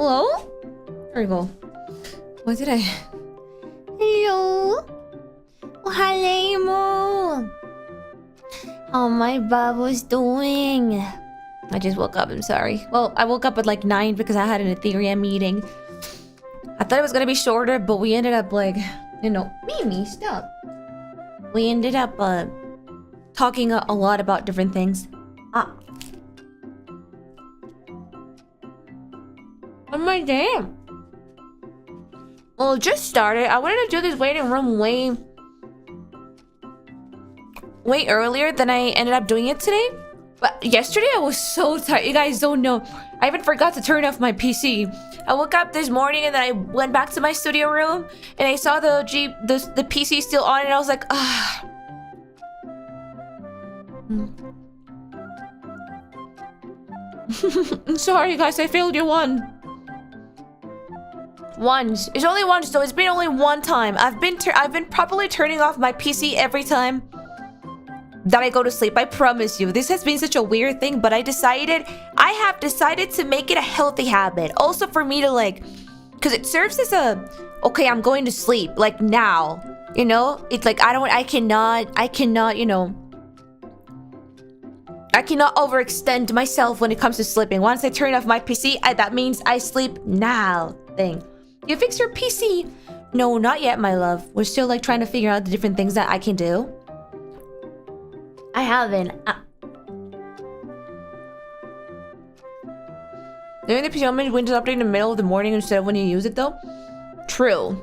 Hello? There we go. What did I... Hello? Oh, Reimu! How my bubbles doing? I just woke up, I'm sorry. Well, I woke up at like 9 because I had an Ethereum meeting. I thought it was gonna be shorter, but we ended up like... You know, Mimi, stop. We ended up talking a lot about different things. Oh my damn. Well, it just started. I wanted to do this waiting room way earlier than I ended up doing it today. But yesterday I was so tired. You guys don't know. I even forgot to turn off my PC. I woke up this morning and then I went back to my studio room and I saw the PC still on and I was like, ah. I'm sorry guys, I failed you once. It's only once though. It's been only one time. I've been properly turning off my PC every time that I go to sleep. I promise you. This has been such a weird thing, but I have decided to make it a healthy habit. Also for me to like, because it serves as a, okay, I'm going to sleep like now, you know? It's like, I cannot, you know, I cannot overextend myself when it comes to sleeping. Once I turn off my PC, that means I sleep now thing. You fix your PC? No, not yet, my love. We're still like trying to figure out the different things that I can do. I haven't. Doing the PC Windows update in the middle of the morning instead of when you use it though? True.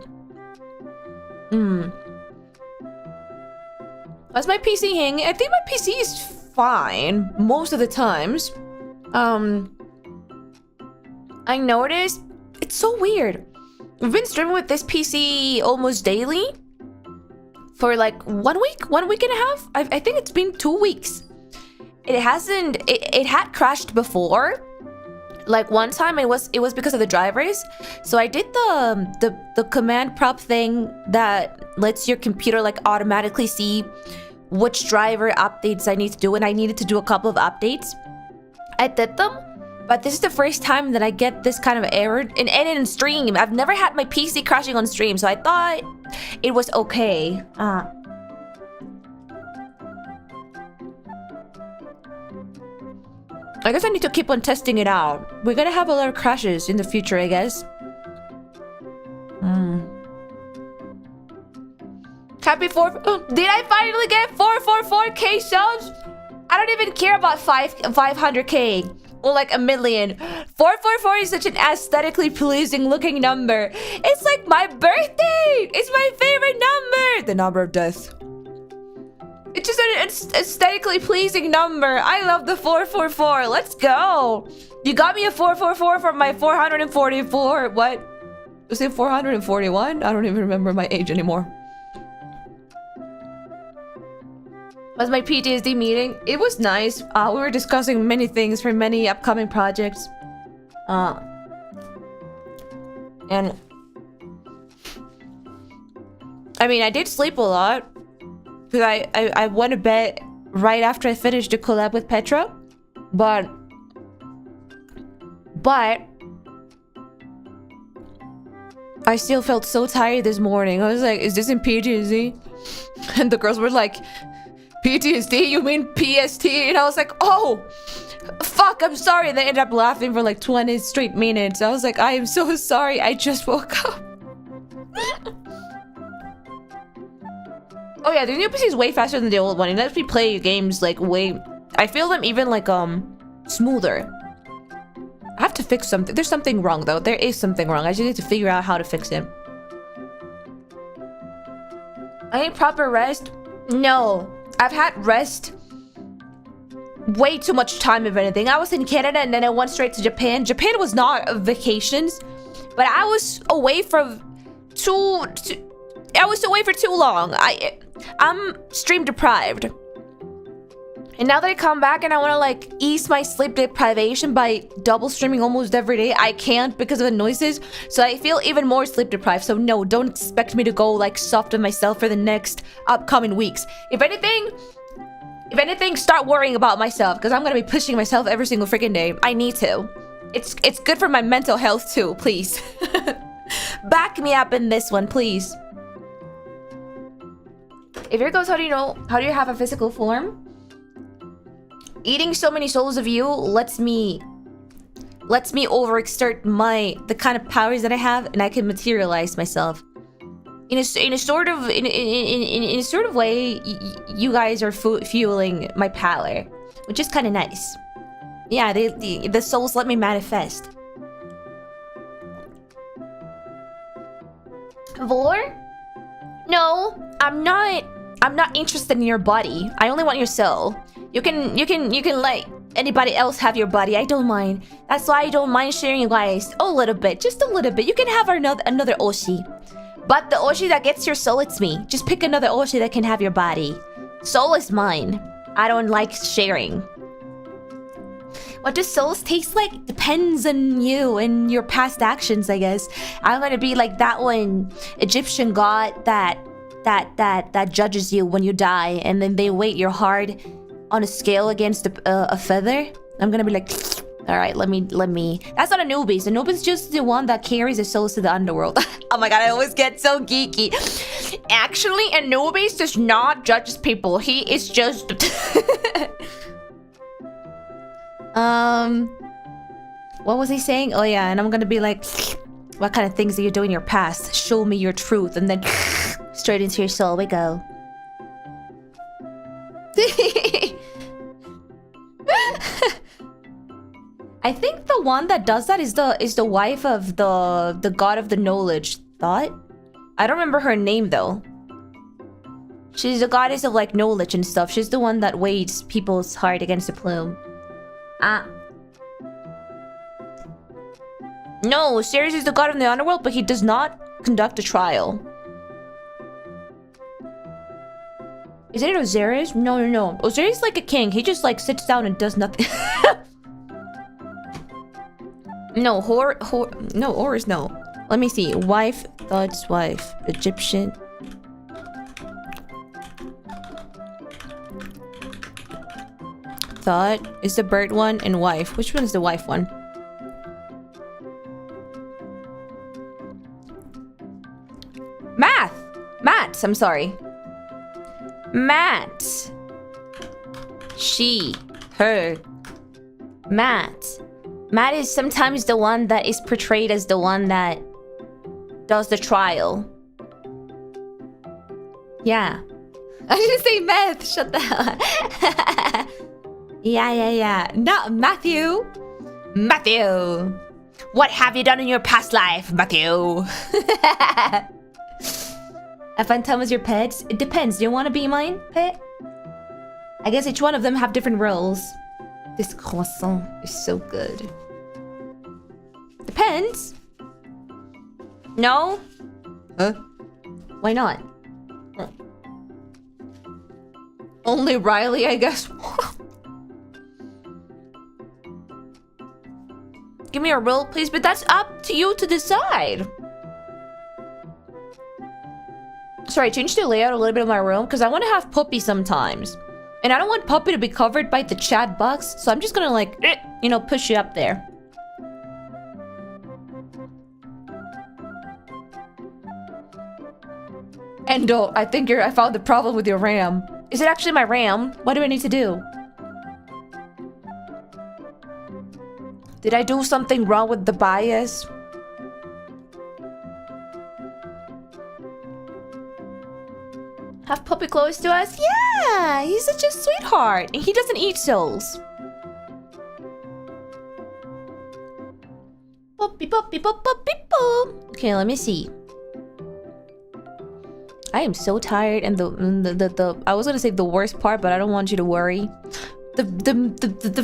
How's my PC hanging? I think my PC is fine most of the times. I noticed it's so weird. We've been streaming with this PC almost daily for like 1 week and a half. I think it's been 2 weeks. It had crashed before. Like one time it was because of the drivers. So I did the command prompt thing that lets your computer like automatically see which driver updates I need to do, and I needed to do a couple of updates. I did them, but this is the first time that I get this kind of error in stream. I've never had my PC crashing on stream, so I thought it was okay. I guess I need to keep on testing it out. We're gonna have a lot of crashes in the future, I guess. Happy 4... Oh, did I finally get 444k subs? I don't even care about 500k or like a million. 444 is such an aesthetically pleasing looking number. It's like my birthday. It's my favorite number. The number of death. It's just an aesthetically pleasing number. I love the 444. Let's go. You got me a 444 for my 444. What? Was it 441? I don't even remember my age anymore. Was my PTSD meeting? It was nice. We were discussing many things for many upcoming projects. And I mean, I did sleep a lot because I went to bed right after I finished the collab with Petra, but I still felt so tired this morning. I was like, is this in PTSD? And the girls were like, PTSD? You mean PST? And I was like, oh, fuck, I'm sorry. And they ended up laughing for like 20 straight minutes. I was like, I am so sorry. I just woke up. Oh yeah, the new PC is way faster than the old one. It lets me play games like way... I feel them even like smoother. I have to fix something. There's something wrong though. There is something wrong. I just need to figure out how to fix it. I need proper rest? No. I've had rest way too much time, if anything. I was in Canada and then I went straight to Japan. Japan was not vacations, but I was away for too long. I'm stream deprived. And now that I come back and I want to like ease my sleep deprivation by double streaming almost every day, I can't because of the noises. So I feel even more sleep deprived. So no, don't expect me to go like soft on myself for the next upcoming weeks. If anything, start worrying about myself because I'm going to be pushing myself every single freaking day. I need to. It's good for my mental health too, please. Back me up in this one, please. If here goes, how do you have a physical form? Eating so many souls of you lets me overexert the kind of powers that I have, and I can materialize myself. In a sort of way, you guys are fueling my power, which is kind of nice. Yeah, the souls let me manifest. Vor? No, I'm not interested in your body. I only want your soul. You can let anybody else have your body. I don't mind. That's why I don't mind sharing you guys a little bit, just a little bit. You can have another Oshi, but the Oshi that gets your soul, it's me. Just pick another Oshi that can have your body. Soul is mine. I don't like sharing. What do souls taste like? Depends on you and your past actions, I guess. I'm gonna be like that one Egyptian god that judges you when you die, and then they weight your heart on a scale against a feather. I'm gonna be like, all right, let me. That's not Anubis. Anubis is just the one that carries the souls to the underworld. Oh my god, I always get so geeky. Actually, Anubis does not judge people. He is just. What was he saying? Oh yeah, and I'm gonna be like, what kind of things did you do in your past? Show me your truth, and then straight into your soul we go. I think the one that does that is the wife of the god of the knowledge. Thought? I don't remember her name though. She's the goddess of like knowledge and stuff. She's the one that weighs people's heart against a plume. No, Ceres is the god of the underworld, but he does not conduct a trial. Isn't it Osiris? No. Osiris is like a king. He just like sits down and does nothing. No, Horus, no. Let me see. Wife, Thought's wife, Egyptian. Thought is the bird one, and wife. Which one is the wife one? Matt, I'm sorry. Matt. She, her. Matt is sometimes the one that is portrayed as the one that does the trial. Yeah. I didn't say meth. Shut the hell up. Yeah. No, Matthew. What have you done in your past life, Matthew? Have fun time with your pets? It depends. Do you want to be mine, pet? I guess each one of them have different roles. This croissant is so good. Depends. No? Huh? Why not? Only Riley, I guess. Give me a role, please, but that's up to you to decide. Sorry, I changed the layout a little bit of my room because I want to have Puppy sometimes. And I don't want Puppy to be covered by the chat box, so I'm just gonna like, push you up there. Endo, I think I found the problem with your RAM. Is it actually my RAM? What do I need to do? Did I do something wrong with the BIOS? Have Puppy close to us? Yeah, he's such a sweetheart. And he doesn't eat souls. Puppy. Okay, let me see. I am so tired, and I was gonna say the worst part, but I don't want you to worry. The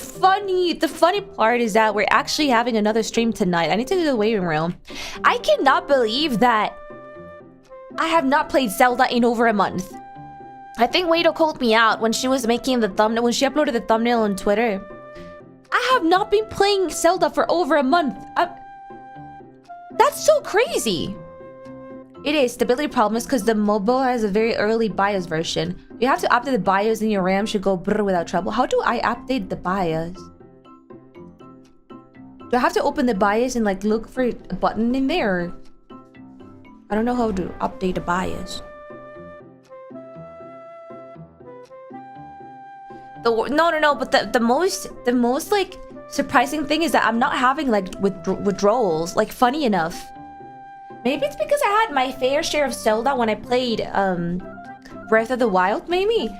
funny part is that we're actually having another stream tonight. I need to do the waiting room. I cannot believe that I have not played Zelda in over a month. I think Wado called me out when she was making the thumbnail, when she uploaded the thumbnail on Twitter. I have not been playing Zelda for over a month. That's so crazy. It is. Stability problems because the mobile has a very early BIOS version. You have to update the BIOS and your RAM should go brr without trouble. How do I update the BIOS? Do I have to open the BIOS and like look for a button in there? I don't know how to update the BIOS. No, but the most like surprising thing is that I'm not having like withdrawals, like funny enough. Maybe it's because I had my fair share of Zelda when I played Breath of the Wild, maybe?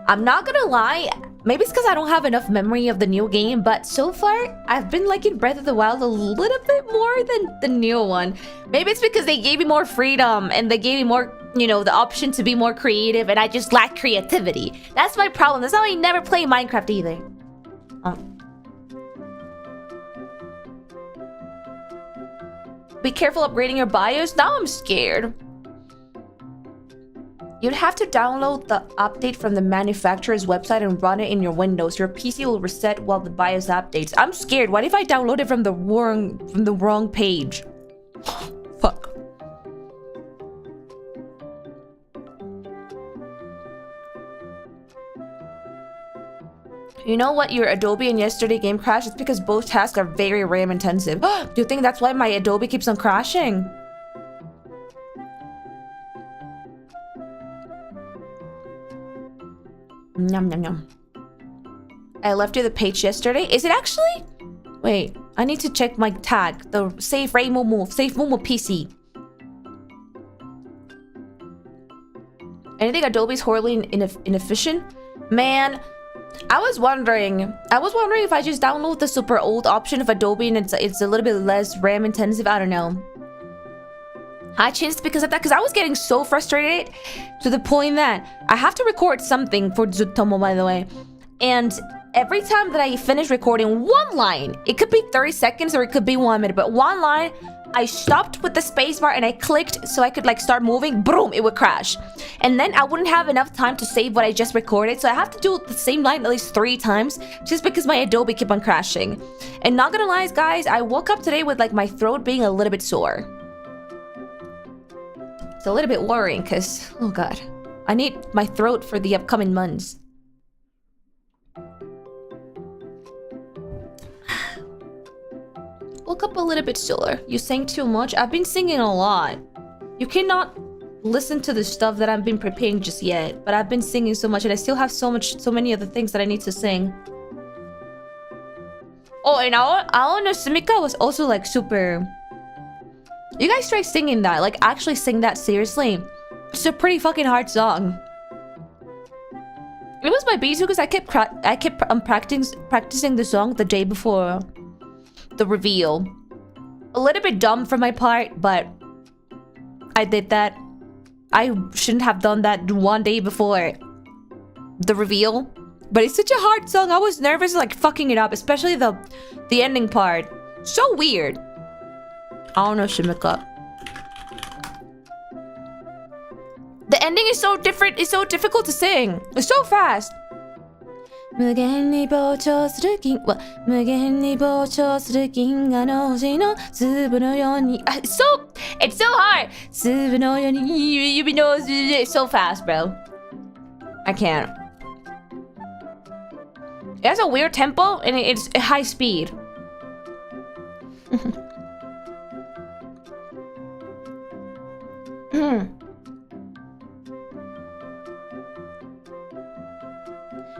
I'm not gonna lie, maybe it's because I don't have enough memory of the new game, but so far, I've been liking Breath of the Wild a little bit more than the new one. Maybe it's because they gave me more freedom and they gave me more, you know, the option to be more creative, and I just lack creativity. That's my problem. That's why I never play Minecraft either. Be careful upgrading your BIOS. Now I'm scared. You'd have to download the update from the manufacturer's website and run it in your Windows. Your PC will reset while the BIOS updates. I'm scared. What if I download it from the wrong page? Fuck. You know what? Your Adobe and yesterday game crashed. It's because both tasks are very RAM intensive. Do you think that's why my Adobe keeps on crashing? Yum, yum, yum. I left you the page yesterday. Is it actually? Wait, I need to check my tag. The save Reimu save MUMU PC. Anything Adobe's horribly inefficient? Man, I was wondering if I just download the super old option of Adobe and it's a little bit less RAM intensive. I don't know. I changed because of that, because I was getting so frustrated to the point that I have to record something for Zutomo, by the way. And every time that I finish recording one line, it could be 30 seconds or it could be 1 minute, but one line, I stopped with the spacebar and I clicked so I could like start moving, boom, it would crash. And then I wouldn't have enough time to save what I just recorded, so I have to do the same line at least 3 times just because my Adobe kept on crashing. And not gonna lie, guys, I woke up today with like my throat being a little bit sore. It's a little bit worrying because, oh god, I need my throat for the upcoming months. Woke up a little bit sore. You sang too much? I've been singing a lot. You cannot listen to the stuff that I've been preparing just yet, but I've been singing so much and I still have so many other things that I need to sing. Oh, and Ao no Sumika was also like super... You guys try singing that, like actually sing that seriously. It's a pretty fucking hard song. It was my beat because I kept practicing the song the day before the reveal. A little bit dumb from my part, but I did that. I shouldn't have done that 1 day before the reveal. But it's such a hard song. I was nervous like fucking it up, especially the ending part. So weird. I don't know, Shimika. The ending is so different. It's so difficult to sing. It's so fast. It's so hard. It's so fast, bro. I can't. It has a weird tempo and it's high speed.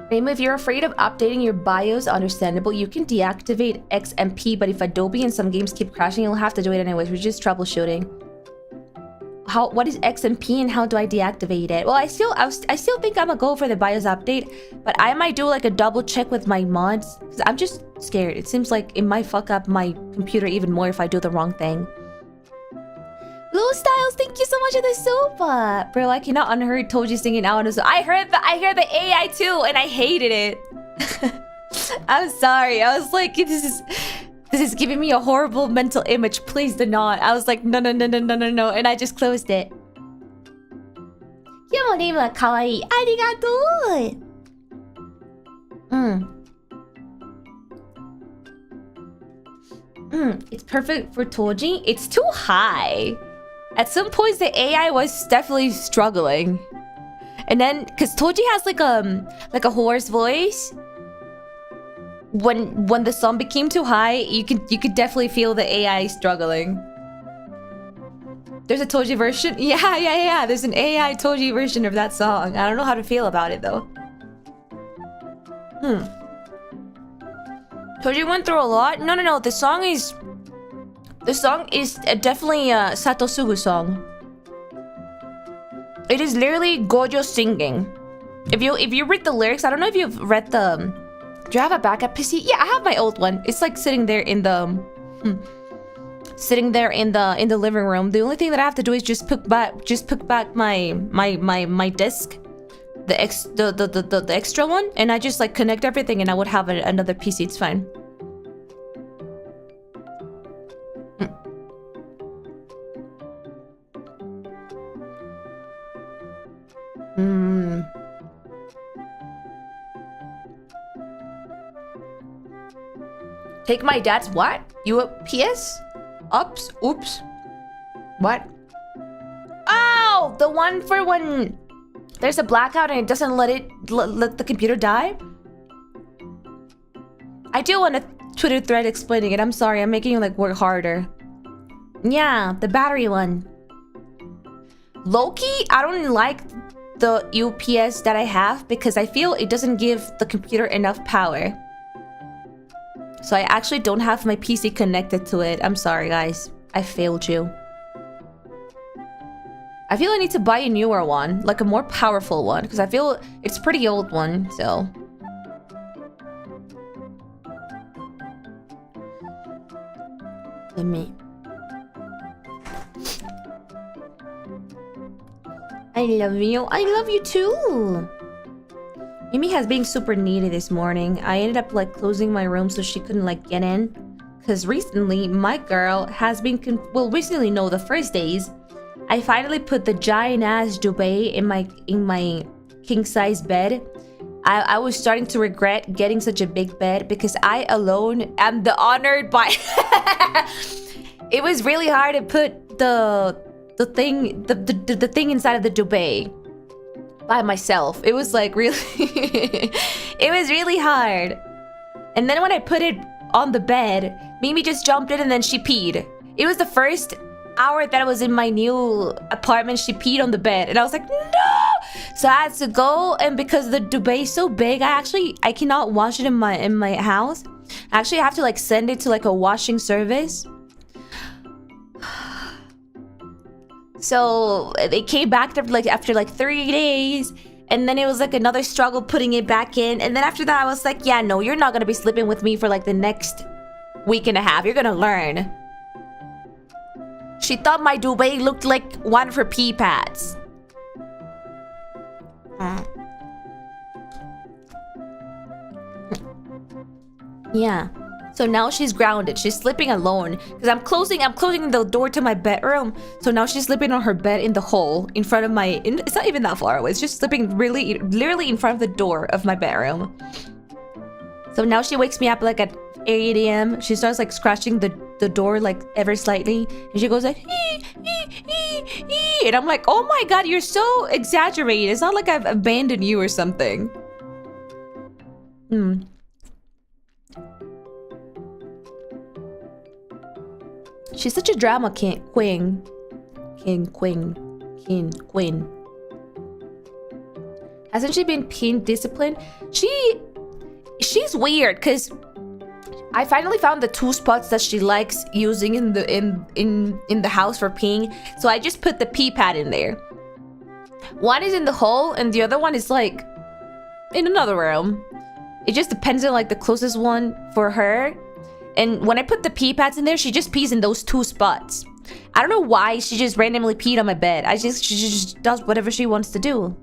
Reimu, if you're afraid of updating your BIOS, understandable. You can deactivate XMP, but if Adobe and some games keep crashing, you'll have to do it anyways. We're just troubleshooting. What is XMP and how do I deactivate it? Well, I still think I'm gonna go for the BIOS update, but I might do like a double check with my mods because I'm just scared. It seems like it might fuck up my computer even more if I do the wrong thing. Blue Styles, thank you so much for the sopa. Bro, I cannot unheard Toji singing out. I heard the AI too, and I hated it. I'm sorry. I was like, this is giving me a horrible mental image. Please do not. I was like, no, and I just closed it. Yamorima kawaii. Arigatou. It's perfect for Toji. It's too high. At some points, the AI was definitely struggling. And then, because Toji has like a hoarse voice. when the song became too high, you could definitely feel the AI struggling. There's a Toji version? Yeah. There's an AI Toji version of that song. I don't know how to feel about it though. Toji went through a lot? No. The song is definitely a Satosugu song. It is literally Gojo singing. If you read the lyrics, I don't know if you've read the... Do you have a backup PC? Yeah, I have my old one. It's like sitting there in the... Sitting there in the living room. The only thing that I have to do is just put back my disc. The extra one. And I just like connect everything and I would have another PC. It's fine. Take my dad's what? UPS? Ups? Oops. What? Oh! The one for when there's a blackout and it doesn't let the computer die? I do want a Twitter thread explaining it. I'm sorry, I'm making you like work harder. Yeah, the battery one. Low-key, I don't like the UPS that I have because I feel it doesn't give the computer enough power. So I actually don't have my PC connected to it. I'm sorry, guys. I failed you. I feel I need to buy a newer one, like a more powerful one, because I feel it's a pretty old one, so. Let me... I love you. I love you too. Mimi has been super needy this morning. I ended up like closing my room so she couldn't like get in. Because recently, my girl has been... recently, no, the first days, I finally put the giant ass duvet in my king size bed. I was starting to regret getting such a big bed because I alone am the honored by... It was really hard to put the thing inside of the duvet by myself. It was like really... It was really hard. And then when I put it on the bed, Mimi just jumped in and then she peed. It was the first hour that I was in my new apartment, she peed on the bed. And I was like, no! So I had to go, and because the duvet is so big, I cannot wash it in my house. I actually have to like send it to like a washing service. So they came back after like 3 days, and then it was like another struggle putting it back in. And then after that I was like, yeah, no, you're not gonna be sleeping with me for like the next week and a half. You're gonna learn. She thought my duvet looked like one of her pee pads. Yeah. So now she's grounded. She's sleeping alone because I'm closing the door to my bedroom. So now she's sleeping on her bed in the hole in front of my... it's not even that far away. It's just sleeping literally in front of the door of my bedroom. So now she wakes me up like at 8 a.m. She starts like scratching the door like ever slightly. And she goes like... And I'm like, oh my god, you're so exaggerated. It's not like I've abandoned you or something. She's such a drama queen. Hasn't she been peeing disciplined? She's weird because I finally found the 2 spots that she likes using in the house for peeing. So I just put the pee pad in there. One is in the hole and the other one is like in another room. It just depends on like the closest one for her. And when I put the pee pads in there, she just pees in those 2 spots. I don't know why she just randomly peed on my bed. She just does whatever she wants to do.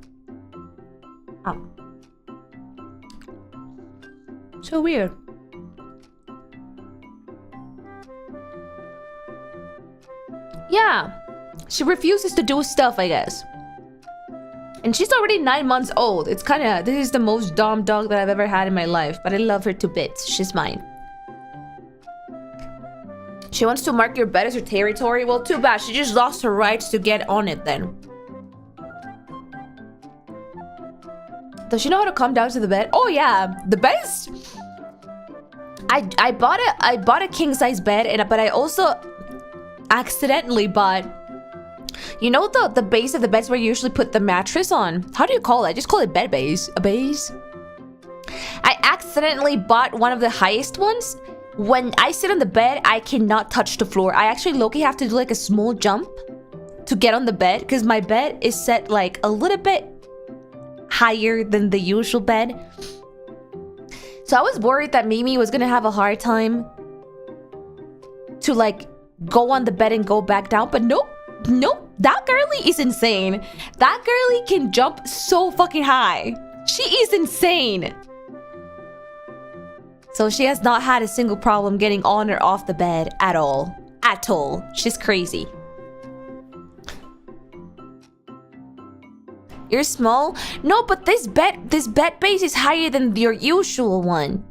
Oh. So weird. Yeah. She refuses to do stuff, I guess. And she's already 9 months old. It's kind of... This is the most dumb dog that I've ever had in my life. But I love her to bits. She's mine. She wants to mark your bed as her territory. Well, too bad. She just lost her rights to get on it then. Does she know how to come down to the bed? Oh, yeah. The bed is... I bought a king size bed, but I also accidentally bought, you know, the base of the beds where you usually put the mattress on. How do you call it? I just call it bed base. A base. I accidentally bought one of the highest ones. When I sit on the bed, I cannot touch the floor. I actually low-key have to do like a small jump to get on the bed because my bed is set like a little bit higher than the usual bed. So I was worried that Mimi was gonna have a hard time to like go on the bed and go back down, but nope. That girlie is insane. That girlie can jump so fucking high. She is insane. So she has not had a single problem getting on or off the bed at all. At all. She's crazy. You're small? No, but this bed base is higher than your usual one.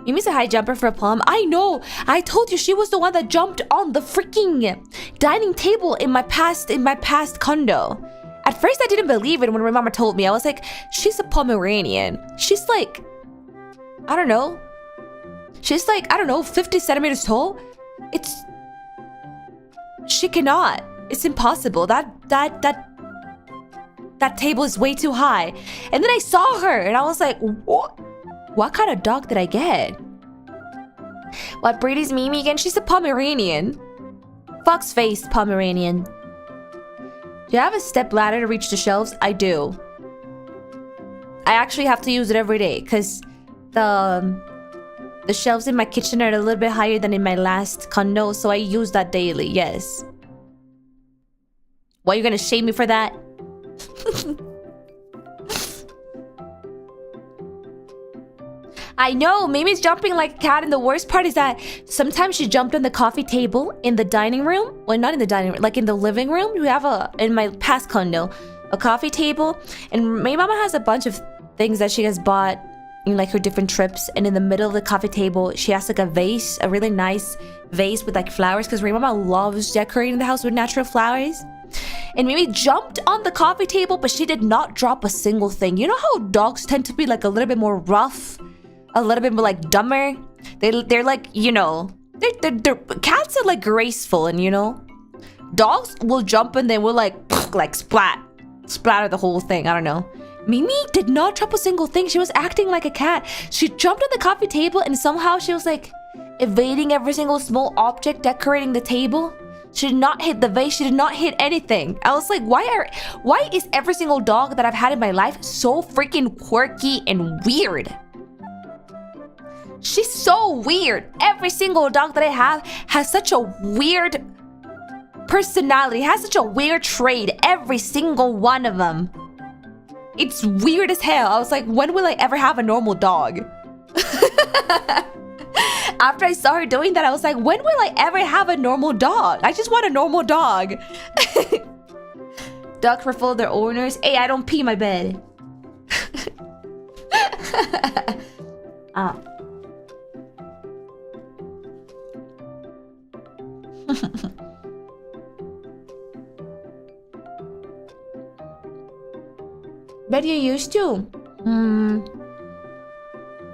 Mimi's a high jumper for a plum. I know. I told you she was the one that jumped on the freaking dining table in my past condo. At first I didn't believe it when my mama told me. I was like, she's a Pomeranian. She's like, I don't know. She's like, I don't know, 50 centimeters tall. She cannot. It's impossible. That table is way too high. And then I saw her and I was like, what kind of dog did I get? What breed is Mimi again? She's a Pomeranian. Fox face Pomeranian. Do you have a step ladder to reach the shelves? I do. I actually have to use it every day because the shelves in my kitchen are a little bit higher than in my last condo, so I use that daily, yes. Why are you gonna shame me for that? I know, Mimi's jumping like a cat, and the worst part is that sometimes she jumped on the coffee table in the dining room. Well, not in the dining room, like in the living room. We have in my past condo, a coffee table, and my mama has a bunch of things that she has bought in like her different trips, and in the middle of the coffee table, she has like a vase, a really nice vase with like flowers, because my mama loves decorating the house with natural flowers. And Mimi jumped on the coffee table, but she did not drop a single thing. You know how dogs tend to be like a little bit more rough? A little bit more like dumber. They're like, you know, they're cats are like graceful, and you know, dogs will jump and they will like splatter the whole thing. I don't know. Mimi did not drop a single thing. She was acting like a cat. She jumped on the coffee table and somehow she was like evading every single small object decorating the table. She did not hit the vase. She did not hit anything. I was like, why is every single dog that I've had in my life so freaking quirky and weird? She's so weird. Every single dog that I have has such a weird personality, has such a weird trait. Every single one of them. It's weird as hell. I was like, when will I ever have a normal dog? After I saw her doing that, I was like, when will I ever have a normal dog? I just want a normal dog. Dogs were full of their owners. Hey, I don't pee my bed. Bet you used to.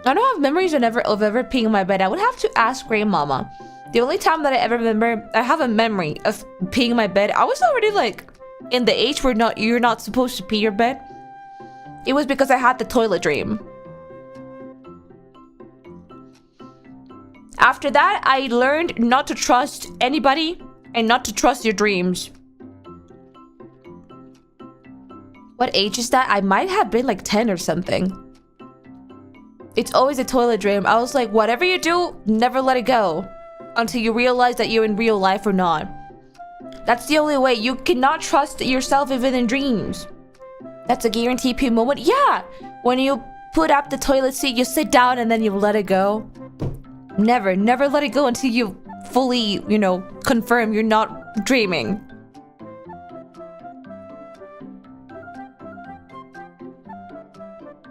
I don't have memories of ever peeing in my bed. I would have to ask grandmama. The only time that I ever remember, I have a memory of peeing in my bed. I was already like in the age where you're not supposed to pee your bed. It was because I had the toilet dream. After that, I learned not to trust anybody and not to trust your dreams. What age is that? I might have been like 10 or something. It's always a toilet dream. I was like, whatever you do, never let it go until you realize that you're in real life or not. That's the only way. You cannot trust yourself even in dreams. That's a guaranteed pee moment. Yeah, when you put up the toilet seat, you sit down and then you let it go. Never let it go until you fully, you know, confirm you're not dreaming.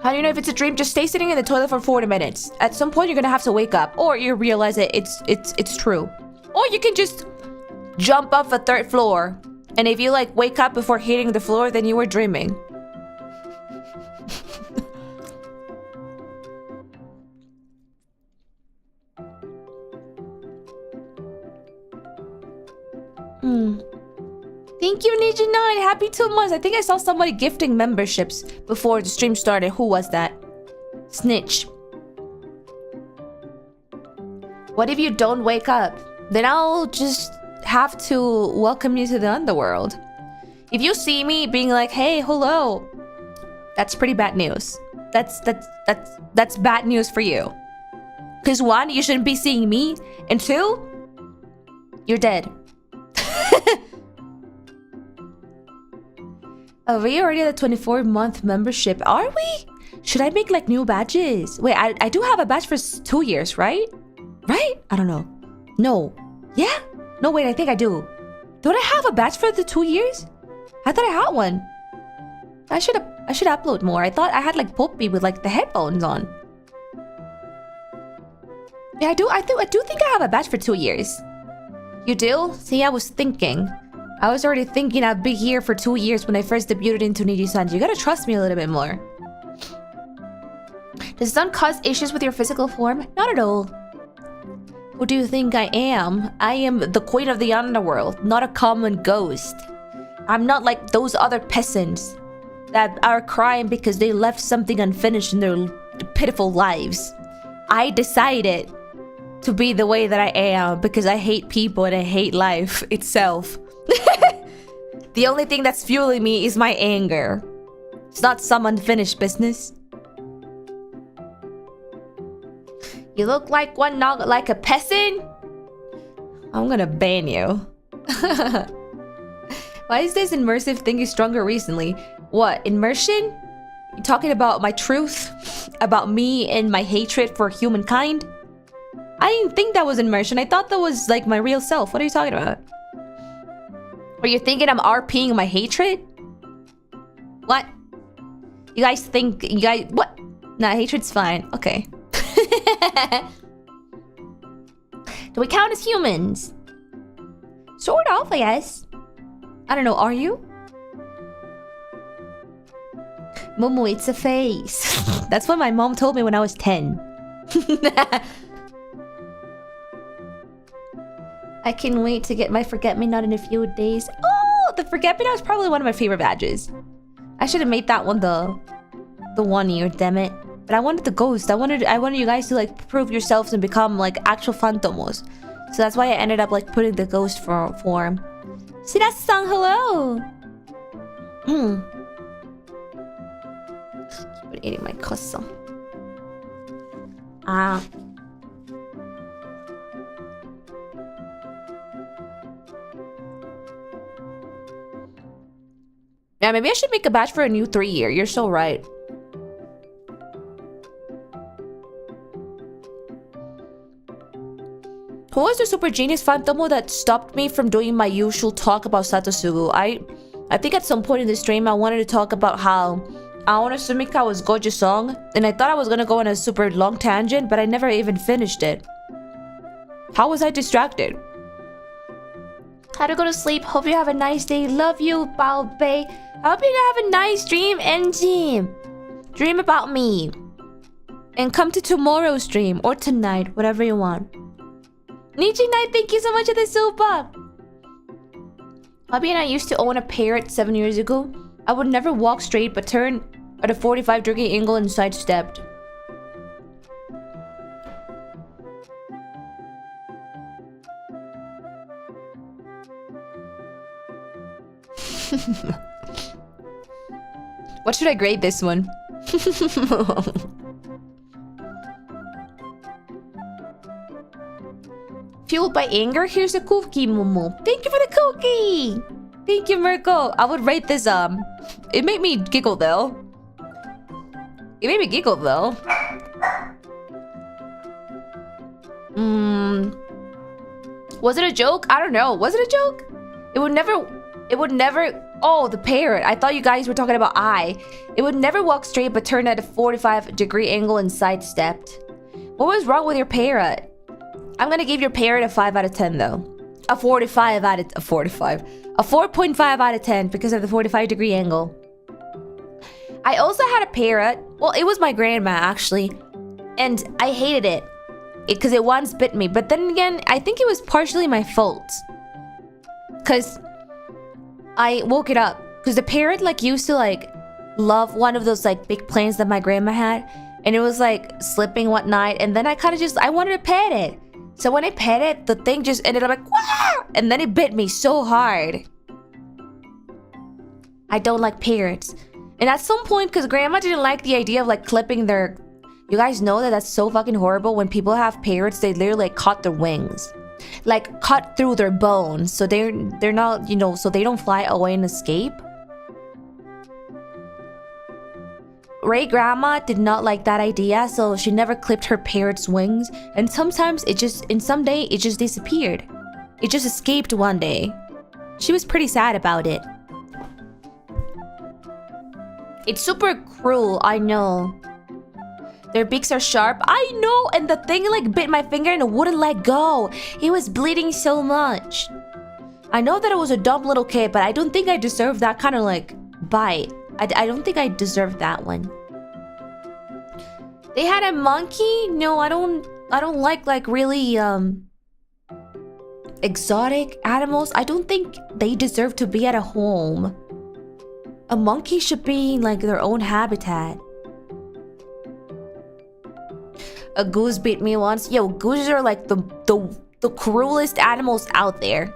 How do you know if it's a dream? Just stay sitting in the toilet for 40 minutes. At some point, you're gonna have to wake up, or you realize that it's true. Or you can just jump off a third floor, and if you like wake up before hitting the floor, then you were dreaming. Thank you, Niji9. Happy 2 months. I think I saw somebody gifting memberships before the stream started. Who was that? Snitch. What if you don't wake up? Then I'll just have to welcome you to the underworld. If you see me being like, hey, hello, that's pretty bad news. That's bad news for you. Because 1, you shouldn't be seeing me, and 2, you're dead. Are we already at the 24-month membership? Are we? Should I make like new badges? Wait, I do have a badge for 2 years, right? Right? I don't know. No. Yeah? No, wait, I think I do. Don't I have a badge for the 2 years? I thought I had one. I should upload more. I thought I had like Poppy with like the headphones on. Yeah, I do think I have a badge for 2 years. You do? See, I was thinking. I was already thinking I'd be here for 2 years when I first debuted into NIJISANJI. You gotta trust me a little bit more. Does the sun cause issues with your physical form? Not at all. Who do you think I am? I am the queen of the underworld, not a common ghost. I'm not like those other peasants that are crying because they left something unfinished in their pitiful lives. I decided to be the way that I am because I hate people and I hate life itself. The only thing that's fueling me is my anger. It's not some unfinished business. You look like one, not like a peasant. I'm gonna ban you. Why is this immersive thing stronger recently? What, immersion? You talking about my truth? About me and my hatred for humankind? I didn't think that was immersion. I thought that was like my real self. What are you talking about? Are you thinking I'm RPing my hatred? What? You guys think, what? Nah, hatred's fine. Okay. Do we count as humans? Sort of, I guess. I don't know, are you? MUMU, it's a face. That's what my mom told me when I was 10. I can't wait to get my forget-me-not in a few days. Oh, the forget-me-not is probably one of my favorite badges. I should have made that one the 1 year, damn it. But I wanted the ghost. I wanted you guys to like prove yourselves and become like actual phantomos. So that's why I ended up like putting the ghost form. Shirasu-san, hello. Keep eating my croissant. Yeah, maybe I should make a badge for a new 3 year. You're so right. Who was the super genius phantomo that stopped me from doing my usual talk about Satosugu? I think at some point in the stream I wanted to talk about how Aono Sumikawa's Gojo song, and I thought I was gonna go on a super long tangent, but I never even finished it. How was I distracted? How to go to sleep. Hope you have a nice day. Love you, Baobei. I hope you have a nice dream, NG. Dream about me. And come to tomorrow's stream or tonight, whatever you want. Nichi9, thank you so much for the super. Hobby and I used to own a parrot 7 years ago. I would never walk straight but turn at a 45-degree angle and sidestepped. What should I grade this one? Fueled by anger? Here's a cookie, Momo. Thank you for the cookie! Thank you, Mirko. I would rate this, it made me giggle, though. It made me giggle, though. Was it a joke? I don't know. Was it a joke? It would never... Oh, the parrot. I thought you guys were talking about I. It would never walk straight but turned at a 45-degree angle and sidestepped. What was wrong with your parrot? I'm gonna give your parrot a 5 out of 10 though. A 4.5 out of 10 because of the 45-degree angle. I also had a parrot. Well, it was my grandma actually. And I hated it. Because it once bit me. But then again, I think it was partially my fault. Because I woke it up because the parrot like used to like love one of those like big planes that my grandma had, and it was like sleeping one night, and then I kind of just I wanted to pet it. So when I pet it, the thing just ended up like wah! And then it bit me so hard. I don't like parrots. And at some point, because grandma didn't like the idea of like clipping their... You guys know that that's so fucking horrible. When people have parrots, they literally like cut their wings. Like cut through their bones. So they're not, you know, so they don't fly away and escape. Ray grandma did not like that idea, so she never clipped her parrot's wings. And sometimes it just, in some day, it just disappeared. It just escaped one day. She was pretty sad about it. It's super cruel, I know. Their beaks are sharp, I know, and the thing like bit my finger and it wouldn't let go. It was bleeding so much. I know that it was a dumb little kid, but I don't think I deserved that kind of like bite. I don't think I deserved that one. They had a monkey? No, I don't like really exotic animals. I don't think they deserve to be at a home. A monkey should be in like their own habitat. A goose bit me once. Yo, gooses are like the cruelest animals out there.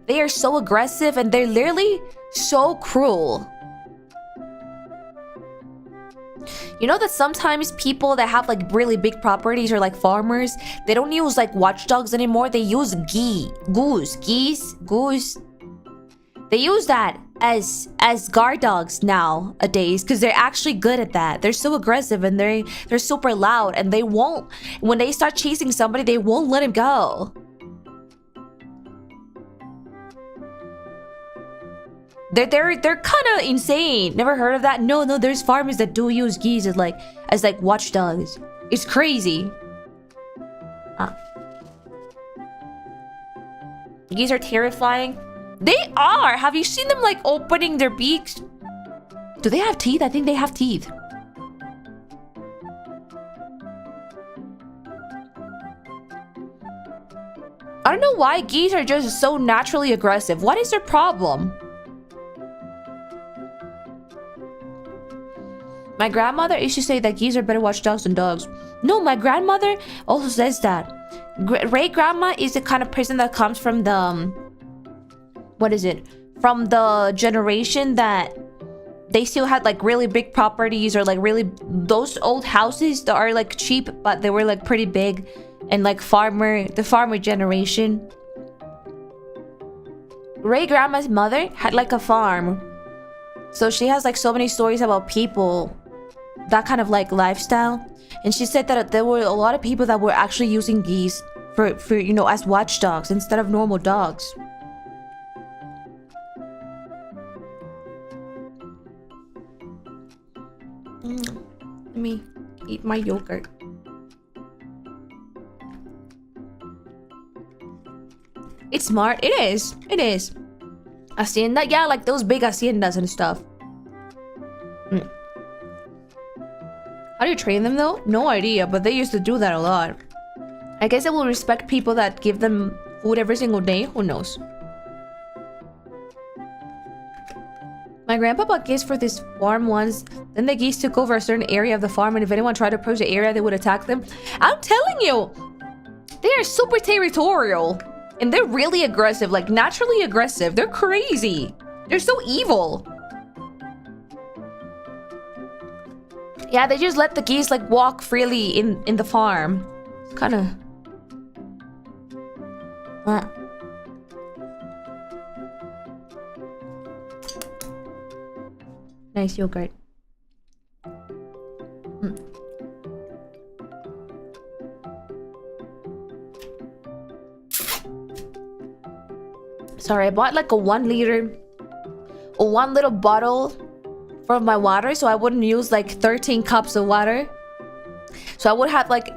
They are so aggressive and they're literally so cruel. You know that sometimes people that have like really big properties or like farmers, they don't use like watchdogs anymore. They use goose. They use that as guard dogs nowadays because they're actually good at that. They're so aggressive and they're super loud, and they won't, when they start chasing somebody, they won't let him go. They're kind of insane. Never heard of that? No, there's farmers that do use geese as like watchdogs. It's crazy. Geese are terrifying. They are! Have you seen them like opening their beaks? Do they have teeth? I think they have teeth. I don't know why geese are just so naturally aggressive. What is their problem? My grandmother used to say that geese are better watchdogs than dogs. No, my grandmother also says that. Ray grandma is the kind of person that comes from the... what is it? From the generation that they still had like really big properties, or like really those old houses that are like cheap, but they were like pretty big, and like the farmer generation. Ray grandma's mother had like a farm, so she has like so many stories about people, that kind of like lifestyle. And she said that there were a lot of people that were actually using geese for you know, as watchdogs instead of normal dogs. Let me eat my yogurt. It's smart. It is. It is. Hacienda? Yeah, like those big haciendas and stuff. How do you train them though? No idea, but they used to do that a lot. I guess they will respect people that give them food every single day. Who knows? My grandpa bought geese for this farm once. Then the geese took over a certain area of the farm, and if anyone tried to approach the area, they would attack them. I'm telling you, they are super territorial. And they're really aggressive, like naturally aggressive. They're crazy. They're so evil. Yeah, they just let the geese like walk freely in the farm. It's kind of... Nice yogurt. Sorry, I bought like a 1 liter, a 1 little bottle for my water, so I wouldn't use like 13 cups of water. So I would have like,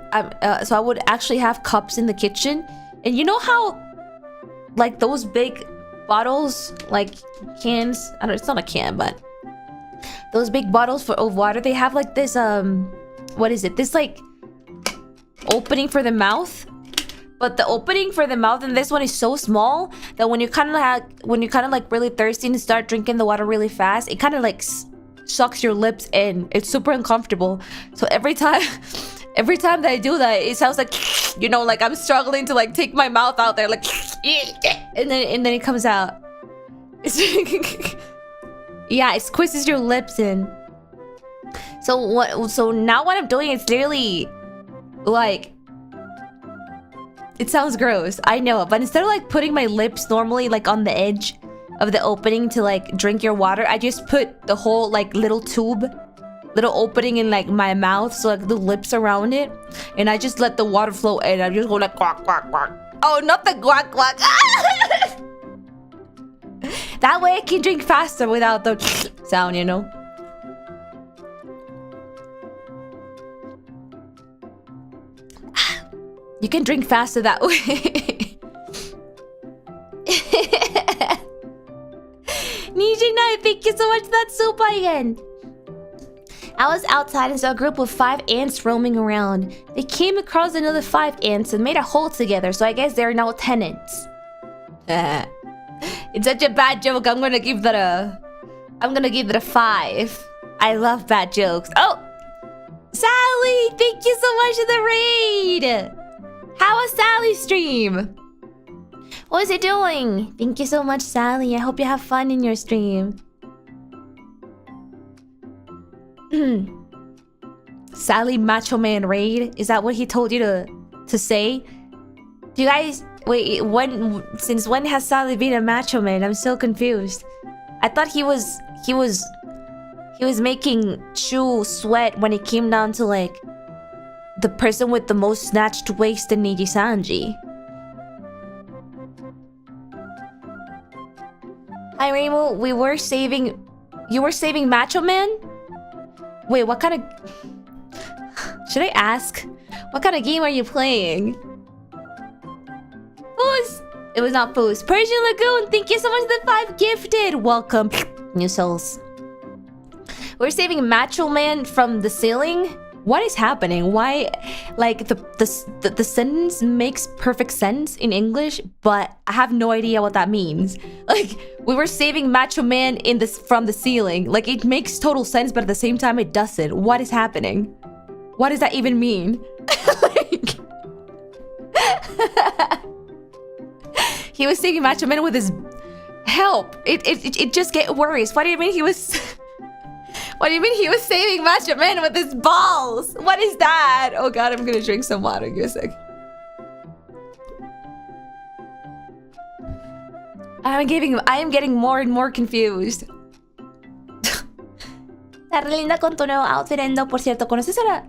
so I would actually have cups in the kitchen. And you know how, like those big bottles, like cans, I don't know, it's not a can, but those big bottles of water, they have like this, what is it? This like opening for the mouth. But the opening for the mouth in this one is so small that when you kind of like really thirsty and start drinking the water really fast, it kind of like sucks your lips in. It's super uncomfortable. So every time that I do that, it sounds like, you know, like I'm struggling to like take my mouth out there, like, and then it comes out. Yeah, it squeezes your lips in. So now what I'm doing is literally like, it sounds gross, I know, but instead of like putting my lips normally like on the edge of the opening to like drink your water, I just put the whole like little opening in like my mouth, so like the lips around it, and I just let the water flow in. I just go like quack quack quack. Oh, not the quack quack. That way I can drink faster without the sound, you know. You can drink faster that way. Nijinai, thank you so much for that soup again. I was outside and saw a group of 5 ants roaming around. They came across another 5 ants and made a hole together, so I guess they're now tenants. It's such a bad joke. I'm gonna give that a 5. I love bad jokes. Oh! Sally! Thank you so much for the raid! How was Sally's stream? What is it doing? Thank you so much, Sally. I hope you have fun in your stream. Sally Macho Man raid? Is that what he told you to say? Do you guys wait, since when has Sally been a macho man? I'm so confused. I thought he was making Chu sweat when it came down to like the person with the most snatched waist in NIJISANJI. Hi Reimu, you were saving Macho Man? Wait, what kind of... Should I ask? What kind of game are you playing? Foos! It was not Foos. Persian Lagoon, thank you so much for the 5 gifted! Welcome, new souls. We're saving Macho Man from the ceiling? What is happening? Why, like, the sentence makes perfect sense in English, but I have no idea what that means. Like, we were saving Macho Man from the ceiling. Like, it makes total sense, but at the same time, it doesn't. What is happening? What does that even mean? Like, he was saving Macho Man with his help. It just gets worse. What do you mean he was... What do you mean he was saving Macho Man with his balls? What is that? Oh god, I'm gonna drink some water. Give me a sec. I am getting more and more confused. La linda con tu nuevo outfit, Endo. Por cierto, ¿conoces a la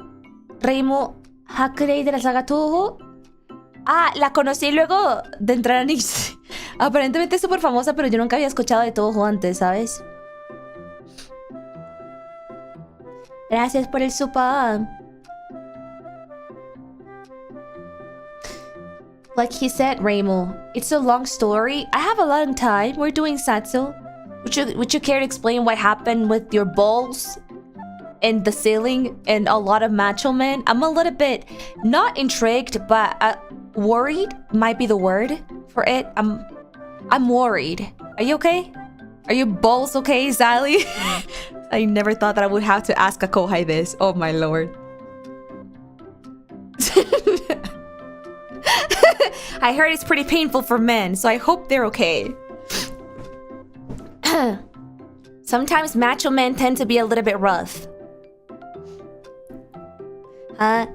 Reimu Hakurei de la saga Touhou? Ah, la conocí luego de entrar a NIJISANJI. Aparentemente es súper famosa, pero yo nunca había escuchado de Touhou antes, ¿sabes? Gracias por el super. Like he said, Reimu, it's a long story. I have a long time. We're doing Satsu. Would you care to explain what happened with your balls and the ceiling and a lot of macho men? I'm a little bit not intrigued, but worried might be the word for it. I'm worried. Are you okay? Are your balls okay, Sally? I never thought that I would have to ask a kohai this. Oh my lord. I heard it's pretty painful for men, so I hope they're okay. Sometimes macho men tend to be a little bit rough.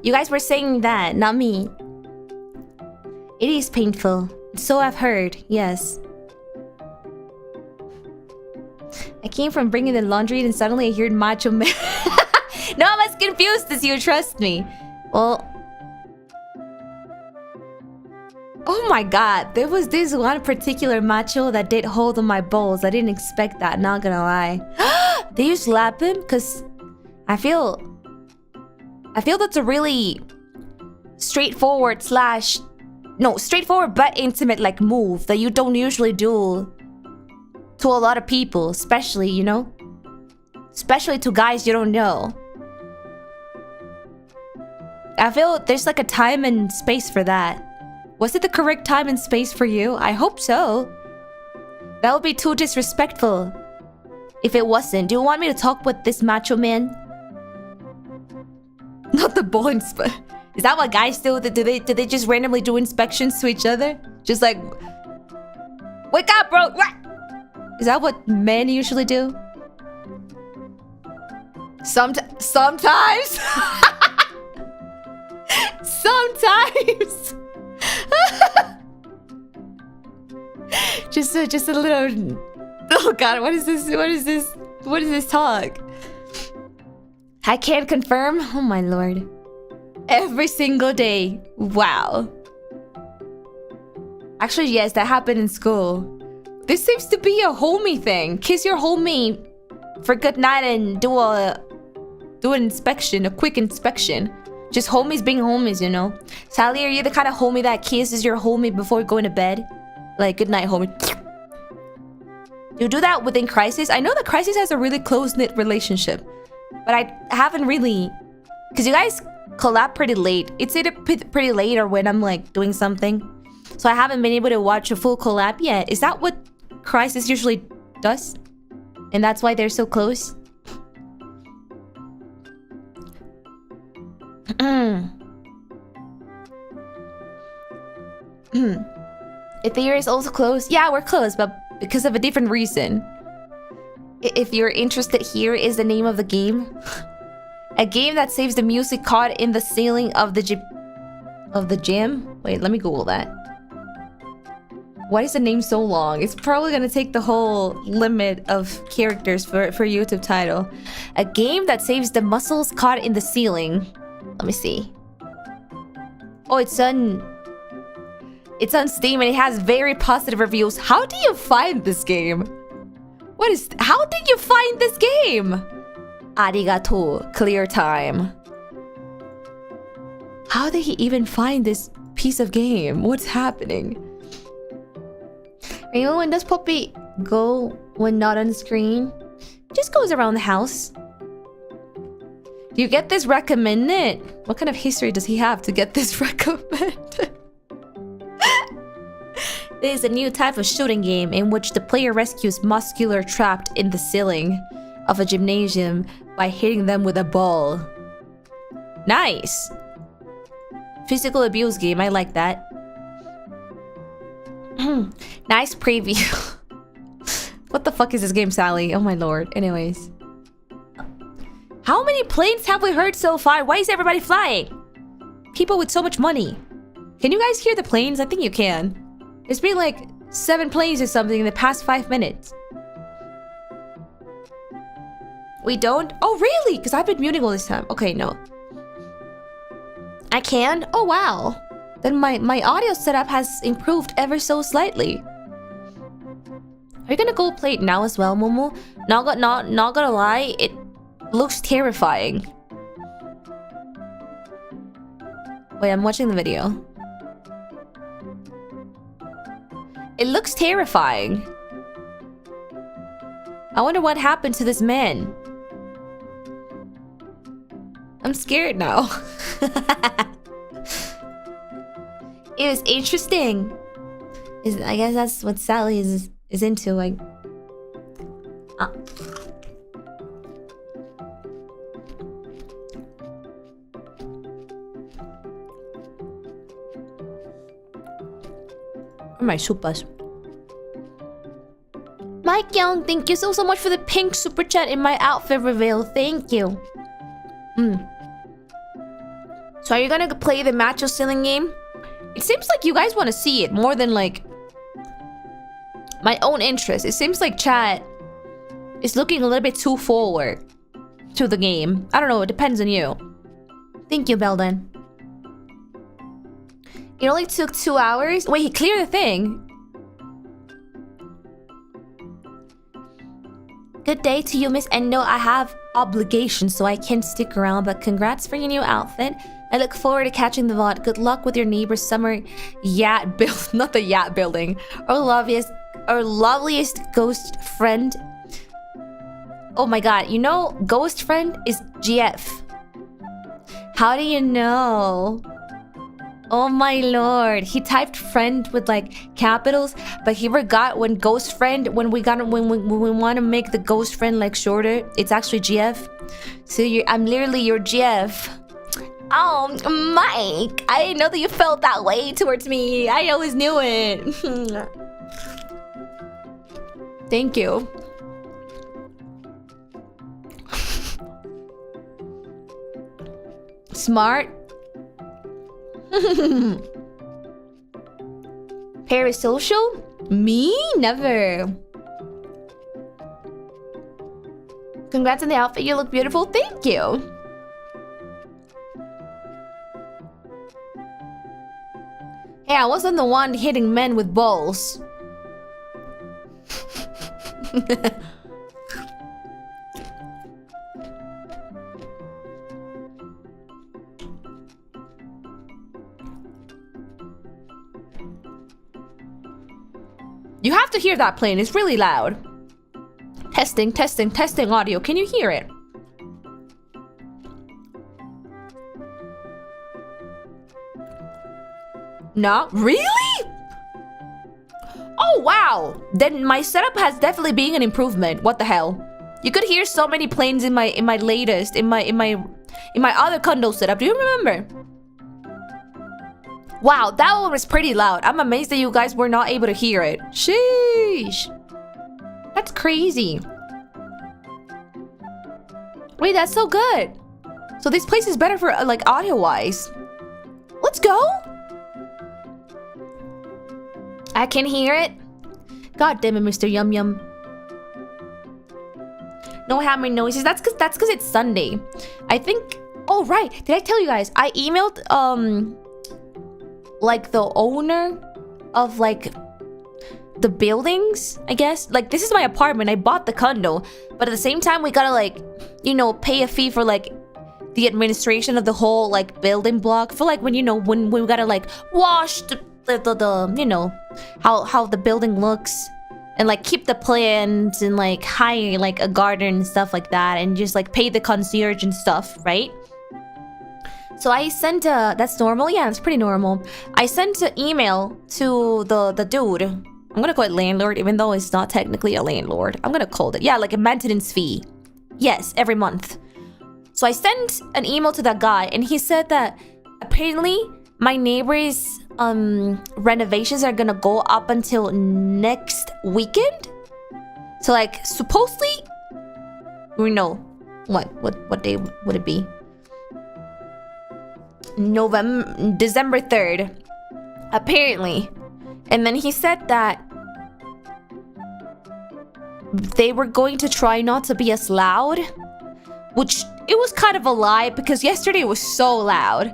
You guys were saying that, not me. It is painful. So I've heard, yes. I came from bringing the laundry and suddenly I heard macho man. No, I'm as confused as you, trust me. Well... Oh my god, there was this one particular macho that did hold on my balls. I didn't expect that, not gonna lie. Did you slap him? Cause I feel that's a really straightforward but intimate like move that you don't usually do to a lot of people, especially, you know? Especially to guys you don't know. I feel there's like a time and space for that. Was it the correct time and space for you? I hope so. That would be too disrespectful if it wasn't. Do you want me to talk with this macho man? Not the bones, but is that what guys do? Do they just randomly do inspections to each other? Just like, wake up, bro. Is that what men usually do? Sometimes. Sometimes. just a little. Oh God, what is this? What is this talk? I can't confirm. Oh my lord. Every single day. Wow. Actually, yes, that happened in school. This seems to be a homie thing. Kiss your homie for good night and do an inspection, a quick inspection. Just homies being homies, you know. Sally, are you the kind of homie that kisses your homie before going to bed? Like, good night, homie. Do you do that within Crisis? I know that Crisis has a really close-knit relationship, but I haven't really, because you guys collab pretty late. It's either pretty late or when I'm like doing something, so I haven't been able to watch a full collab yet. Is that what Crisis usually does? And that's why they're so close? ETHYRIA'S also close? Yeah, we're close, but because of a different reason. If you're interested, here is the name of the game. A game that saves the music caught in the ceiling of the gym. Wait, let me Google that. Why is the name so long? It's probably gonna take the whole limit of characters for YouTube title. A game that saves the muscles caught in the ceiling. Let me see. Oh, it's on Steam and it has very positive reviews. How do you find this game? How did you find this game? Arigato, clear time. How did he even find this piece of game? What's happening? Reimu, when does Puppy go when not on screen? Just goes around the house. Do you get this recommended? What kind of history does he have to get this recommended? It is a new type of shooting game in which the player rescues muscular trapped in the ceiling of a gymnasium by hitting them with a ball. Nice! Physical abuse game, I like that. Nice preview. What the fuck is this game, Sally? Oh my lord. Anyways. How many planes have we heard so far? Why is everybody flying? People with so much money. Can you guys hear the planes? I think you can. There's been like 7 planes or something in the past 5 minutes. We don't? Oh, really? Because I've been muting all this time. Okay, no. I can? Oh, wow. Then my audio setup has improved ever so slightly. Are you gonna go play it now as well, MUMU? Not gonna lie, it looks terrifying. Wait, I'm watching the video. It looks terrifying. I wonder what happened to this man. I'm scared now. It was interesting. I guess that's what Sally is into. Like, my sopas. Mike Young, thank you so much for the pink super chat in my outfit reveal. Thank you. So are you gonna play the macho ceiling game? It seems like you guys want to see it more than like my own interest. It seems like chat is looking a little bit too forward to the game. I don't know, it depends on you. Thank you, Belden. It only took 2 hours? Wait, he cleared the thing. Good day to you, Miss Endo. I have obligations, so I can't stick around, but congrats for your new outfit. I look forward to catching the VOD. Good luck with your neighbor's summer yacht build, not the yacht building. Our loveliest ghost friend. Oh my god, you know, ghost friend is GF. How do you know? Oh my lord. He typed friend with like capitals, but he forgot when ghost friend, when we want to make the ghost friend like shorter, it's actually GF. So I'm literally your GF. Oh, Mike, I didn't know that you felt that way towards me. I always knew it. Thank you. Smart. Parasocial? Me? Never. Congrats on the outfit. You look beautiful. Thank you. Hey, I wasn't the one hitting men with balls. You have to hear that plane. It's really loud. Testing, testing, testing audio. Can you hear it? No? Really? Oh, wow. Then my setup has definitely been an improvement. What the hell? You could hear so many planes in my latest, in my other condo setup. Do you remember? Wow, that one was pretty loud. I'm amazed that you guys were not able to hear it. Sheesh. That's crazy. Wait, that's so good. So this place is better for like audio-wise. Let's go. I can hear it. God damn it, Mr. Yum Yum. No hammering noises. That's cause it's Sunday. I think. Oh right. Did I tell you guys? I emailed like the owner of like the buildings, I guess. Like this is my apartment. I bought the condo, but at the same time we gotta like, you know, pay a fee for like the administration of the whole like building block, for like when, you know, when we gotta like wash the you know, how the building looks, and like keep the plants and like hire like a garden and stuff like that, and just like pay the concierge and stuff, right? So I sent a, that's normal? Yeah, that's pretty normal. I sent an email to the dude. I'm gonna call it landlord, even though it's not technically a landlord. I'm gonna call it, yeah, like a maintenance fee. Yes, every month. So I sent an email to that guy, and he said that apparently my neighbor's renovations are gonna go up until next weekend. So like supposedly, we know what day would it be? December 3rd, apparently. And then he said that they were going to try not to be as loud, which it was kind of a lie because yesterday it was so loud.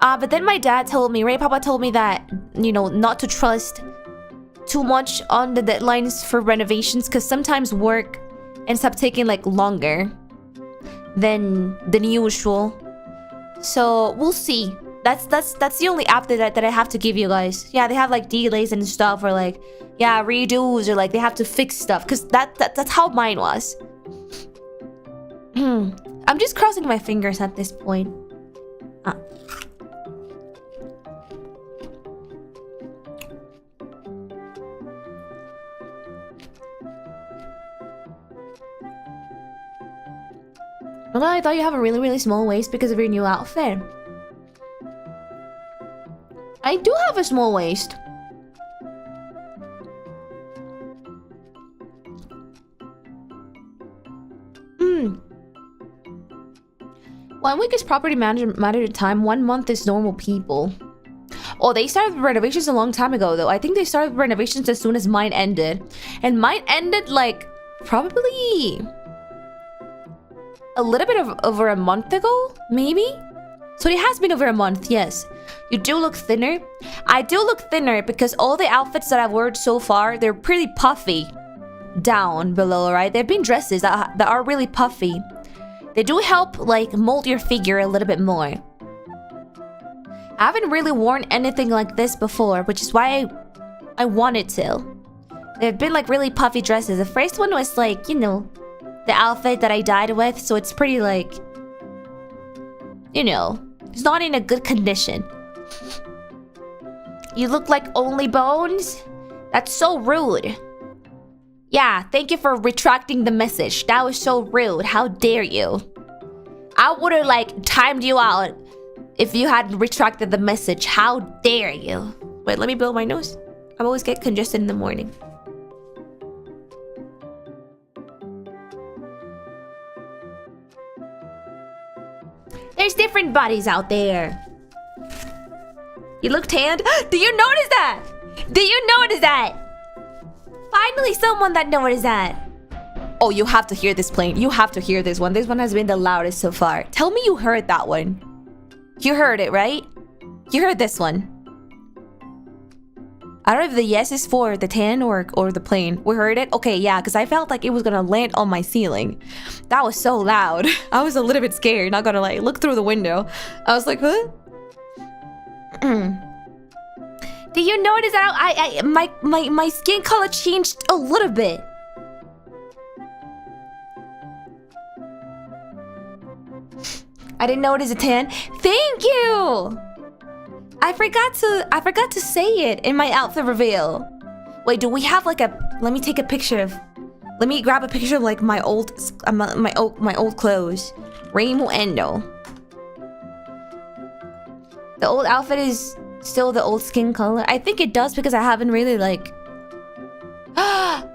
But then my dad told me, Ray Papa told me that, you know, not to trust too much on the deadlines for renovations, because sometimes work ends up taking like longer than usual. So we'll see. That's the only update that I have to give you guys. Yeah, they have like delays and stuff, or like, yeah, redos, or like they have to fix stuff, because that's how mine was. I'm just crossing my fingers at this point. Although I thought you have a really, really small waist because of your new outfit. I do have a small waist. One week is property manager time. 1 month is normal people. Oh, they started renovations a long time ago though. I think they started renovations as soon as mine ended. And mine ended like probably a little bit over a month ago, maybe? So it has been over a month, yes. You do look thinner. I do look thinner because all the outfits that I've worn so far, they're pretty puffy down below, right? They've been dresses that are really puffy. They do help like mold your figure a little bit more. I haven't really worn anything like this before, which is why I wanted to. They've been like really puffy dresses. The first one was like, you know, the outfit that I dyed with, so it's pretty like, you know, it's not in a good condition. You look like only bones? That's so rude. Yeah, thank you for retracting the message. That was so rude. How dare you? I would have like timed you out if you hadn't retracted the message. How dare you? Wait, let me blow my nose. I always get congested in the morning. There's different bodies out there. You look tanned. Do you notice that? Do you notice that? Finally, someone that noticed that. Oh, you have to hear this plane. You have to hear this one. This one has been the loudest so far. Tell me you heard that one. You heard it, right? You heard this one. I don't know if the yes is for the tan or the plane. We heard it? Okay, yeah, because I felt like it was gonna land on my ceiling. That was so loud. I was a little bit scared, not gonna like look through the window. I was like, huh? Do you notice that my skin color changed a little bit? I didn't notice a tan. Thank you! I forgot to say it in my outfit reveal. Wait, do we have like a... Let me take a picture of... Let me grab a picture of like my old clothes. Reimu Endou. The old outfit is still the old skin color. I think it does because I haven't really like...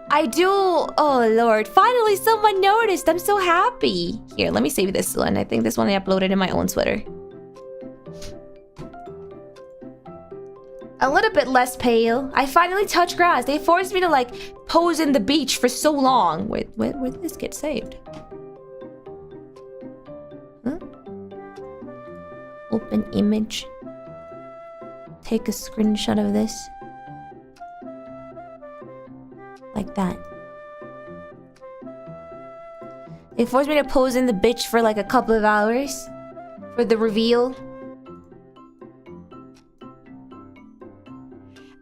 I do! Oh lord, finally someone noticed! I'm so happy! Here, let me save this one. I think this one I uploaded in my own sweater. A little bit less pale. I finally touched grass. They forced me to like pose in the beach for so long. Wait, where did this get saved? Huh? Open image. Take a screenshot of this. Like that. They forced me to pose in the beach for like a couple of hours. For the reveal.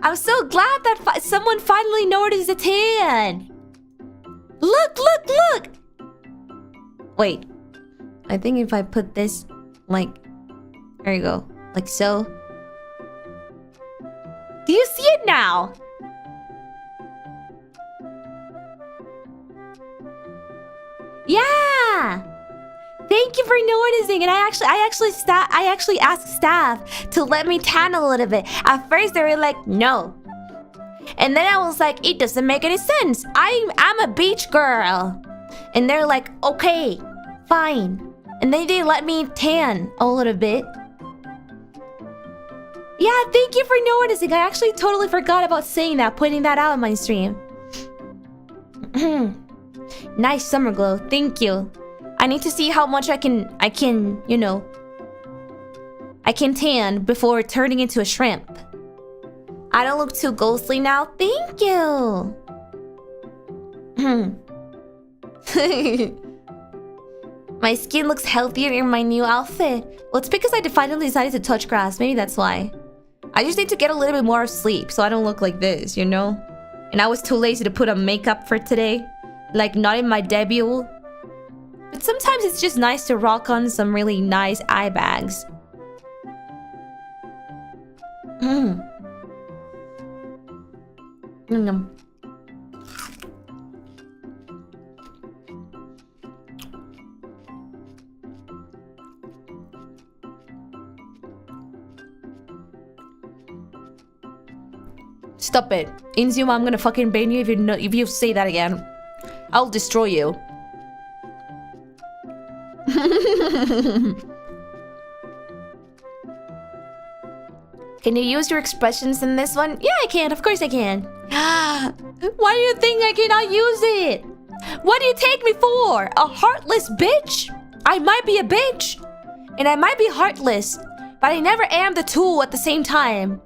I'm so glad that someone finally noticed the tan. Look, look, look. Wait. I think if I put this like... There you go. Like so. Do you see it now? Yeah. Thank you for noticing. And I actually asked staff to let me tan a little bit. At first they were like, no. And then I was like, it doesn't make any sense. I'm a beach girl. And they're like, okay, fine. And then they let me tan a little bit. Yeah, thank you for noticing. I actually totally forgot about saying that, putting that out on my stream. Nice summer glow. Thank you. I need to see how much I can, you know, I can tan before turning into a shrimp. I don't look too ghostly now. Thank you. My skin looks healthier in my new outfit. Well, it's because I finally decided to touch grass. Maybe that's why. I just need to get a little bit more sleep so I don't look like this, you know? And I was too lazy to put on makeup for today. Like, not in my debut. But sometimes it's just nice to rock on some really nice eye bags. Stop it. Inzuma, I'm gonna fucking ban you if you say that again. I'll destroy you. Can you use your expressions in this one? Yeah, I can. Of course I can. Why do you think I cannot use it? What do you take me for? A heartless bitch? I might be a bitch. And I might be heartless. But I never am the two at the same time.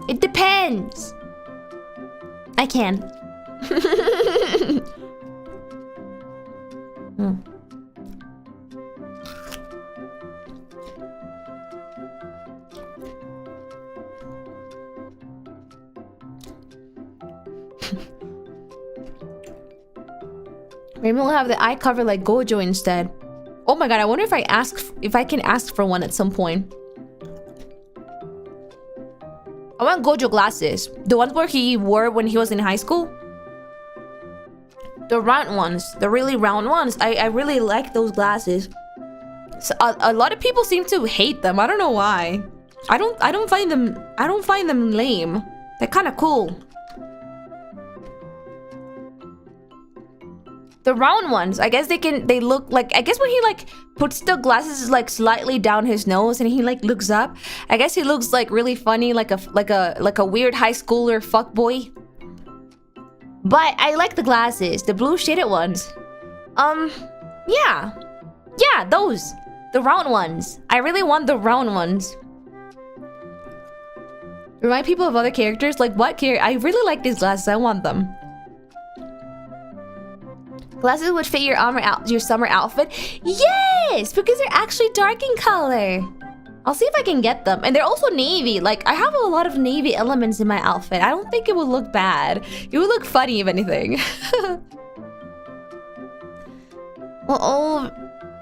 It depends. I can. Maybe we'll have the eye cover like Gojo instead. Oh my god, I wonder if I can ask for one at some point. I want Gojo glasses. The ones where he wore when he was in high school. The round ones. The really round ones. I really like those glasses. So a lot of people seem to hate them. I don't know why. I don't find them lame. They're kind of cool. The round ones, I guess they look like, I guess when he like puts the glasses like slightly down his nose and he like looks up, I guess he looks like really funny, like a weird high schooler fuckboy. But I like the glasses, the blue shaded ones. Yeah, those, the round ones. I really want the round ones. Remind people of other characters, like what character? I really like these glasses. I want them. Glasses would fit your summer outfit. Yes, because they're actually dark in color. I'll see if I can get them. And they're also navy. Like, I have a lot of navy elements in my outfit. I don't think it would look bad. It would look funny, if anything. Well, all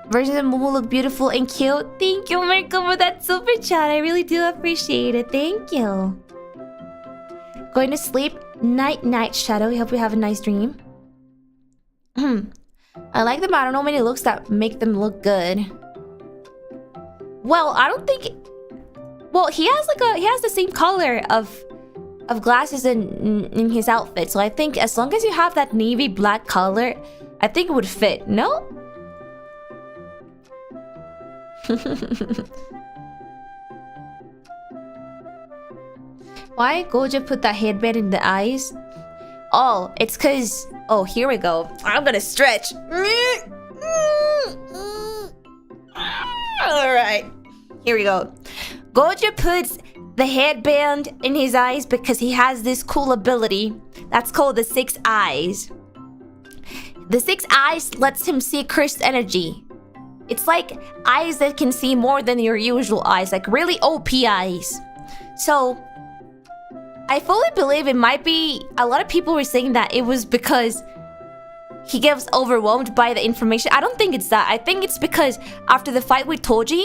versions of MUMU look beautiful and cute. Thank you, Marco, for that super chat. I really do appreciate it. Thank you. Going to sleep. Night, Shadow. I hope you have a nice dream. I like them, but I don't know many looks that make them look good. Well, I don't think... Well, he has the same color of glasses in his outfit. So I think as long as you have that navy black color, I think it would fit. No? Why Gojo put that headband in the eyes? Oh, it's cause... Oh, here we go. I'm gonna stretch. Alright. Here we go. Gojo puts the headband in his eyes because he has this cool ability. That's called the 6 eyes. The 6 eyes lets him see cursed energy. It's like eyes that can see more than your usual eyes. Like really OP eyes. So... I fully believe it might be... A lot of people were saying that it was because he gets overwhelmed by the information. I don't think it's that. I think it's because after the fight with Toji,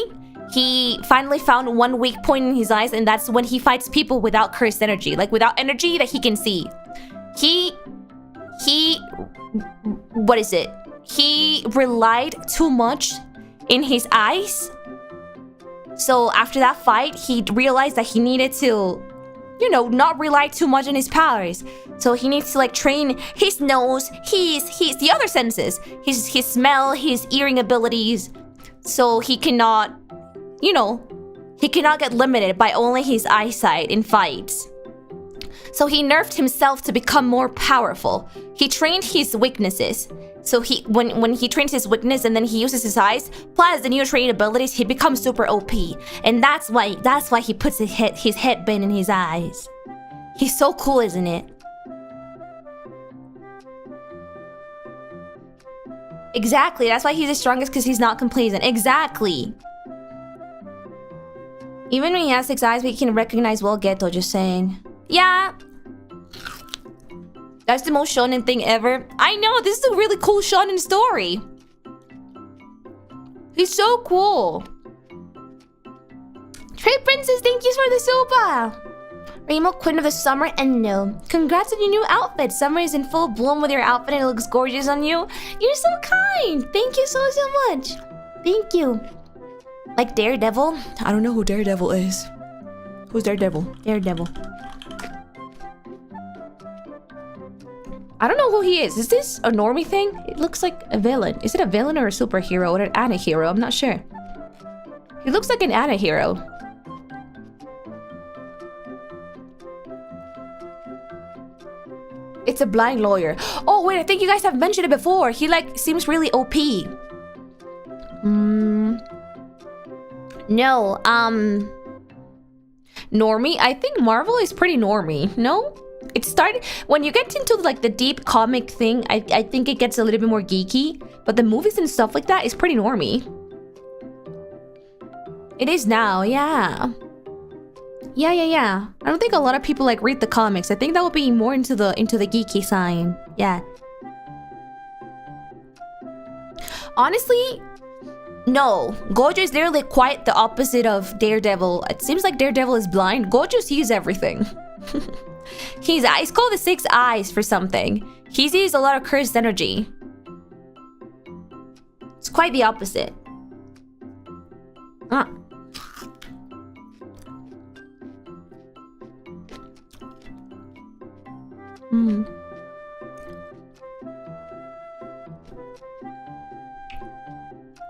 he finally found one weak point in his eyes, and that's when he fights people without cursed energy. Like, without energy that he can see. What is it? He relied too much in his eyes. So after that fight, he realized that he needed to... You know, not rely too much on his powers. So he needs to like train his nose, his the other senses, his smell, his hearing abilities. So he cannot, you know, he cannot get limited by only his eyesight in fights. So he nerfed himself to become more powerful. He trained his weaknesses. So when he trains his weakness and then he uses his eyes, plus the new training abilities, he becomes super OP. And that's why he puts his headband in his eyes. He's so cool, isn't it? Exactly, that's why he's the strongest, because he's not complacent. Exactly. Even when he has 6 eyes, we can recognize well Geto, just saying. Yeah. That's the most shonen thing ever. I know, this is a really cool shonen story. He's so cool. Trey Princess, thank you for the super. Reimu, Queen of the Summer Endou. Congrats on your new outfit. Summer is in full bloom with your outfit and it looks gorgeous on you. You're so kind. Thank you so much. Thank you. Like Daredevil? I don't know who Daredevil is. Who's Daredevil? Daredevil. I don't know who he is. Is this a normie thing? It looks like a villain. Is it a villain or a superhero or an anti-hero? I'm not sure. He looks like an anti-hero. It's a blind lawyer. Oh wait, I think you guys have mentioned it before. He like seems really OP. No, normie? I think Marvel is pretty normie, no? It started when you get into like the deep comic thing. I think it gets a little bit more geeky, but the movies and stuff like that is pretty normie. It is now, yeah. Yeah. I don't think a lot of people like read the comics. I think that would be more into the geeky side. Yeah. Honestly, No, Gojo is literally quite the opposite of Daredevil. It seems like Daredevil is blind. Gojo sees everything. He's called the 6 eyes for something. He sees a lot of cursed energy. It's quite the opposite. Ah.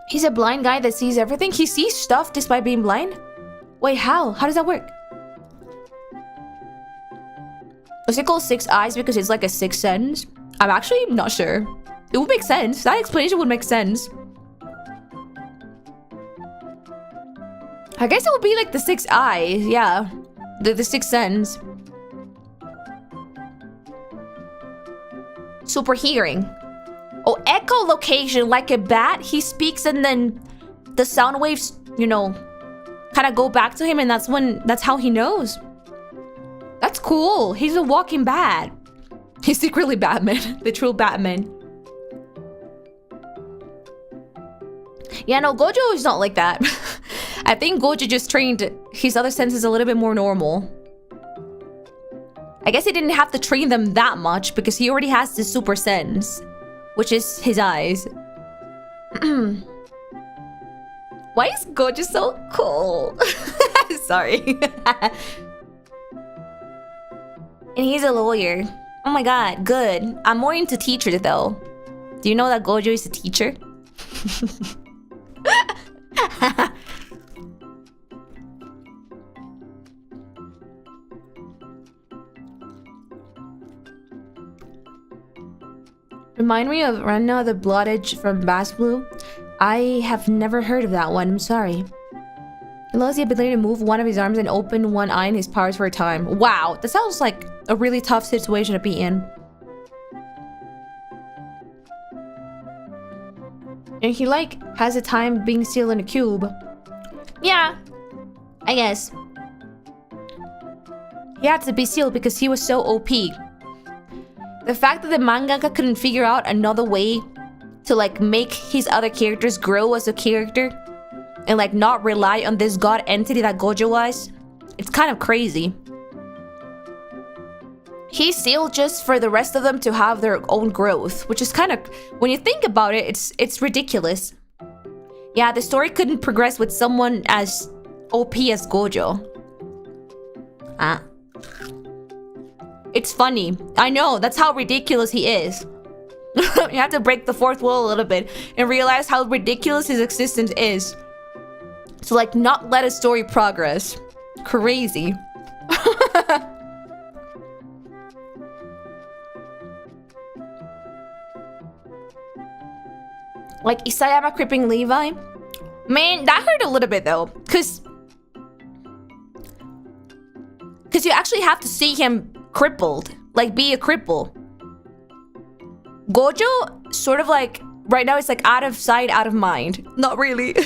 He's a blind guy that sees everything? He sees stuff despite being blind? Wait, how? How does that work? Is it called 6 eyes because it's like a 6th sense? I'm actually not sure. It would make sense. That explanation would make sense. I guess it would be like the 6 eyes. Yeah. The 6th sense. Super hearing. Oh, echolocation, like a bat. He speaks and then the sound waves, you know, kind of go back to him, and that's how he knows. That's cool. He's a walking bat. He's secretly Batman. The true Batman. Yeah, no, Gojo is not like that. I think Gojo just trained his other senses a little bit more normal. I guess he didn't have to train them that much because he already has the super sense, which is his eyes. Why is Gojo so cool? Sorry. And he's a lawyer. Oh my god, good. I'm more into teachers though. Do you know that Gojo is a teacher? Remind me of Rana the Blood Edge from Bass Blue. I have never heard of that one. I'm sorry. He lost the ability to move one of his arms and open one eye in his powers for a time. Wow, that sounds like a really tough situation to be in. And he like has a time being still in a cube. Yeah, I guess. He had to be sealed because he was so OP. The fact that the mangaka couldn't figure out another way to like make his other characters grow as a character and like not rely on this god entity that Gojo was, it's kind of crazy. He's sealed just for the rest of them to have their own growth, which is kind of, when you think about it, it's ridiculous. Yeah, the story couldn't progress with someone as OP as Gojo. Ah. It's funny. I know, that's how ridiculous he is. You have to break the fourth wall a little bit and realize how ridiculous his existence is. To like not let a story progress. Crazy. Like Isayama cripping Levi. Man, that hurt a little bit though. Cause you actually have to see him crippled. Like be a cripple. Gojo, sort of like, right now it's like out of sight, out of mind. Not really.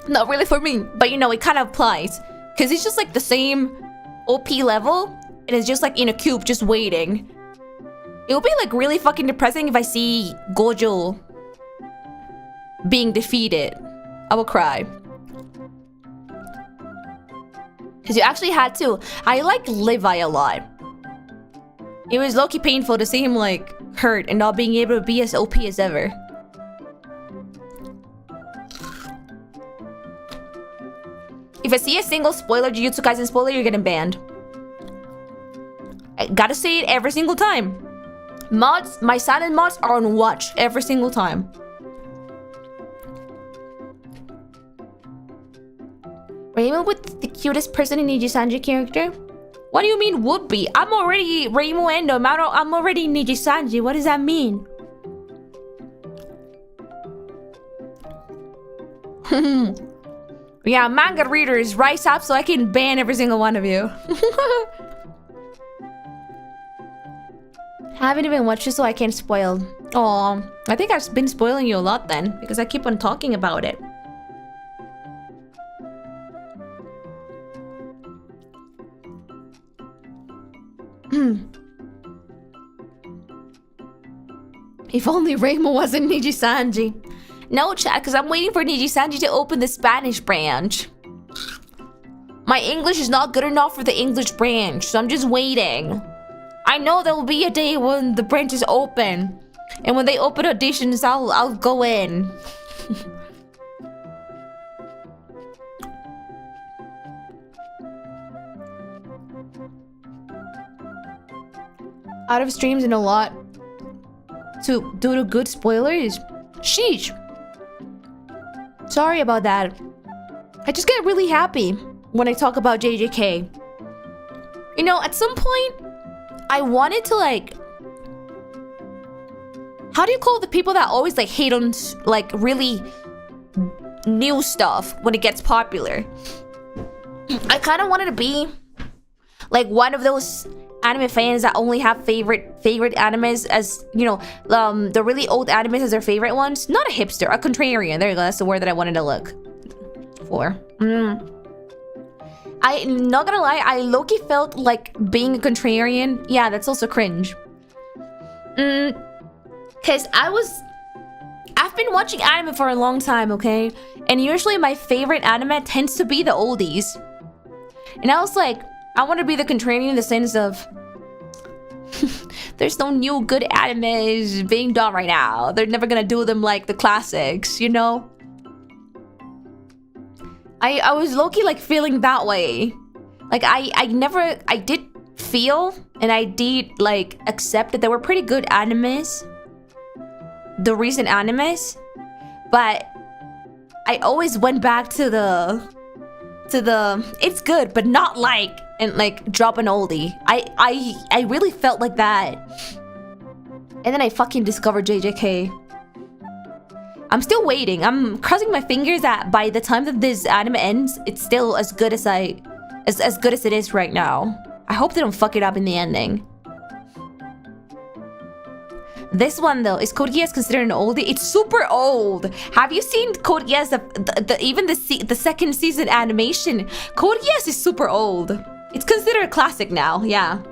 Not really for me. But you know, it kind of applies. Because he's just like the same OP level. And it's just like in a cube, just waiting. It would be like really fucking depressing if I see Gojo being defeated. I will cry. Because you actually had to. I like Levi a lot. It was low-key painful to see him like hurt and not being able to be as OP as ever. If I see a single spoiler, Jujutsu Kaisen spoiler, you're getting banned. I gotta say it every single time. Mods, my silent mods are on watch every single time. Reimu with the cutest person in NIJISANJI character? What do you mean would be? I'm already Reimu Endou. I'm already NIJISANJI. What does that mean? Yeah, manga readers, rise up so I can ban every single one of you. Haven't even watched it, so I can't spoil. Aw, I think I've been spoiling you a lot then, because I keep on talking about it. If only Reimu wasn't NIJISANJI. No, chat, because I'm waiting for NIJISANJI to open the Spanish branch. My English is not good enough for the English branch, so I'm just waiting. I know there will be a day when the branch is open. And when they open auditions, I'll go in. Out of streams and a lot due to good spoilers. Sheesh. Sorry about that. I just get really happy when I talk about JJK. You know, at some point, I wanted to like... How do you call the people that always like hate on like really new stuff when it gets popular? I kind of wanted to be like one of those anime fans that only have favorite animes as, you know, the really old animes as their favorite ones. Not a hipster, a contrarian. There you go. That's the word that I wanted to look for. I'm not gonna lie, I low-key felt like being a contrarian. Yeah, that's also cringe. Cause I've been watching anime for a long time, okay? And usually my favorite anime tends to be the oldies. And I was like, I want to be the contrarian in the sense of there's no new good animes being done right now. They're never gonna do them like the classics, you know? I was low-key like feeling that way. Like I did feel and I did like accept that there were pretty good animes. The recent animes. But I always went back to the it's good but not like and like drop an oldie. I really felt like that. And then I fucking discovered JJK. I'm still waiting. I'm crossing my fingers that by the time that this anime ends, it's still as good as as good as it is right now. I hope they don't fuck it up in the ending. This one though, is Code Geass considered an oldie? It's super old. Have you seen Code Geass? Even the second season animation. Code Geass is super old. It's considered a classic now. Yeah.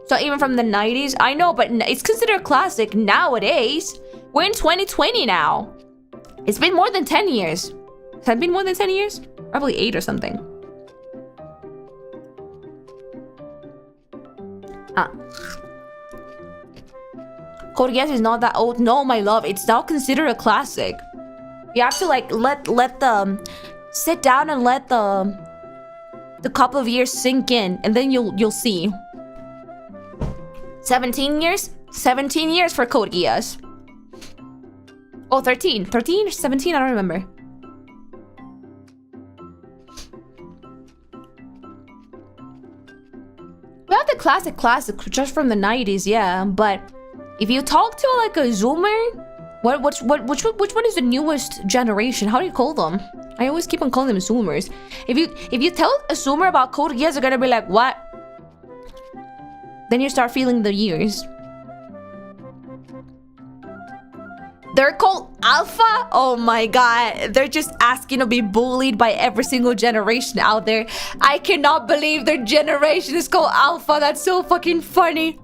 So even from the 90s, I know, but it's considered a classic nowadays. We're in 2020 now. It's been more than 10 years. Has it been more than 10 years? Probably 8 or something. Code Geass is not that old. No, my love, it's now considered a classic. You have to like let the sit down and let the couple of years sink in, and then you'll see. 17 years? 17 years for Code Geass. Oh, 13. 13 or 17? I don't remember. We have the classic just from the 90s, yeah. But if you talk to like a Zoomer, which one is the newest generation? How do you call them? I always keep on calling them Zoomers. If you tell a Zoomer about Code Geass, they're gonna be like, what? Then you start feeling the years. They're called Alpha? Oh my god. They're just asking to be bullied by every single generation out there. I cannot believe their generation is called Alpha. That's so fucking funny.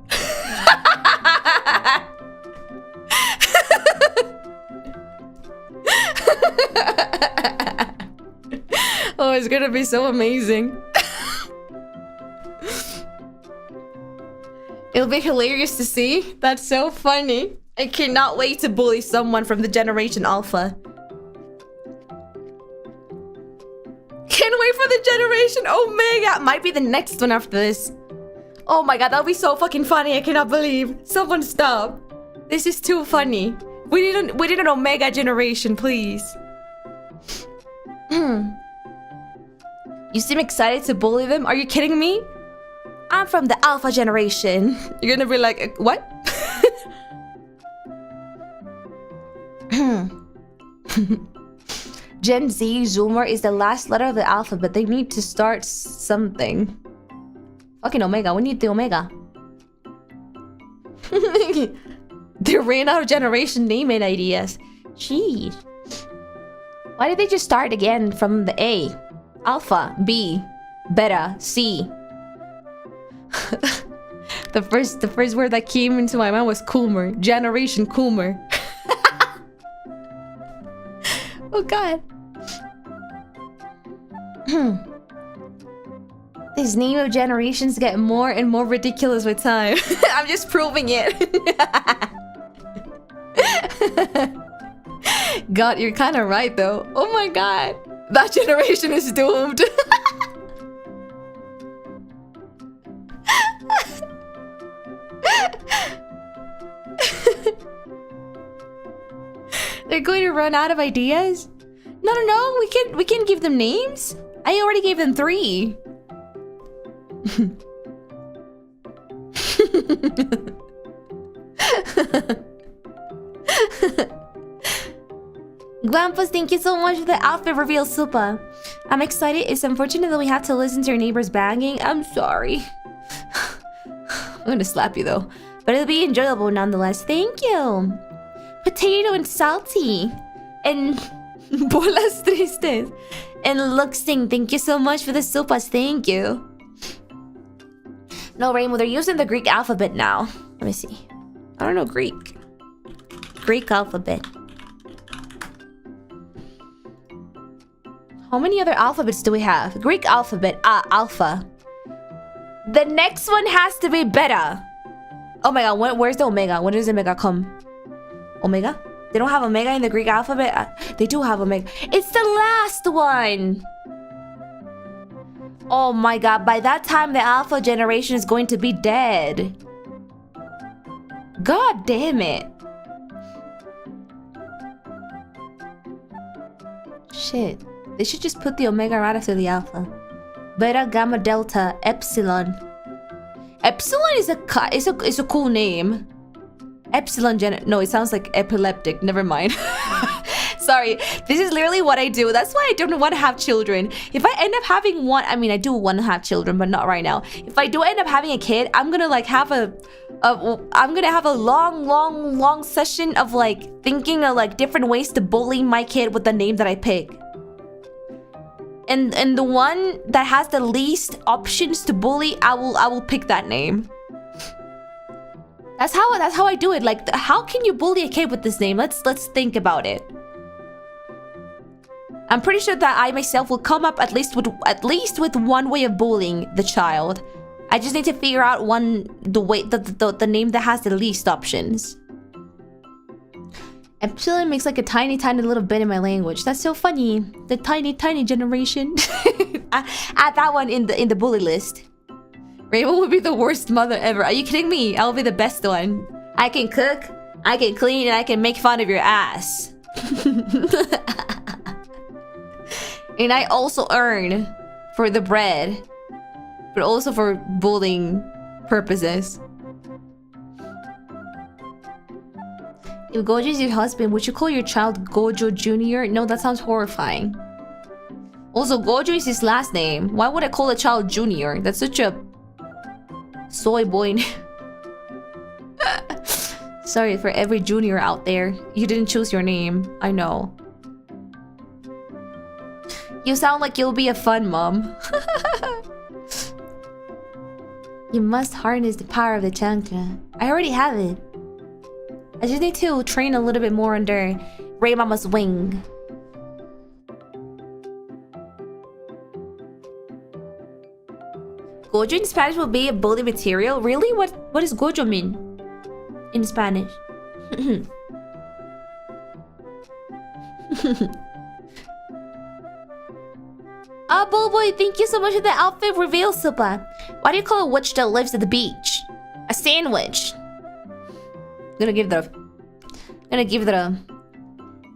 Oh, it's gonna be so amazing. It'll be hilarious to see. That's so funny. I cannot wait to bully someone from the generation Alpha. Can't wait for the generation Omega. Might be the next one after this. Oh my god, that'll be so fucking funny. I cannot believe. Someone stop. This is too funny. We need an Omega generation, please. You seem excited to bully them? Are you kidding me? I'm from the Alpha generation. You're gonna be like, what? Gen Z Zoomer is the last letter of the alphabet. They need to start something. Fucking Omega. We need the Omega. They ran out of generation naming ideas. Jeez. Why did they just start again from the A? Alpha, B, Beta, C. The first word that came into my mind was Coomer. Generation Coomer. Oh god. This name of generations get more and more ridiculous with time. I'm just proving it. God, you're kind of right though. Oh my god. That generation is doomed. They're going to run out of ideas? No. We can give them names. I already gave them 3. Glampus, thank you so much for the outfit reveal, Supa. I'm excited. It's unfortunate that we have to listen to your neighbors banging. I'm sorry. I'm gonna slap you though. But it'll be enjoyable nonetheless. Thank you. Potato and salty. And bolas tristes. And Luxing, thank you so much for the sopas. Thank you. No, Reimu, they're using the Greek alphabet now. Let me see. I don't know Greek. Greek alphabet. How many other alphabets do we have? Greek alphabet. Alpha. The next one has to be beta. Oh my god, where's the omega? When does omega come? Omega? They don't have omega in the Greek alphabet? They do have omega. It's the last one! Oh my god, by that time the alpha generation is going to be dead. God damn it. Shit. They should just put the omega right after the alpha. Beta, gamma, delta, epsilon. Epsilon is a cool name. Epsilon no, it sounds like epileptic. Never mind. Sorry, this is literally what I do. That's why I don't want to have children. If I end up having one, I mean, I do want to have children, but not right now. If I do end up having a kid, I'm gonna like have I'm gonna have a long session of like thinking of like different ways to bully my kid with the name that I pick. And the one that has the least options to bully, I will pick that name. That's how I do it. Like, how can you bully a kid with this name? Let's think about it. I'm pretty sure that I myself will come up at least with one way of bullying the child. I just need to figure out the name that has the least options. Epsilon makes like a tiny little bit in my language. That's so funny. The tiny generation. Add that one in the bully list. Reimu would be the worst mother ever. Are you kidding me? I'll be the best one. I can cook, I can clean, and I can make fun of your ass. And I also earn for the bread, but also for bullying purposes. If Gojo is your husband, would you call your child Gojo Jr.? No, that sounds horrifying. Also, Gojo is his last name. Why would I call a child Junior? That's such a soy boy name. Sorry for every junior out there. You didn't choose your name. I know. You sound like you'll be a fun mom. You must harness the power of the chankra. I already have it. I just need to train a little bit more under Rei Mama's wing. Gojo in Spanish will be a bully material? Really? What does Gojo mean in Spanish? Boy, thank you so much for the outfit reveal, Supa. Why do you call a witch that lives at the beach a sandwich? I'm gonna give that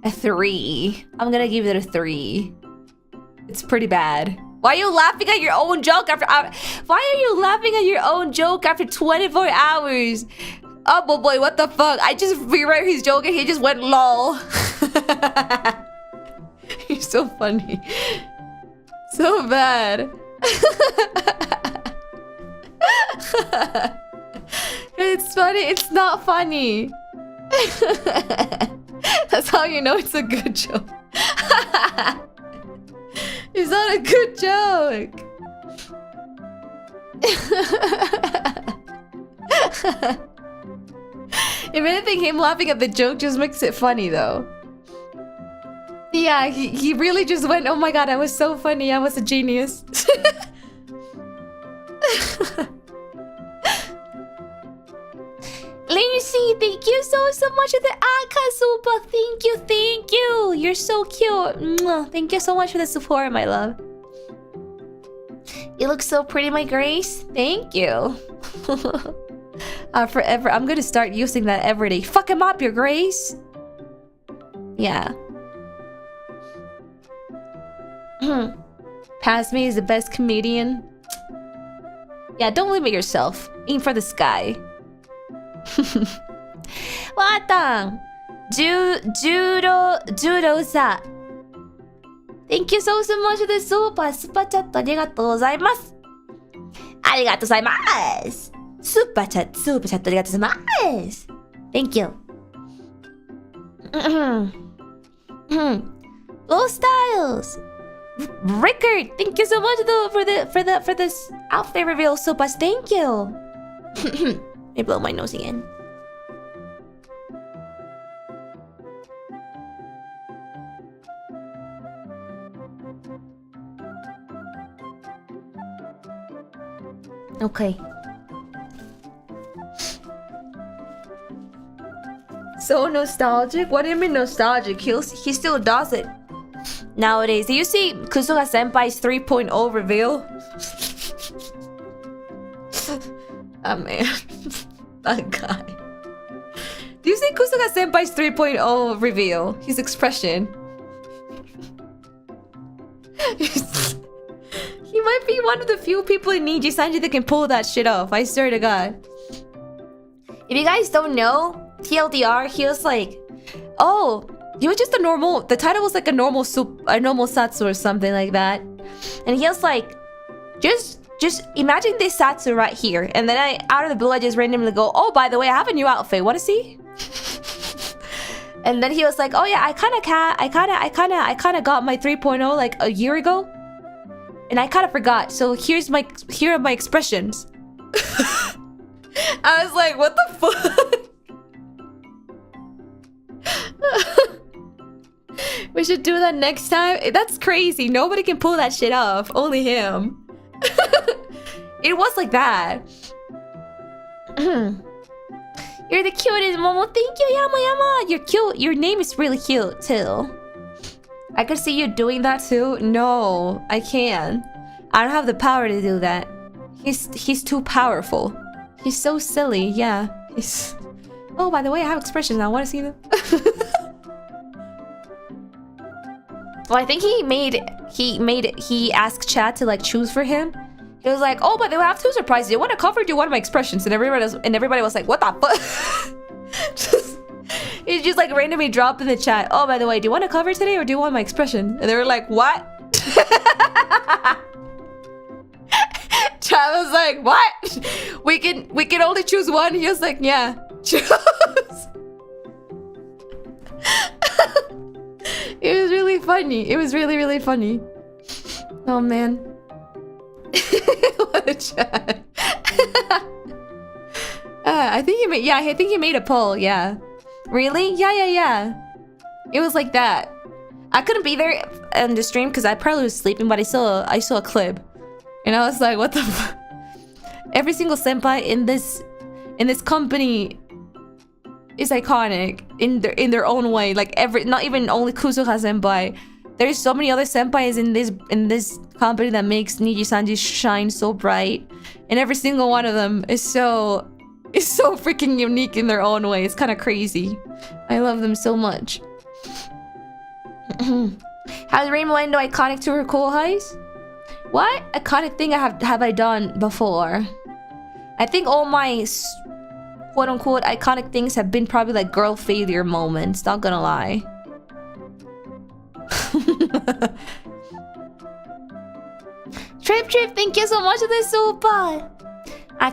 a 3. I'm gonna give it a 3. It's pretty bad. Why are you laughing at your own joke after? Why are you laughing at your own joke after 24 hours? Oh boy, what the fuck? I just rewrote his joke and he just went lol. You're so funny. So bad. It's funny. It's not funny. That's how you know it's a good joke. It's not a good joke. If anything, him laughing at the joke just makes it funny though. Yeah, he really just went, oh my god, I was so funny, I was a genius. Lacey, thank you so much for the Akasupa. Thank you. You're so cute. Mwah. Thank you so much for the support, my love. You look so pretty, my Grace. Thank you. Forever. I'm gonna start using that every day. Fuck him up, your Grace. Yeah. Past me is the best comedian. Yeah, don't limit yourself. Aim for the sky. Watang! Judo-sa. Thank you so much for the super chat. Arigatou gozaimasu. Arigatou gozaimasu. Super chat. Arigatou gozaimasu. Thank you. Low Styles. Rickard, thank you so much though for this outfit reveal super. Thank you. Let me blow my nose again. Okay. So nostalgic? What do you mean nostalgic? He still does it nowadays. Do you see Kusuga Senpai's 3.0 reveal? Oh man. That guy. Do you see Kusuga Senpai's 3.0 reveal? His expression. He might be one of the few people in NIJISANJI that can pull that shit off. I swear to God. If you guys don't know, TLDR, he was like, oh, he was just a normal. The title was like a normal satsu or something like that. And he was like, just imagine this satsu right here, and then out of the blue, I just randomly go, oh, by the way, I have a new outfit. Want to see? And then he was like, oh yeah, I kind of got my 3.0 like a year ago, and I kind of forgot. So here are my expressions. I was like, what the fuck? We should do that next time. That's crazy. Nobody can pull that shit off. Only him. It was like that. You're the cutest, Momo. Thank you, Yama. You're cute. Your name is really cute too. I could see you doing that too. No, I can't. I don't have the power to do that. He's too powerful. He's so silly. Yeah. Oh, by the way, I have expressions. I want to see them. Well, I think he asked chat to like choose for him. He was like, oh, but they have 2 surprises. Do you want a cover or do you want my expressions? And everybody was like, what the fuck? He just like randomly dropped in the chat, oh, by the way, do you want a cover today or do you want my expression? And they were like, what? Chat was like, what? We can only choose one. He was like, yeah, choose. It was really funny. It was really, really funny. Oh man. What a chat. I think he made a poll. Yeah. Really? Yeah. It was like that. I couldn't be there in the stream because I probably was sleeping, but I saw a clip, and I was like, what the fuck? Every single senpai in this company is iconic in their own way. Like not even only Kusuha senpai. There's so many other senpais in this company that makes NIJISANJI shine so bright, and every single one of them is so freaking unique in their own way. It's kind of crazy. I love them so much. How's Reimu Endou iconic to her cool highs? What iconic thing have I done before? I think all my quote-unquote iconic things have been probably like girl failure moments, not gonna lie. Trip, thank you so much for the super. I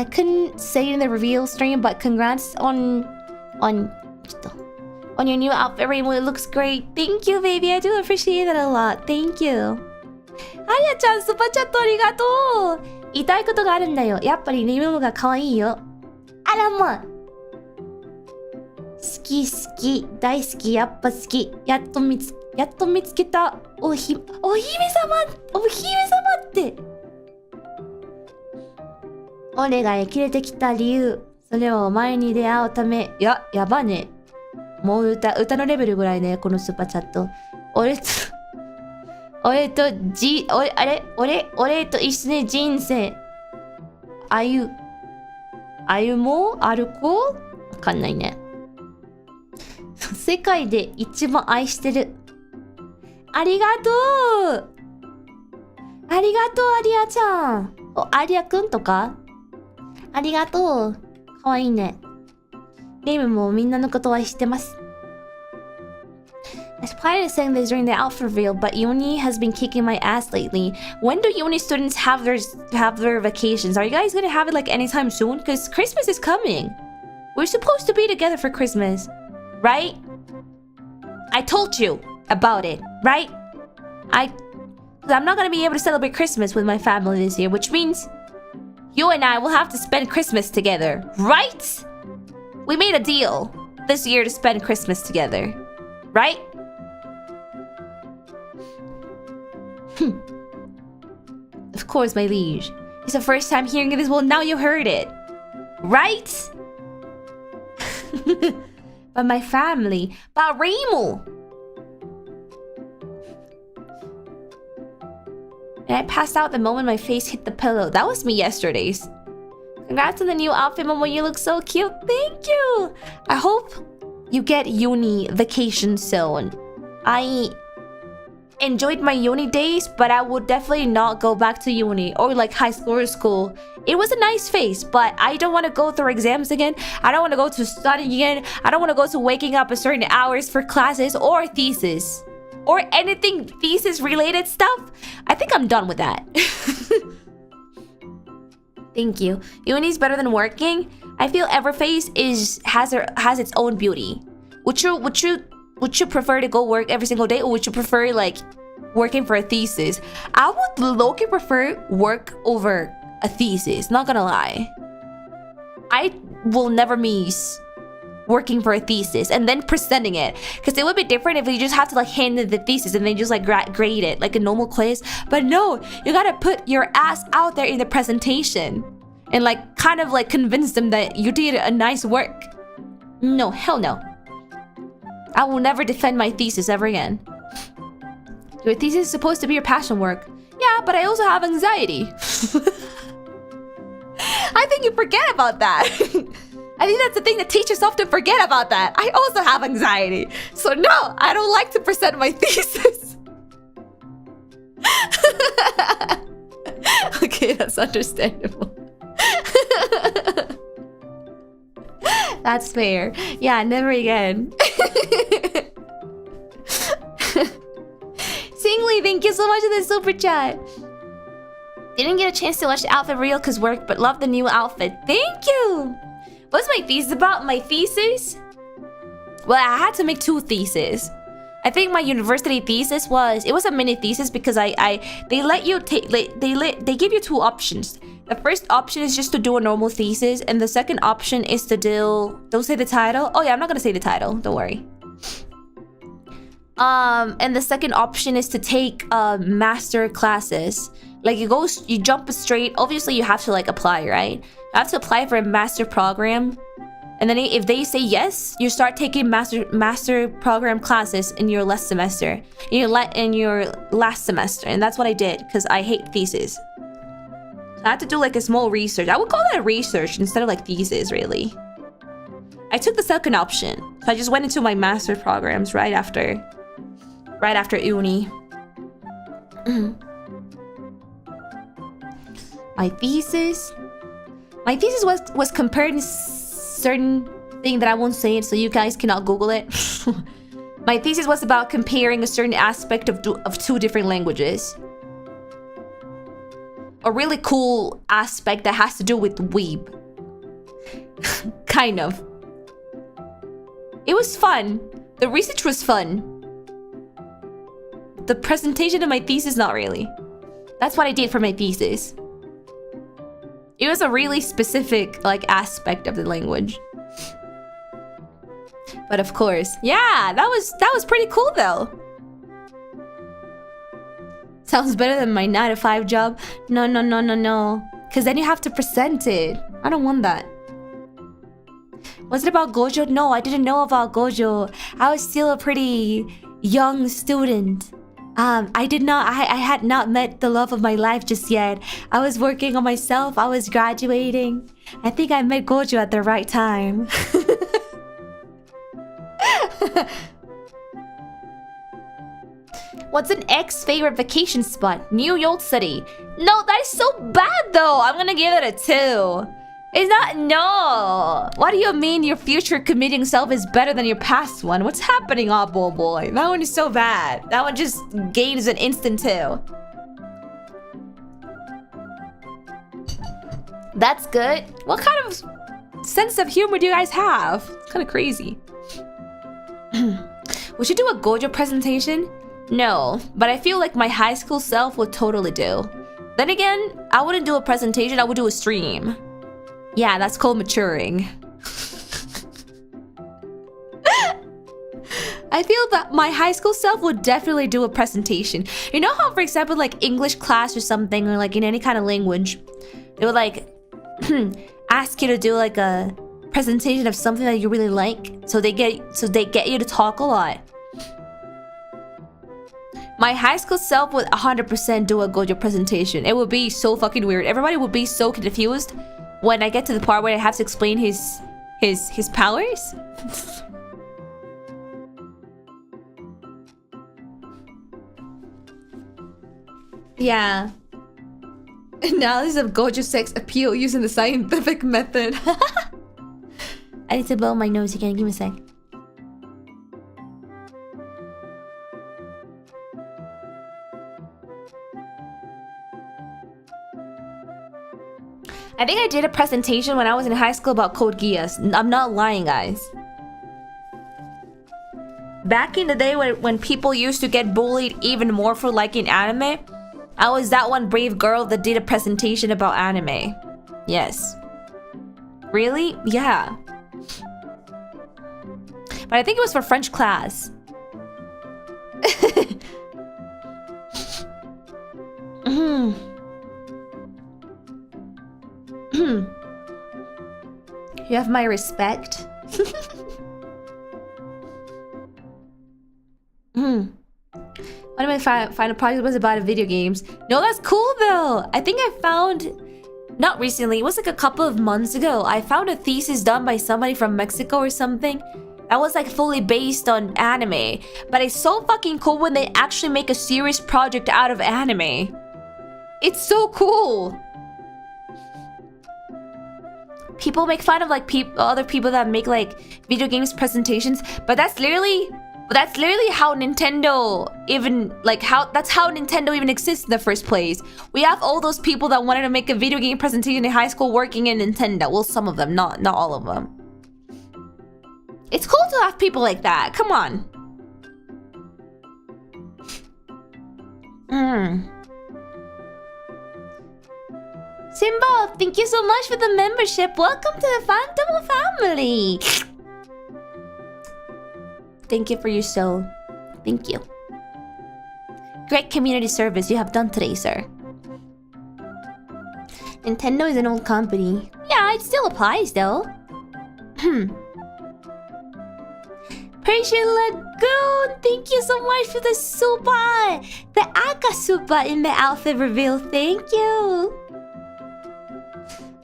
couldn't say it in the reveal stream, but congrats on your new outfit, Reimu. It looks great. Thank you, baby. I do appreciate it a lot. Thank you. Aya-chan, super chat arigato. 言いたいことがあるんだよ。やっぱりリムムが可愛いよ。あらまあ。好き好き、大好き、やっぱ好き。やっと見つけた。お姫様って。俺が生きれてきた理由。それはお前に出会うため。やばね。もう歌のレベルぐらいね、このスーパーチャット。俺と一緒に人生。歩もう歩こうわかんないね。世界で一番愛してる。ありがとうアリアちゃん。アリアくんとかありがとう。かわいいね。ゲームもみんなのことは知ってます。I planned to sing this during the outfit reveal, but uni has been kicking my ass lately. When do uni students have their vacations? Are you guys gonna have it like anytime soon? Because Christmas is coming. We're supposed to be together for Christmas, right? I told you about it, right? I'm not gonna be able to celebrate Christmas with my family this year, which means you and I will have to spend Christmas together, right? We made a deal this year to spend Christmas together, right? Of course, my liege. It's the first time hearing this. Well, now you heard it, right? But my family, but Reimu. And I passed out the moment my face hit the pillow. That was me yesterday's. Congrats on the new outfit, Momo. You look so cute. Thank you. I hope you get uni vacation soon. I enjoyed my uni days, but I would definitely not go back to uni or like high school or school. It was a nice phase, but I don't want to go through exams again. I don't want to go to studying again. I don't want to go to waking up at certain hours for classes or thesis or anything thesis related stuff. I think I'm done with that. Thank you. Uni's better than working. I feel every phase has its own beauty. Would you prefer to go work every single day, or would you prefer like working for a thesis? I would low-key prefer work over a thesis, not gonna lie. I will never miss working for a thesis and then presenting it, because it would be different if you just have to like hand in the thesis and then just like grade it like a normal quiz. But no, you gotta put your ass out there in the presentation and like kind of like convince them that you did a nice work. No, hell no. I will never defend my thesis ever again. Your thesis is supposed to be your passion work. Yeah, but I also have anxiety. I think you forget about that. I think that's the thing that teachers often forget about that. I also have anxiety. So no, I don't like to present my thesis. Okay, that's understandable. That's fair. Yeah, never again. Singly, thank you so much for the super chat. Didn't get a chance to watch the outfit real because work, but love the new outfit. Thank you. What's my thesis about? My thesis? Well, I had to make 2 theses. I think my university thesis was a mini thesis because they let you take they give you 2 options. The first option is just to do a normal thesis, and the second option is to don't say the title. Oh yeah, I'm not gonna say the title, don't worry. And the second option is to take master classes. Like you jump straight. Obviously you have to like apply, right? You have to apply for a master program. And then if they say yes, you start taking master program classes in your last semester. In your last semester. And that's what I did because I hate thesis. So I had to do like a small research. I would call that a research instead of like thesis, really. I took the second option. So I just went into my master programs right after uni. My thesis was comparing certain thing that I won't say it, so you guys cannot Google it. My thesis was about comparing a certain aspect of 2 different languages. A really cool aspect that has to do with weeb. Kind of. It was fun. The research was fun. The presentation of my thesis, not really. That's what I did for my thesis. It was a really specific like aspect of the language. But of course, yeah, that was pretty cool though. Sounds better than my 9-to-5 job. No. Because then you have to present it. I don't want that. Was it about Gojo? No, I didn't know about Gojo. I was still a pretty young student. I had not met the love of my life just yet. I was working on myself. I was graduating. I think I met Gojo at the right time. What's an ex-favorite vacation spot? New York City. No, that is so bad though. I'm gonna give it a 2. It's not, no. What do you mean your future committing self is better than your past one? What's happening, Oppo boy? That one is so bad. That one just gains an instant 2. That's good. What kind of sense of humor do you guys have? It's kind of crazy. We should do a Gojo presentation? No, but I feel like my high school self would totally do. Then again, I wouldn't do a presentation, I would do a stream. Yeah, that's called maturing. I feel that my high school self would definitely do a presentation. You know how, for example, like English class or something, or like in any kind of language, they would like ask you to do like a presentation of something that you really like, so they get you to talk a lot. My high school self would 100% do a Gojo presentation. It would be so fucking weird. Everybody would be so confused when I get to the part where I have to explain his powers. Yeah. Analysis of Gojo sex appeal using the scientific method. I need to blow my nose again. Give me a sec. I think I did a presentation when I was in high school about Code Geass. I'm not lying, guys. Back in the day when people used to get bullied even more for liking anime, I was that one brave girl that did a presentation about anime. Yes. Really? Yeah. But I think it was for French class. You have my respect. One of my final projects was about video games. No, that's cool though. I think I found, not recently, it was like a couple of months ago, I found a thesis done by somebody from Mexico or something that was like fully based on anime. But it's so fucking cool when they actually make a serious project out of anime. It's so cool. People make fun of like other people that make like video games presentations, but that's literally how Nintendo even that's how Nintendo even exists in the first place. We have all those people that wanted to make a video game presentation in high school working in Nintendo. Well, some of them, not all of them. It's cool to have people like that. Come on. Simba, thank you so much for the membership. Welcome to the Phantom family. Thank you for your soul. Thank you. Great community service you have done today, sir. Nintendo is an old company. Yeah, it still applies though. Persian Lagoon, thank you so much for the super. The Aka super in the outfit reveal. Thank you.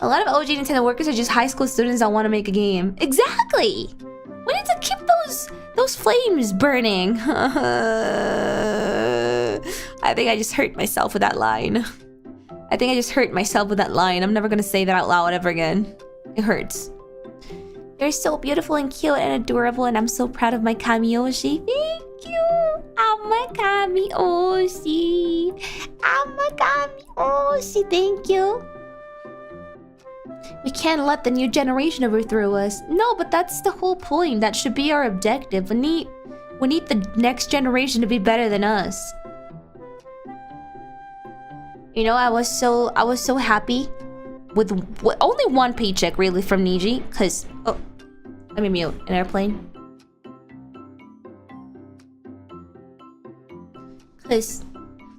A lot of OG Nintendo workers are just high school students that want to make a game. Exactly! We need to keep those flames burning. I think I just hurt myself with that line. I'm never gonna say that out loud ever again. It hurts. You're so beautiful and cute and adorable, and I'm so proud of my Kamiyoshi. Thank you! I'm a Kamiyoshi. Thank you. We can't let the new generation overthrow us. No, but that's the whole point. That should be our objective. We need the next generation to be better than us. You know, I was so happy with only one paycheck really from Niji, cause oh, let me mute an airplane. Cause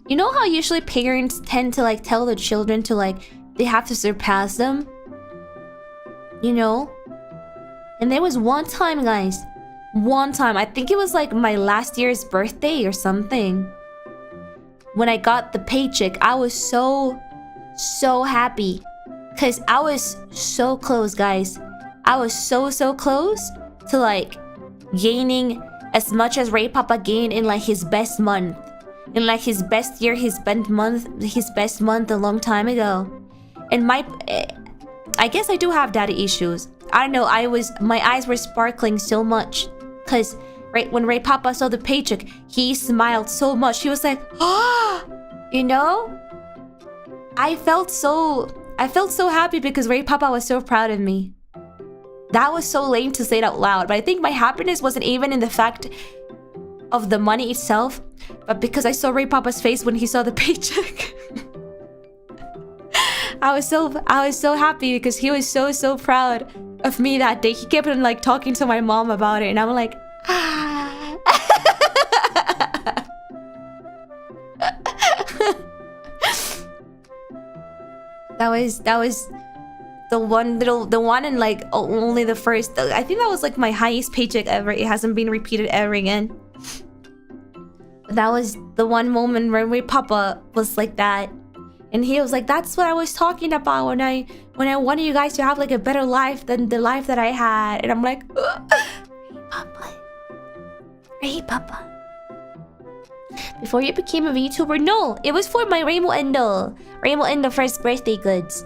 you know how usually parents tend to like tell their children to like they have to surpass them, you know? And there was one time, guys, one time, I think it was like my last year's birthday or something, when I got the paycheck. I was so happy because I was so close, guys. I was so close to like gaining as much as Ray Papa gained in like his best month, in like his best year, his best month a long time ago. And I guess I do have daddy issues. I don't know, my eyes were sparkling so much because when Ray Papa saw the paycheck, he smiled so much. He was like, ah, you know? I felt so happy because Ray Papa was so proud of me. That was so lame to say it out loud, but I think my happiness wasn't even in the fact of the money itself, but because I saw Ray Papa's face when he saw the paycheck. I was so happy because he was so proud of me that day. He kept on like talking to my mom about it, and I'm like, ah. That was the one and like only the first. I think that was like my highest paycheck ever. It hasn't been repeated ever again. That was the one moment where my papa was like that, and he was like, "That's what I was talking about when I wanted you guys to have like a better life than the life that I had." And I'm like, Ray Papa. Before you became a VTuber? No, it was for my Reimu Endou first birthday goods.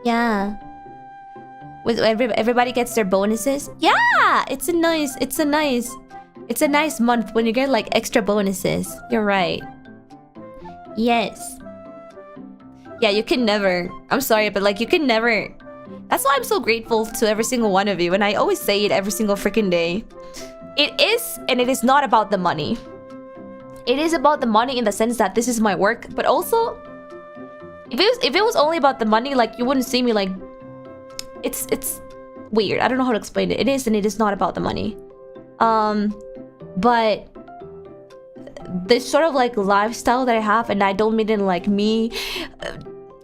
Yeah. With everybody gets their bonuses. Yeah, it's a nice month when you get like extra bonuses. You're right. Yes. Yeah, you can never. I'm sorry, but like you can never. That's why I'm so grateful to every single one of you, and I always say it every single freaking day. It is, and it is not about the money. It is about the money in the sense that this is my work, but also, if it was only about the money, like you wouldn't see me like. It's weird. I don't know how to explain it. It is, and it is not about the money. But this sort of like lifestyle that I have, and I don't mean it like me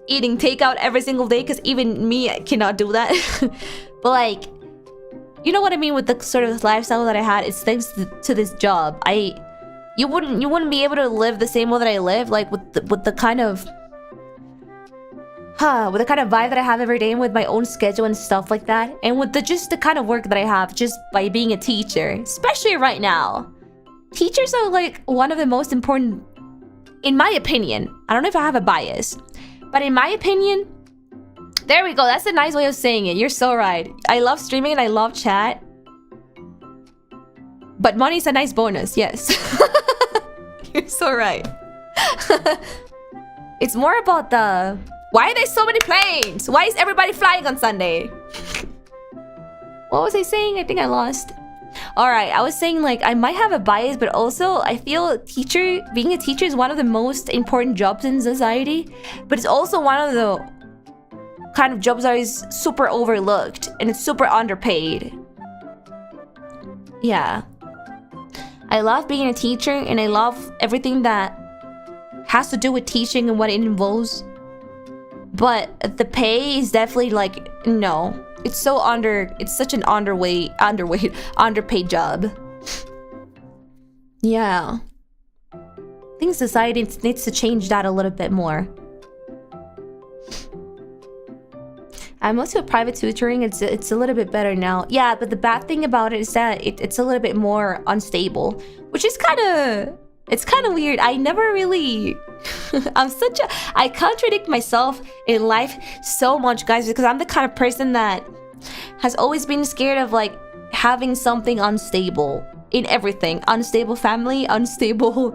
eating takeout every single day, because even me cannot do that. But like, you know what I mean with the sort of lifestyle that I had. It's thanks to this job. You wouldn't be able to live the same way that I live, like with the kind of vibe that I have every day, and with my own schedule and stuff like that, and with just the kind of work that I have just by being a teacher, especially right now. Teachers are like one of the most important, in my opinion. I don't know if I have a bias, but in my opinion, there we go. That's a nice way of saying it. You're so right. I love streaming and I love chat, but money's a nice bonus. Yes. You're so right. It's more about the, why are there so many planes? Why is everybody flying on Sunday? What was I saying? I think I lost. Alright, I was saying like I might have a bias, but also I feel being a teacher is one of the most important jobs in society, but it's also one of the kind of jobs that is super overlooked and it's super underpaid. Yeah. I love being a teacher, and I love everything that has to do with teaching and what it involves. But the pay is definitely like, no. It's such an underpaid job. Yeah. I think society needs to change that a little bit more. I moved to a private tutoring. It's a little bit better now. Yeah, but the bad thing about it is that it's a little bit more unstable, which is kind of weird. I never really I contradict myself in life so much, guys, because I'm the kind of person that has always been scared of like having something unstable in everything. Unstable family, unstable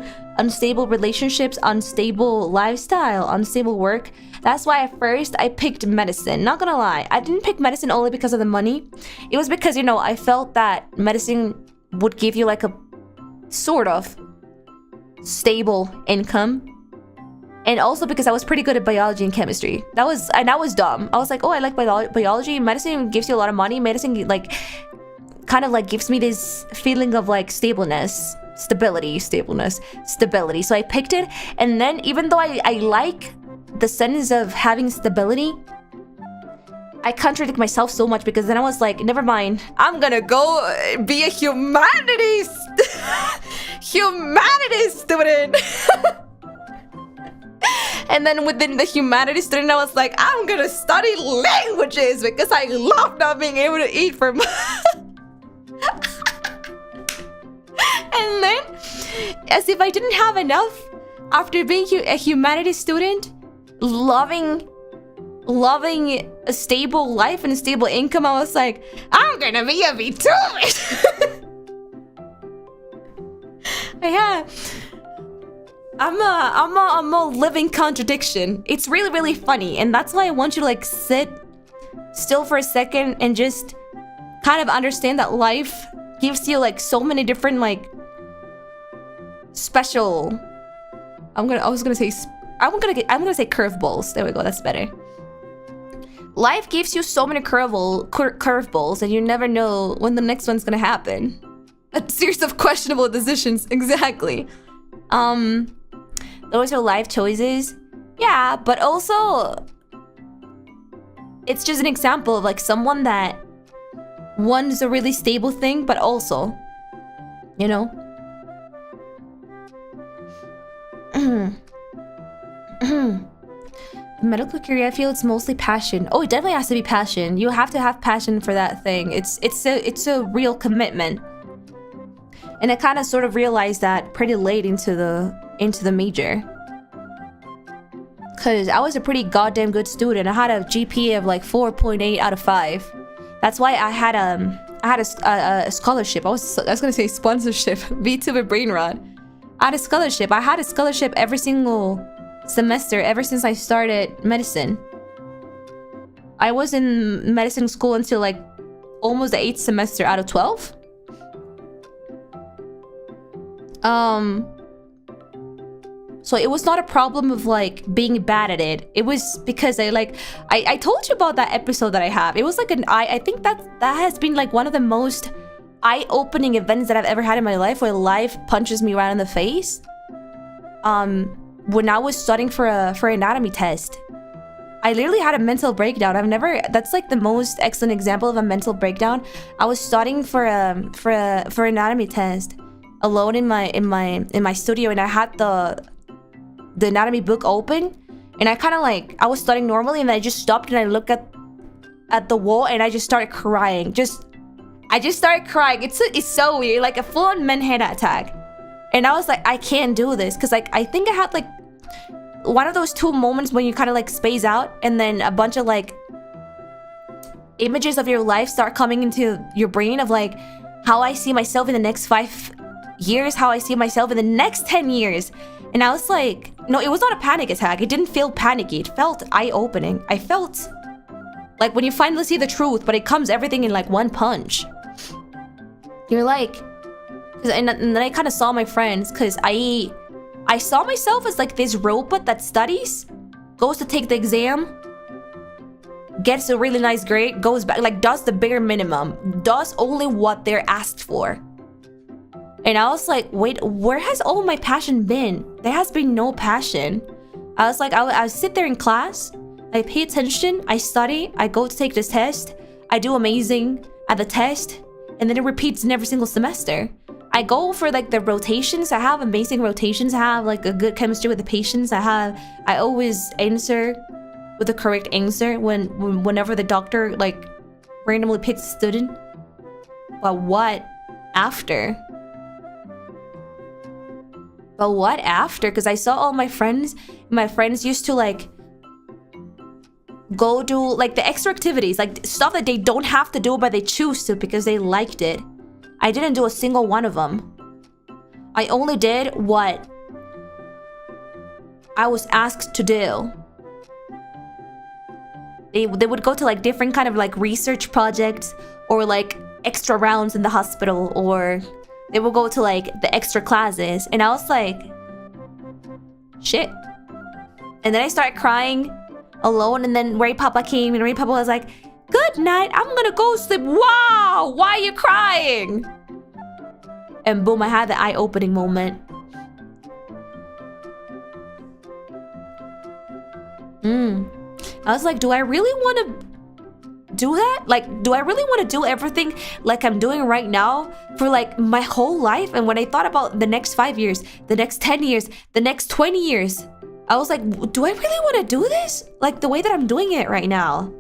relationships, unstable lifestyle, unstable work. That's why at first I picked medicine. Not gonna lie, I didn't pick medicine only because of the money. It was because, you know, I felt that medicine would give you like a sort of stable income. And also because I was pretty good at biology and chemistry. That was dumb. I was like, oh, I like biology. Medicine gives you a lot of money. Medicine like kind of like gives me this feeling of like stability. So I picked it, and then even though I like the sense of having stability, I contradict myself so much, because then I was like, never mind, I'm gonna go be a humanities student. And then within the humanities student, I was like, I'm gonna study languages because I love not being able to eat for And then, as if I didn't have enough, after being a humanities student, loving a stable life and a stable income, I was like, I'm gonna be a VTuber. Yeah, I'm a living contradiction. It's really, really funny, and that's why I want you to like sit still for a second and just kind of understand that life gives you like so many different like special. I'm gonna say curveballs. There we go. That's better. Life gives you so many curveballs, and you never know when the next one's gonna happen. A series of questionable decisions. Exactly. Those are life choices. Yeah, but also it's just an example of like someone that wants a really stable thing, but also, you know. Medical career, I feel it's mostly passion. Oh, it definitely has to be passion. You have to have passion for that thing. It's a real commitment. And I kind of sort of realized that pretty late into the major. Cause I was a pretty goddamn good student. I had a GPA of like 4.8 out of 5. That's why I had a scholarship. I was gonna say sponsorship. VTuber brain rot. I had a scholarship. I had a scholarship every single semester ever since I started medicine. I was in medicine school until like almost the 8th semester out of 12. So it was not a problem of like being bad at it. It was because I told you about that episode that I have. It was like I think that has been like one of the most eye-opening events that I've ever had in my life, where life punches me right in the face. When I was studying for an anatomy test, I literally had a mental breakdown. That's like the most excellent example of a mental breakdown. I was studying for an anatomy test alone in my studio, and I had the anatomy book open, and I was studying normally, and I just stopped and I looked at the wall, and I just started crying. I just started crying. It's so weird, like a full-on Manhattan attack. And I was like, I can't do this, because like I think I had like one of those two moments when you kind of like space out, and then a bunch of like images of your life start coming into your brain of like how I see myself in the next 5 years, how I see myself in the next 10 years. And I was like, no, it was not a panic attack. It didn't feel panicky. It felt eye-opening. I felt like when you finally see the truth, but it comes everything in like one punch. You're like, and then I kind of saw my friends, because I saw myself as like this robot that studies, goes to take the exam, gets a really nice grade, goes back, like does the bare minimum, does only what they're asked for. And I was like, wait, where has all my passion been? There has been no passion. I was like, I sit there in class, I pay attention, I study, I go to take this test, I do amazing at the test, and then it repeats in every single semester. I go for like the rotations. I have amazing rotations. I have like a good chemistry with the patients. I always answer with the correct answer whenever the doctor like randomly picks a student. But what after? Because I saw all my friends. My friends used to like go do like the extra activities, like stuff that they don't have to do but they choose to because they liked it. I didn't do a single one of them. I only did what I was asked to do. They would go to like different kind of like research projects, or like extra rounds in the hospital, or they would go to like the extra classes, and I was like, shit. And then I started crying alone, and then Ray Papa came, and Ray Papa was like, "Good night, I'm gonna go sleep." Wow, why are you crying? And boom, I had the eye-opening moment. I was like, do I really want to do that? Like, do I really want to do everything like I'm doing right now for like my whole life? And when I thought about the next 5 years, the next 10 years, the next 20 years, I was like, do I really want to do this? Like the way that I'm doing it right now?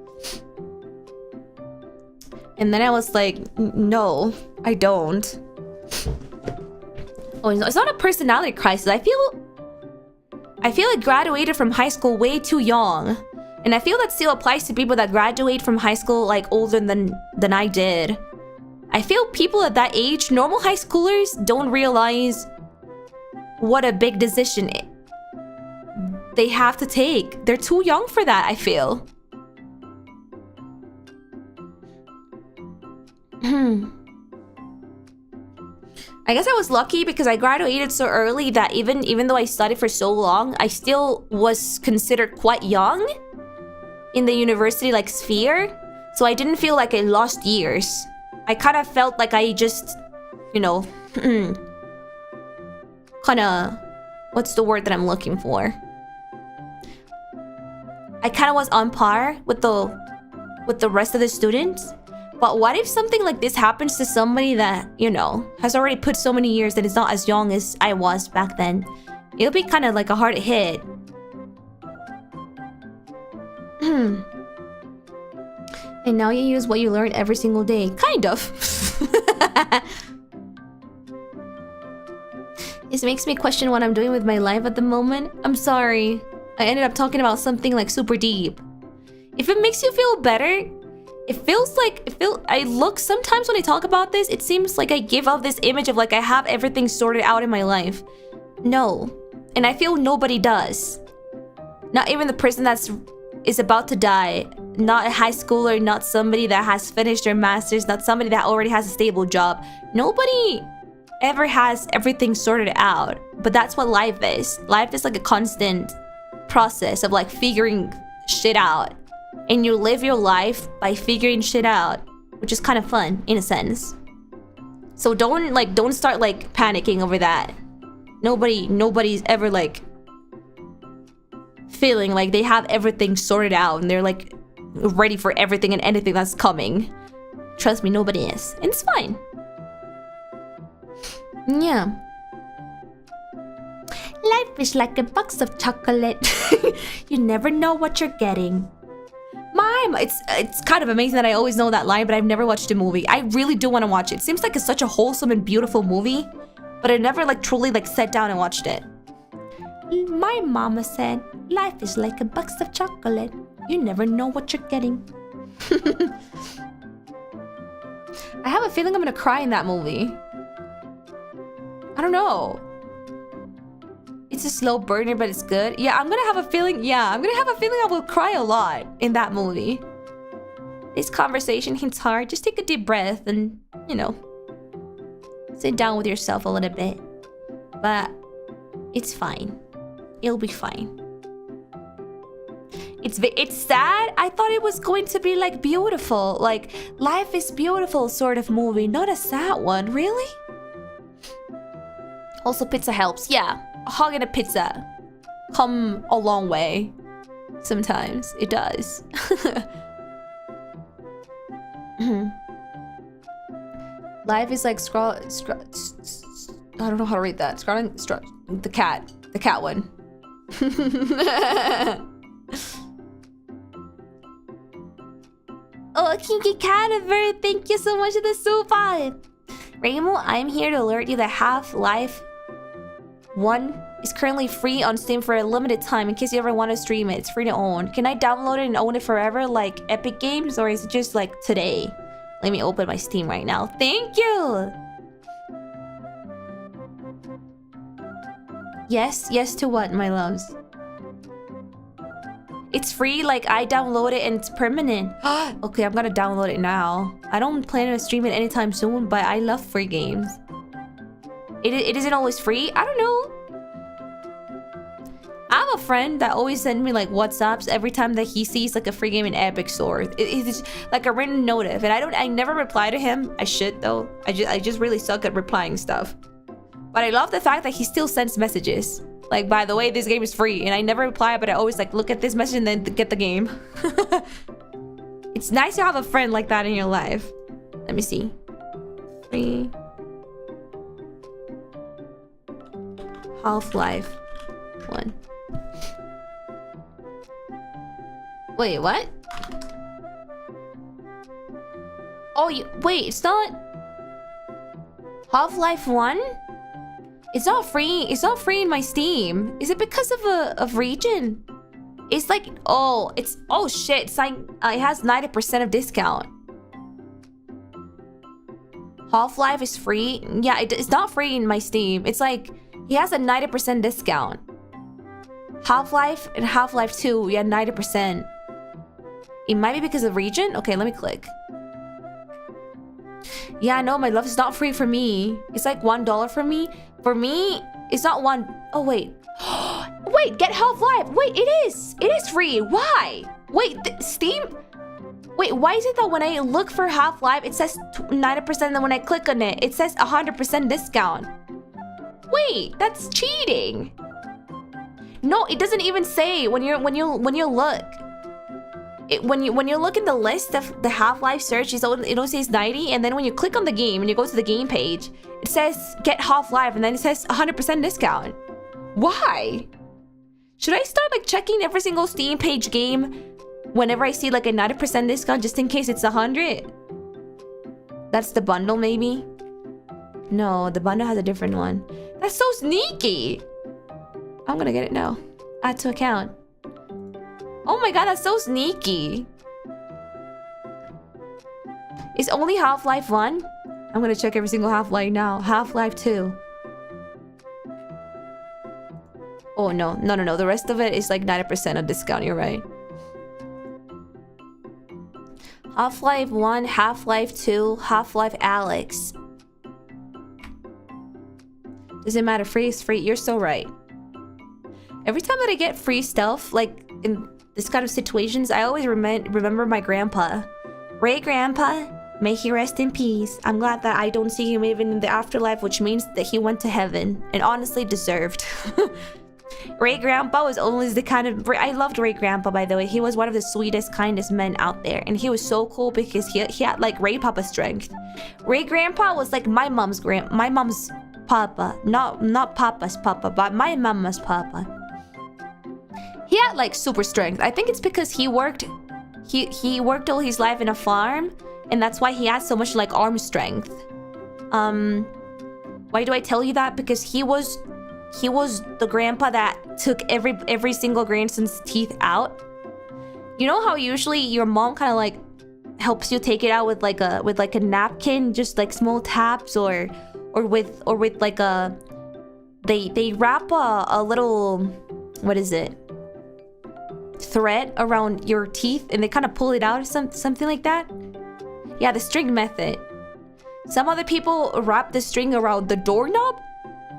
And then I was like, no, I don't. Oh, it's not a personality crisis. I feel I graduated from high school way too young. And I feel that still applies to people that graduate from high school like older than I did. I feel people at that age, normal high schoolers, don't realize what a big decision they have to take. They're too young for that, I feel. I guess I was lucky because I graduated so early that even though I studied for so long, I still was considered quite young in the university like sphere. So I didn't feel like I lost years. I kind of felt like I just, you know, kind of, what's the word that I'm looking for? I kind of was on par with the rest of the students. But what if something like this happens to somebody that, you know, has already put so many years and is not as young as I was back then? It'll be kind of like a hard hit. And now you use what you learn every single day. Kind of. This makes me question what I'm doing with my life at the moment. I'm sorry. I ended up talking about something like super deep. If it makes you feel better, I look sometimes when I talk about this, it seems like I give off this image of like I have everything sorted out in my life. No. And I feel nobody does. Not even the person is about to die. Not a high schooler, not somebody that has finished their masters, not somebody that already has a stable job. Nobody ever has everything sorted out. But that's what life is. Life is like a constant process of like figuring shit out. And you live your life by figuring shit out, which is kind of fun in a sense. So don't start like panicking over that. Nobody's ever like feeling like they have everything sorted out and they're like ready for everything and anything that's coming. Trust me, nobody is. And it's fine. Yeah. Life is like a box of chocolate. You never know what you're getting. It's kind of amazing that I always know that line, but I've never watched the movie. I really do want to watch it. It seems like it's such a wholesome and beautiful movie, but I never like truly like sat down and watched it. My mama said, life is like a box of chocolate. You never know what you're getting. I have a feeling I'm gonna cry in that movie. I don't know. It's a slow burner, but it's good. Yeah, I'm gonna have a feeling I will cry a lot in that movie. This conversation hits hard. Just take a deep breath and, you know, sit down with yourself a little bit. But it's fine. It'll be fine. It's sad. I thought it was going to be like beautiful, like life is beautiful sort of movie, not a sad one. Really? Also, pizza helps. Yeah. A hug and a pizza come a long way. Sometimes it does. Life is like I don't know how to read that. The cat one. Oh, Kinky Cadaver, thank you so much for the super. Reimu, I'm here to alert you that Half-Life 1 is currently free on Steam for a limited time in case you ever want to stream it. It's free to own. Can I download it and own it forever like Epic Games, or is it just like today? Let me open my Steam right now. Thank you! Yes? Yes to what, my loves? It's free, like I download it and it's permanent. Okay, I'm gonna download it now. I don't plan to stream it anytime soon, but I love free games. It isn't always free? I don't know. I'm have a friend that always sends me like WhatsApps every time that he sees like a free game in Epic Store. It's like a random notif, and I never reply to him. I should though. I just really suck at replying stuff. But I love the fact that he still sends messages. Like, by the way, this game is free, and I never reply, but I always like look at this message and then get the game. It's nice to have a friend like that in your life. Let me see. Free. Half-Life 1. Wait, what? Oh, wait, it's not Half-Life 1? It's not free. It's not free in my Steam. Is it because of region? It's like, oh shit. It's like it has 90% of discount. Half-Life is free. Yeah, it's not free in my Steam. It's like he has a 90% discount. Half-Life and Half-Life 2, yeah, 90%. It might be because of region. Okay, let me click. Yeah, no, my love is not free for me. It's like $1 for me. For me, it's not one. Oh, wait. Wait, get Half-Life. Wait, it is. It is free. Why? Wait, Steam? Wait, why is it that when I look for Half-Life, it says 90%, and then when I click on it, it says 100% discount? Wait, that's cheating. No, it doesn't even say when you look. When you look in the list of the Half-Life search, it only says 90, and then when you click on the game and you go to the game page, it says get Half-Life, and then it says 100% discount. Why? Should I start like checking every single Steam page game whenever I see like a 90% discount just in case it's 100? That's the bundle maybe? No, the bundle has a different one. That's so sneaky. I'm gonna get it now. Add to account. Oh my god, that's so sneaky. Is only Half-Life 1? I'm gonna check every single Half-Life now. Half-Life 2. Oh no. The rest of it is like 90% of discount, you're right. Half-Life 1, Half-Life 2, Half-Life Alyx. Doesn't matter, free is free. You're so right. Every time that I get free stuff, like in this kind of situations, I always remember my grandpa. Ray Grandpa, may he rest in peace. I'm glad that I don't see him even in the afterlife, which means that he went to heaven, and honestly deserved. Ray Grandpa was always the kind of... I loved Ray Grandpa, by the way. He was one of the sweetest, kindest men out there, and he was so cool because he had like Ray Papa strength. Ray Grandpa was like my mom's papa, not Papa's papa, but my mama's papa. He had like super strength. I think it's because he worked all his life in a farm, and that's why he has so much like arm strength. Why do I tell you that? Because he was the grandpa that took every single grandson's teeth out. You know how usually your mom kind of like helps you take it out with like a napkin, just like small taps, or with like a they wrap a little, what is it, thread around your teeth, and they kind of pull it out or something like that. Yeah, the string method. Some other people wrap the string around the doorknob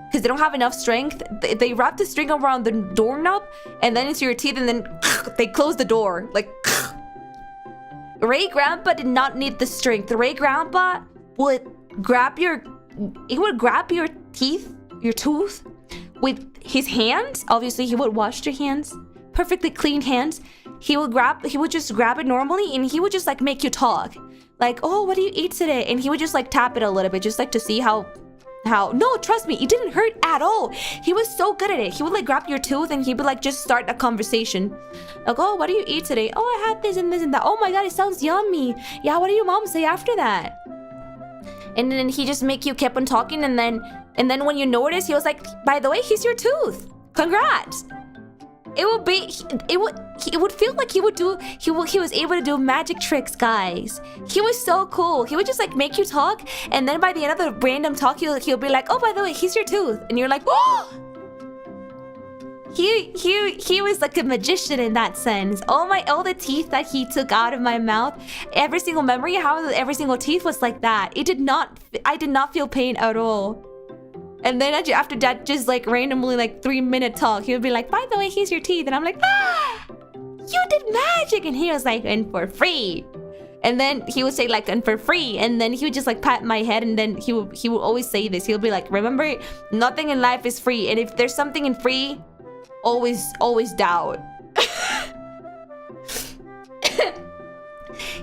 because they don't have enough strength. They wrap the string around the doorknob and then into your teeth, and then they close the door. Like, Ray Grandpa did not need the strength. Ray Grandpa would grab your teeth, your tooth, with his hands. Obviously, he would wash your hands. Perfectly clean hands. He would just grab it normally, and he would just like make you talk. Like, oh, what do you eat today? And he would just like tap it a little bit, just like to see how no, trust me, it didn't hurt at all. He was so good at it. He would like grab your tooth and he would like just start a conversation. Like, oh, what do you eat today? Oh, I had this and this and that. Oh my god, it sounds yummy. Yeah, what do your mom say after that? And then he just make you keep on talking, and then when you notice, he was like, by the way, here's your tooth. Congrats. It would feel like he was able to do magic tricks, guys. He was so cool. He would just like make you talk, and then by the end of the random talk, he'll be like, oh, by the way, here's your tooth, and you're like, oh. He was like a magician in that sense. All the teeth that he took out of my mouth, every single memory, how every single teeth was like that. I did not feel pain at all. And then after that, just like randomly like 3-minute talk, he would be like, by the way, here's your teeth. And I'm like, ah, you did magic. And he was like, and for free. And then he would say like, and for free. And then he would just like pat my head. And then he would always say this. He'll be like, remember, nothing in life is free. And if there's something in free, always doubt.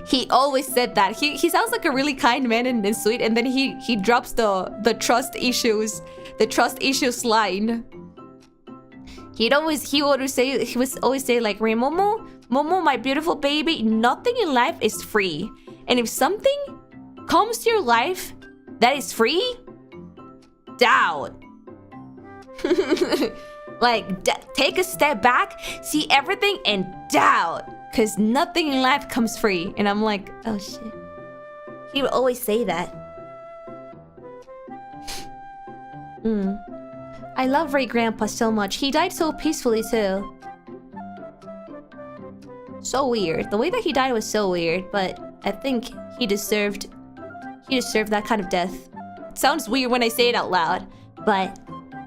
He always said that. He sounds like a really kind man and sweet. And then he drops the trust issues line. He would always say like, Momo, my beautiful baby, nothing in life is free. And if something comes to your life that is free, doubt. Like, take a step back, see everything, and doubt. Because nothing in life comes free. And I'm like, oh shit. He would always say that. I love Ray Grandpa so much. He died so peacefully too. So weird. The way that he died was so weird, but I think he deserved that kind of death. It sounds weird when I say it out loud, but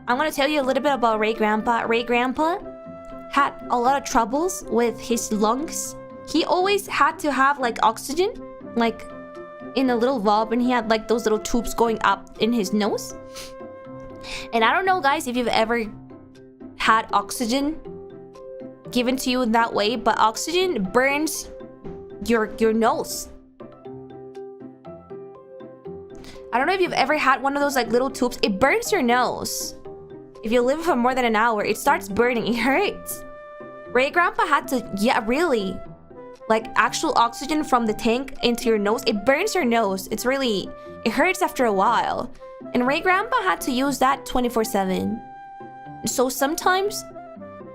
I'm gonna tell you a little bit about Ray Grandpa. Ray Grandpa had a lot of troubles with his lungs. He always had to have like oxygen, like in a little valve, and he had like those little tubes going up in his nose. And I don't know, guys, if you've ever had oxygen given to you in that way, but oxygen burns your nose. I don't know if you've ever had one of those like little tubes. It burns your nose. If you live for more than an hour, it starts burning. It hurts. Ray Grandpa had to, yeah, really, like actual oxygen from the tank into your nose. It burns your nose. It hurts after a while. And Ray Grandpa had to use that 24/7. So sometimes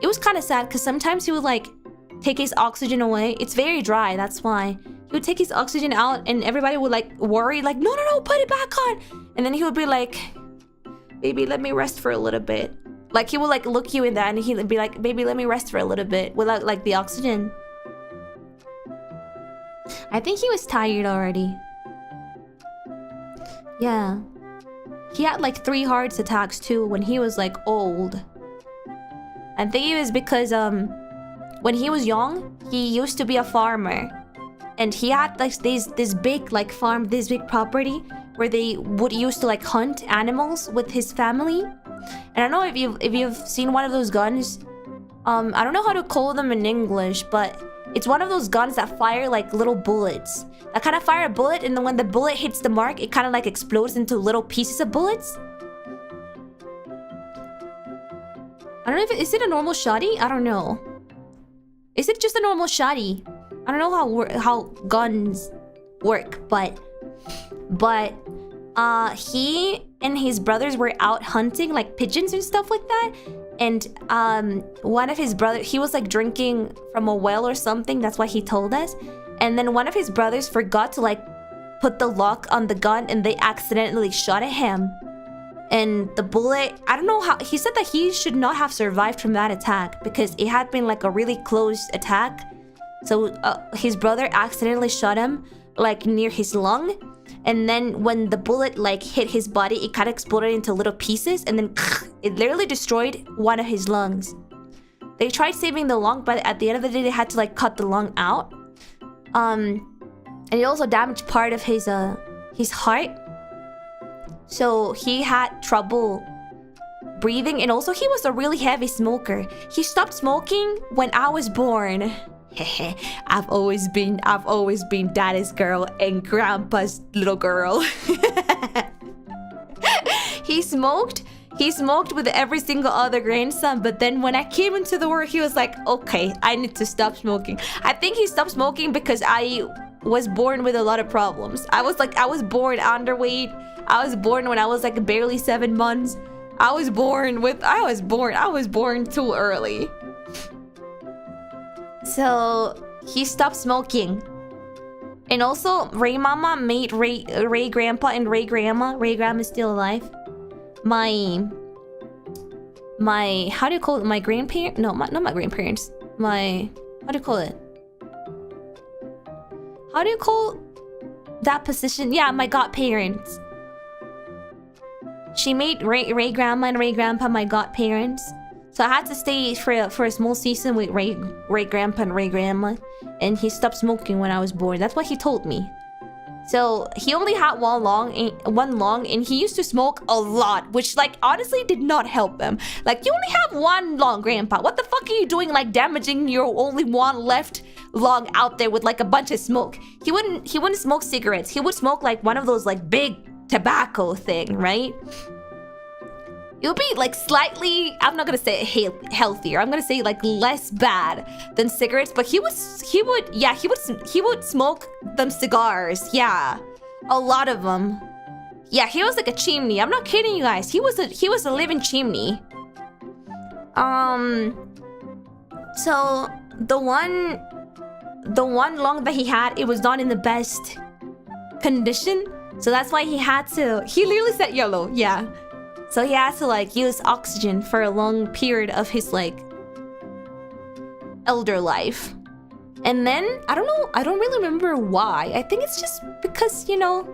it was kind of sad because sometimes he would like take his oxygen away. It's very dry, that's why. He would take his oxygen out and everybody would like worry, like, no, put it back on. And then he would be like, baby, let me rest for a little bit. Like he would like look you in that and he'd be like, baby, let me rest for a little bit without like the oxygen. I think he was tired already. Yeah. He had like 3 heart attacks too when he was like old. I think it was because when he was young, he used to be a farmer. And he had like this big like farm, this big property where they would used to like hunt animals with his family. And I don't know if you've seen one of those guns. I don't know how to call them in English, but it's one of those guns that fire like little bullets. That kind of fire a bullet, and then when the bullet hits the mark, it kind of like explodes into little pieces of bullets. I don't know if is it a normal shotty? I don't know. Is it just a normal shotty? I don't know how guns work, but he and his brothers were out hunting like pigeons and stuff like that. And one of his brothers, he was like drinking from a well or something. That's what he told us. And then one of his brothers forgot to like put the lock on the gun, and they accidentally shot at him. And the bullet, I don't know how, he said that he should not have survived from that attack because it had been like a really close attack. So his brother accidentally shot him like near his lung. And then when the bullet like hit his body, it kind of exploded into little pieces, and then it literally destroyed one of his lungs. They tried saving the lung, but at the end of the day, they had to like cut the lung out. And it also damaged part of his heart. So he had trouble breathing, and also he was a really heavy smoker. He stopped smoking when I was born. I've always been daddy's girl and grandpa's little girl. He smoked with every single other grandson, but then when I came into the world, he was like, okay, I need to stop smoking. I think he stopped smoking because I was born with a lot of problems. I was born underweight. I was born when I was like barely 7 months. I was born too early. So he stopped smoking. And also Ray Mama made Ray Grandpa and Ray Grandma. Ray Grandma is still alive. My how do you call it? My grandparents? No, not my grandparents. How do you call it? How do you call that position? Yeah, my godparents. she made Ray Grandma and Ray Grandpa my godparents. So I had to stay for a small season with Ray Grandpa and Ray Grandma. And he stopped smoking when I was born. That's what he told me. So he only had one long, and he used to smoke a lot, which like honestly did not help him. Like, you only have one long, Grandpa. What the fuck are you doing, like damaging your only one left lung out there with like a bunch of smoke? He wouldn't smoke cigarettes. He would smoke like one of those like big tobacco thing, right? It'll be like slightly, I'm not gonna say healthier. I'm gonna say like less bad than cigarettes. But he would smoke them cigars. Yeah, a lot of them. Yeah, he was like a chimney. I'm not kidding you guys. He was a living chimney. So the one lung that he had, it was not in the best condition. So that's why he literally said YOLO. Yeah. So he had to like use oxygen for a long period of his like elder life. And then I don't know, I don't really remember why. I think it's just because, you know,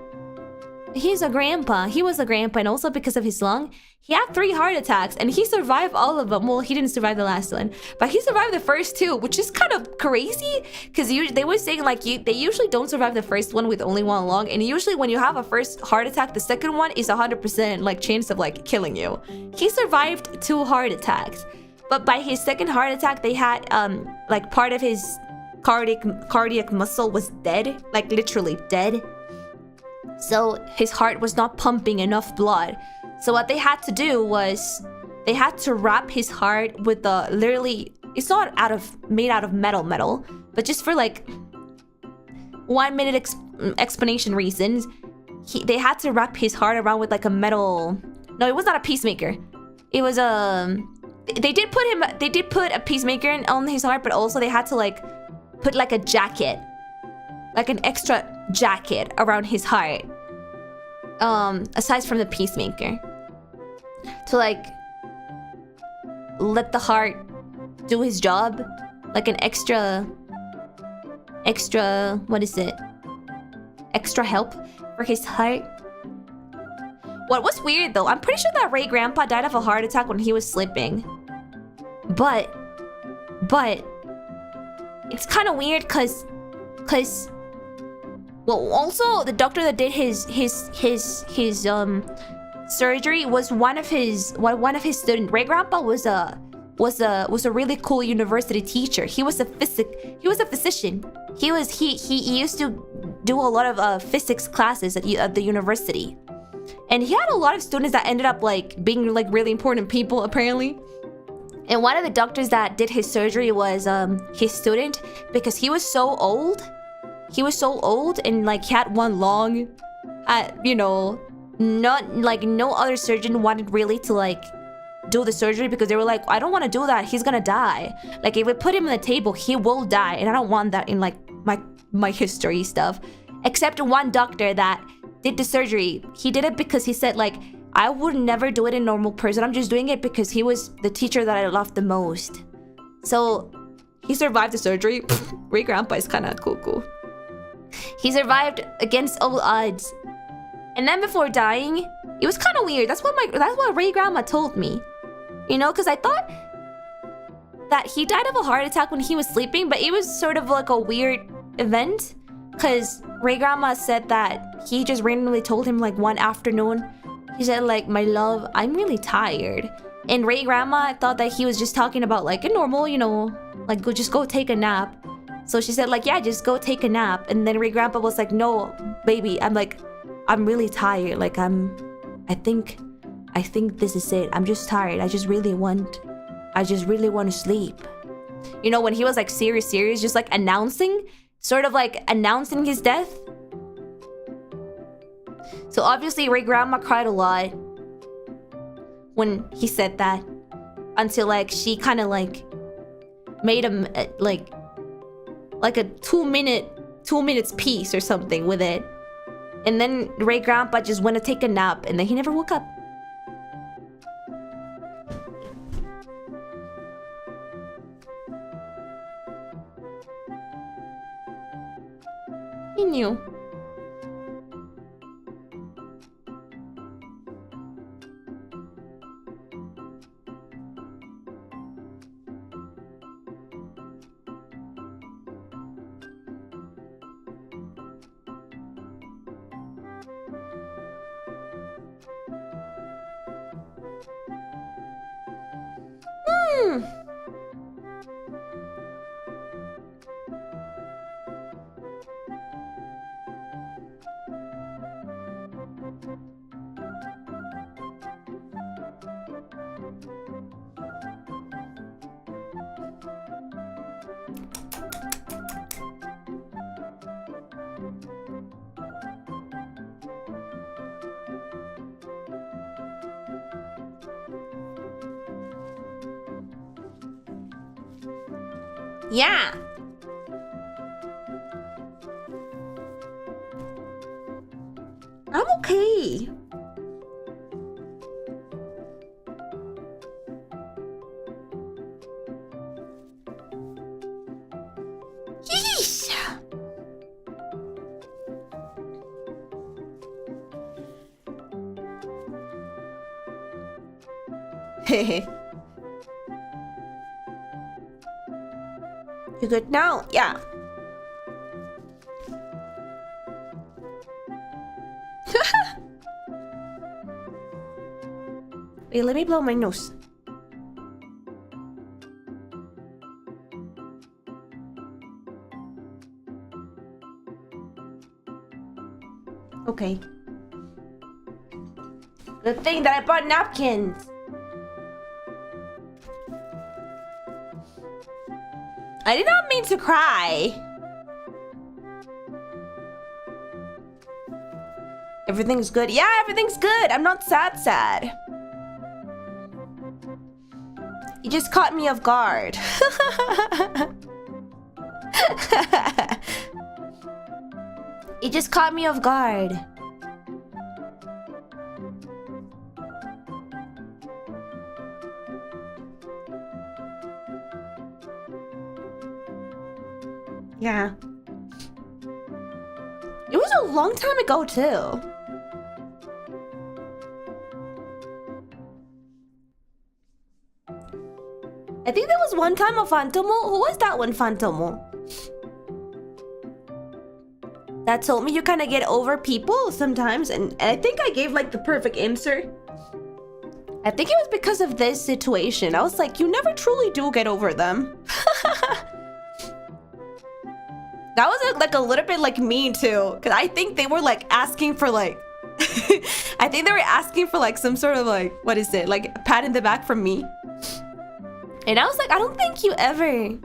he's a grandpa. He was a grandpa, and also because of his lung, he had 3 heart attacks and he survived all of them. Well, he didn't survive the last one, but he survived the first 2, which is kind of crazy because they were saying like they usually don't survive the first one with only one lung, and usually when you have a first heart attack, the second one is 100% like chance of like killing you. He survived 2 heart attacks, but by his second heart attack, they had like part of his cardiac muscle was dead, like literally dead. So his heart was not pumping enough blood. So what they had to do was they had to wrap his heart with the literally, it's not made out of metal, but just for like 1 minute explanation reasons, they had to wrap his heart around with like a metal. No, it was not a pacemaker. It was they did put a pacemaker on his heart, but also they had to like put like a jacket, like an extra jacket around his heart, aside from the pacemaker, to like let the heart do his job, like an extra what is it, extra help for his heart. What was weird though, I'm pretty sure that Ray Grandpa died of a heart attack when he was sleeping, but it's kind of weird because well, also the doctor that did his surgery was one of his students. Ray Grandpa was a really cool university teacher. He was a physician. He used to do a lot of physics classes at the university, and he had a lot of students that ended up like being like really important people apparently. And one of the doctors that did his surgery was his student, because he was so old. He was so old and like he had one lung. You know, not like no other surgeon wanted really to like do the surgery because they were like, I don't want to do that. He's gonna die. Like if we put him on the table, he will die, and I don't want that in like my history stuff. Except one doctor that did the surgery. He did it because he said like, I would never do it in a normal person. I'm just doing it because he was the teacher that I loved the most. So he survived the surgery. Ray Grandpa is kind of cool. He survived against all odds. And then before dying, it was kind of weird. That's what Ray Grandma told me. You know, because I thought that he died of a heart attack when he was sleeping, but it was sort of like a weird event. Because Ray Grandma said that he just randomly told him like one afternoon, he said like, my love, I'm really tired. And Ray Grandma thought that he was just talking about like a normal, you know, like just go take a nap. So she said like, yeah, just go take a nap. And then Ray Grandpa was like, no, baby, I'm really tired. Like I think this is it. I'm just tired. I just really want to sleep. You know, when he was like serious, just like sort of like announcing his death. So obviously Ray Grandma cried a lot when he said that, until like she kind of like made him like a 2 minutes piece or something with it. And then Ray Grandpa just went to take a nap, and then he never woke up. He knew. Yeah. I'm okay. Yeesh. Hehe. You good now? Yeah. Wait, let me blow my nose. Okay. Good thing that I brought napkins. I did not mean to cry. Everything's good. Yeah, everything's good. I'm not sad. You just caught me off guard. You just caught me off guard. Yeah. It was a long time ago, too. I think there was one time a Fantomo. Who was that one Fantomo? That told me you kind of get over people sometimes. And I think I gave like the perfect answer. I think it was because of this situation. I was like, you never truly do get over them. That was like a little bit like me too, because I think they were like asking for like I think they were asking for like some sort of like, what is it, like a pat in the back from me. And I was like, I don't think you ever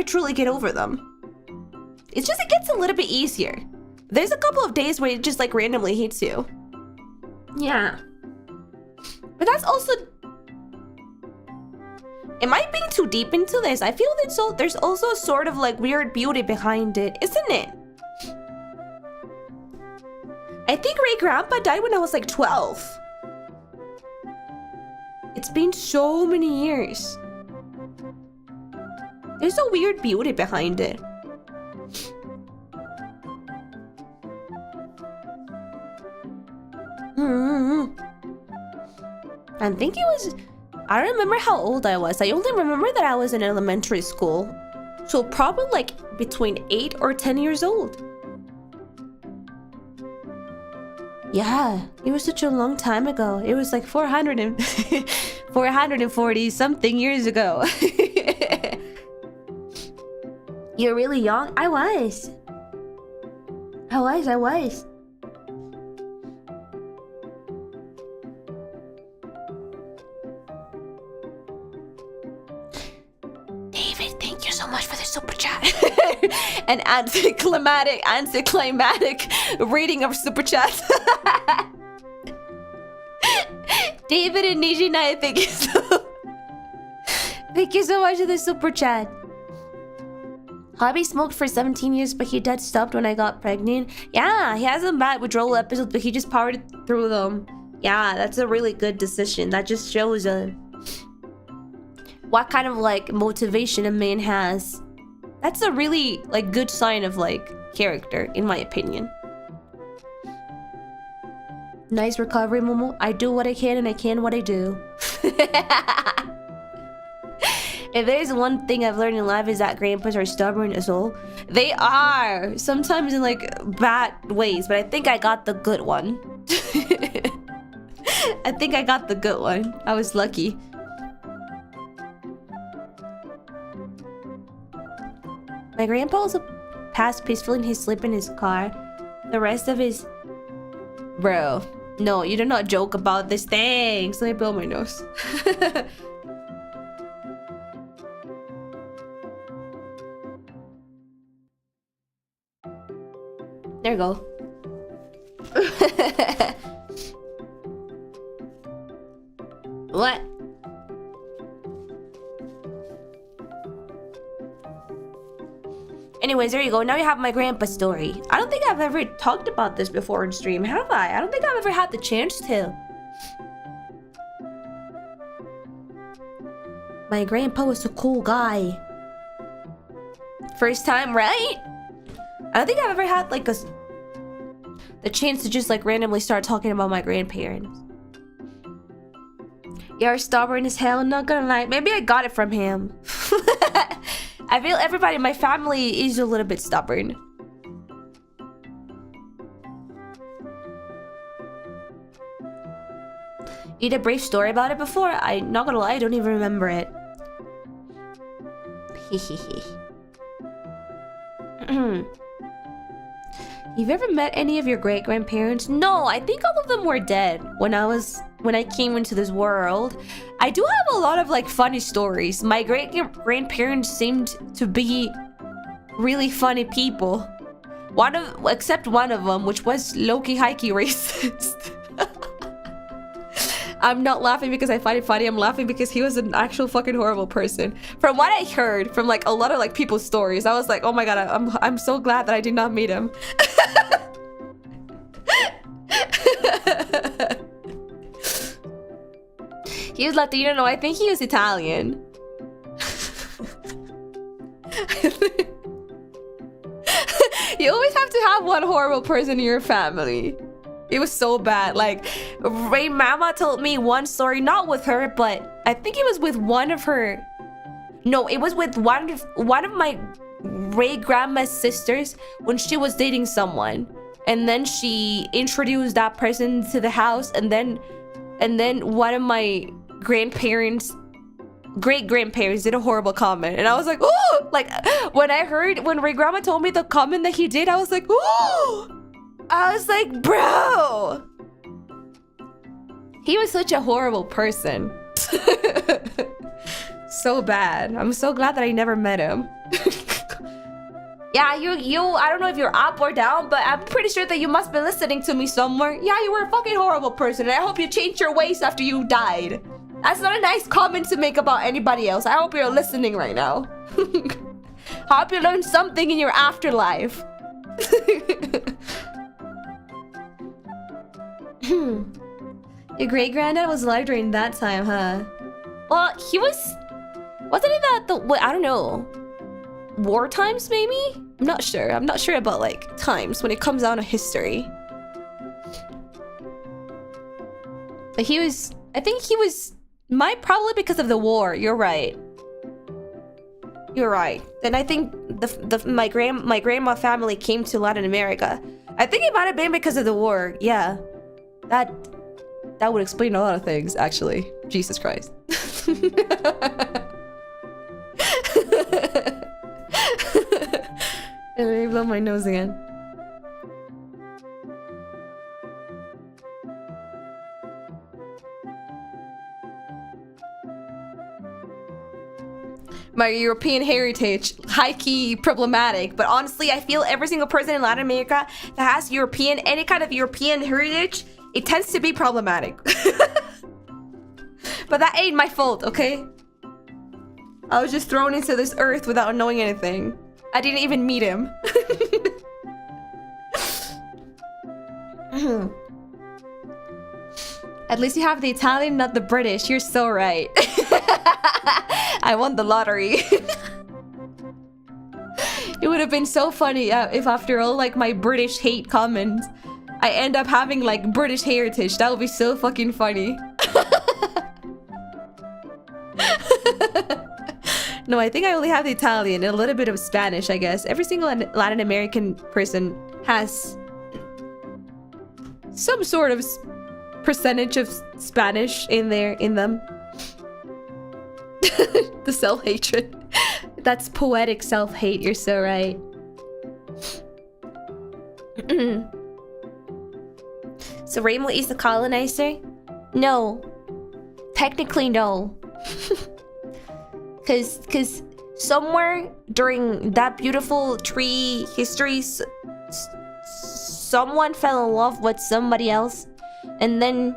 truly get over them. It's just, it gets a little bit easier. There's a couple of days where it just like randomly hates you. Yeah. But that's also, am I being too deep into this? I feel that there's also a sort of like weird beauty behind it, isn't it? I think Ray Grandpa died when I was like 12. It's been so many years. There's a weird beauty behind it. I think it was, I don't remember how old I was. I only remember that I was in elementary school. So probably like between 8 or 10 years old. Yeah, it was such a long time ago. It was like 440 something years ago. You're really young? I was. David, thank you so much for the super chat. An anticlimactic reading of super chat. David and Nijinai, thank you so much for the super chat. Hobby smoked for 17 years, but he dead stopped when I got pregnant. Yeah, he has some bad withdrawal episodes, but he just powered through them. Yeah, that's a really good decision. That just shows what kind of like motivation a man has. That's a really like good sign of like character, in my opinion. Nice recovery, Momo. I do what I can and I can what I do. If there's one thing I've learned in life is that grandpas are stubborn as well. They are! Sometimes in like bad ways, but I think I got the good one. I think I got the good one. I was lucky. My grandpa also passed peacefully in his sleep in his car. The rest of his... Bro, no, you do not joke about this. Thanks. Let me blow my nose. There you go. What? Anyways, there you go. Now you have my grandpa story. I don't think I've ever talked about this before in stream, have I? I don't think I've ever had the chance to. My grandpa was a cool guy. First time, right? I don't think I've ever had like the chance to just like randomly start talking about my grandparents. You're stubborn as hell, not gonna lie. Maybe I got it from him. I feel everybody in my family is a little bit stubborn. You did a brief story about it before? I'm not gonna lie, I don't even remember it. You've ever met any of your great-grandparents? No, I think all of them were dead when I came into this world. I do have a lot of like funny stories. My great-grandparents seemed to be really funny people. Except one of them, which was low-key high-key racist. I'm not laughing because I find it funny. I'm laughing because he was an actual fucking horrible person. From what I heard from like a lot of like people's stories, I was like, oh my god, I'm so glad that I did not meet him. He was Latino. No, I think he was Italian. You always have to have one horrible person in your family. It was so bad. Like, Ray Mama told me one story, not with her, but I think it was with one of her... No, it was with one of my Ray grandma's sisters when she was dating someone. And then she introduced that person to the house, and then one of my great-grandparents did a horrible comment. And I was like, oh! Like, when Ray Grandma told me the comment that he did, I was like, oh! I was like, bro! He was such a horrible person. So bad. I'm so glad that I never met him. Yeah, you, I don't know if you're up or down, but I'm pretty sure that you must be listening to me somewhere. Yeah, you were a fucking horrible person, and I hope you changed your ways after you died. That's not a nice comment to make about anybody else. I hope you're listening right now. I hope you learned something in your afterlife. Your great-granddad was alive during that time, huh? Well, he wasn't it that I don't know, war times maybe? I'm not sure about like times when it comes down to history. But I think he was probably because of the war. You're right. And I think my grandma family came to Latin America. I think it might have been because of the war. Yeah. That would explain a lot of things, actually. Jesus Christ. Let me blow my nose again. My European heritage, high-key problematic, but honestly, I feel every single person in Latin America that has any kind of European heritage, it tends to be problematic. But that ain't my fault, okay? I was just thrown into this earth without knowing anything. I didn't even meet him. At least you have the Italian, not the British. You're so right. I won the lottery. It would have been so funny if after all like my British hate comments, I end up having like British heritage. That would be so fucking funny. No, I think I only have the Italian and a little bit of Spanish, I guess. Every single Latin American person has some sort of percentage of Spanish in them. The self-hatred. That's poetic self-hate, you're so right. So Reimu is the colonizer? No. Technically no. Cause somewhere during that beautiful tree history, someone fell in love with somebody else, and then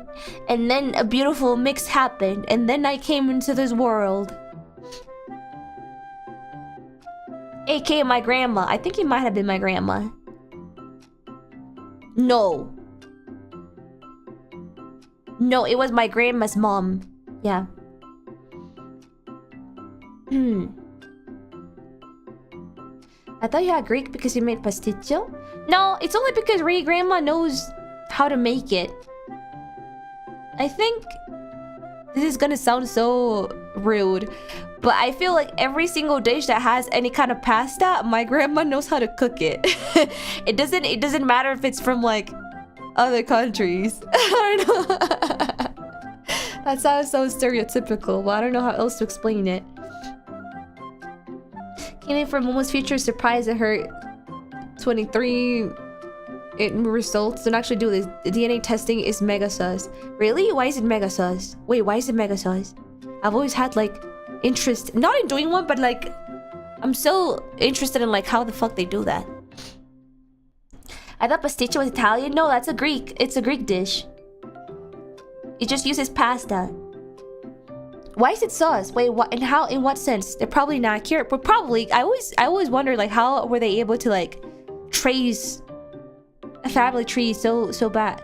a beautiful mix happened, and then I came into this world. AKA my grandma. I think he might have been my grandma. No. No, it was my grandma's mom. Yeah. I thought you had Greek because you made pasticcio? No, it's only because Ray Grandma knows how to make it. I think this is gonna sound so rude, but I feel like every single dish that has any kind of pasta, my grandma knows how to cook it. It doesn't matter if it's from like other countries. I don't know. That sounds so stereotypical, but I don't know how else to explain it. Came in for Momo's future surprise at her 23 results. Don't actually do this. The DNA testing is mega sus. Really? Why is it mega sus? Wait, why is it mega sus? I've always had like interest, not in doing one, but like I'm so interested in like how the fuck they do that. I thought pasticcio was Italian. No, that's a Greek. It's a Greek dish. It just uses pasta. Why is it sauce? Wait, what? And how? In what sense? They're probably not accurate, but probably. I always wonder like how were they able to like trace a family tree so back.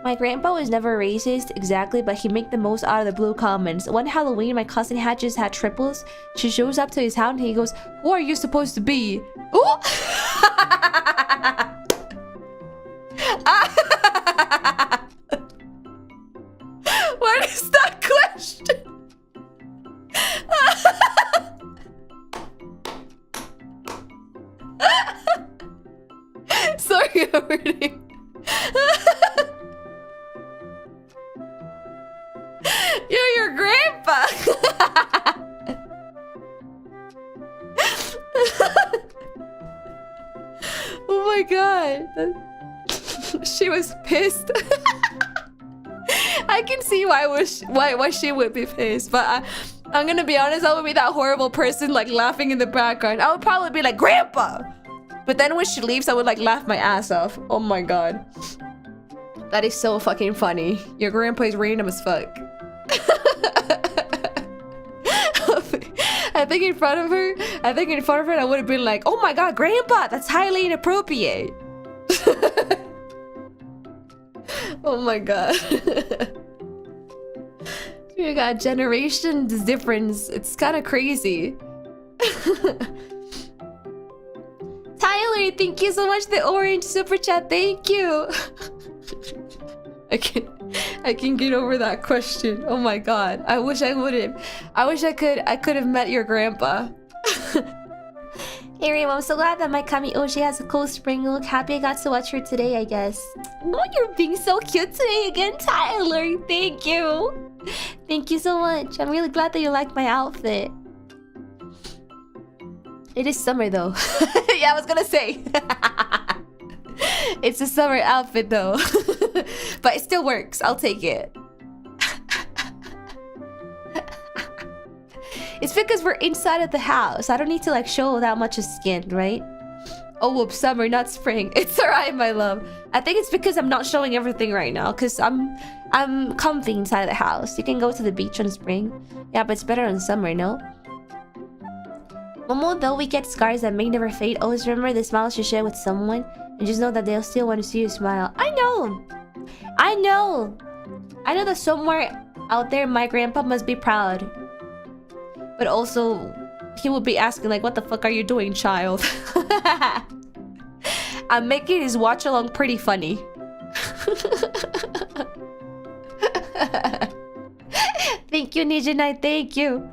My grandpa was never racist exactly, but he made the most out of the blue comments. One Halloween, my cousin had just had triples. She shows up to his house and he goes, "Who are you supposed to be?" Ooh! What is that question? Sorry, I'm reading. You're your grandpa. Oh my god. She was pissed. I can see why she would be pissed, but I'm gonna be honest, I would be that horrible person like laughing in the background. I would probably be like, "Grandpa!" But then when she leaves, I would like laugh my ass off. Oh my god. That is so fucking funny. Your grandpa is random as fuck. I think in front of her, I would have been like, "Oh my god, grandpa, that's highly inappropriate." Oh my god. You got generations difference. It's kind of crazy. Tyler, thank you so much. The orange super chat. Thank you. I can get over that question. Oh my god. I wish I wouldn't. I wish I could have met your grandpa. Hey Reimu, I'm so glad that my Kami Oshi has a cool spring look. Happy I got to watch her today, I guess. Oh, you're being so cute today again, Tyler. Thank you. Thank you so much. I'm really glad that you like my outfit. It is summer though. Yeah, I was gonna say. It's a summer outfit though. But it still works. I'll take it. It's because we're inside of the house. I don't need to like show that much of skin, right? Oh, whoops, summer, not spring. It's alright, my love. I think it's because I'm not showing everything right now, because I'm comfy inside of the house. You can go to the beach in spring. Yeah, but it's better in summer, no? Momo, though we get scars that may never fade, always remember the smiles you share with someone, and just know that they'll still want to see you smile. I know! I know! I know that somewhere out there, my grandpa must be proud. But also, he would be asking like, "What the fuck are you doing, child?" I'm making his watch along pretty funny. Thank you, Nijinai, thank you.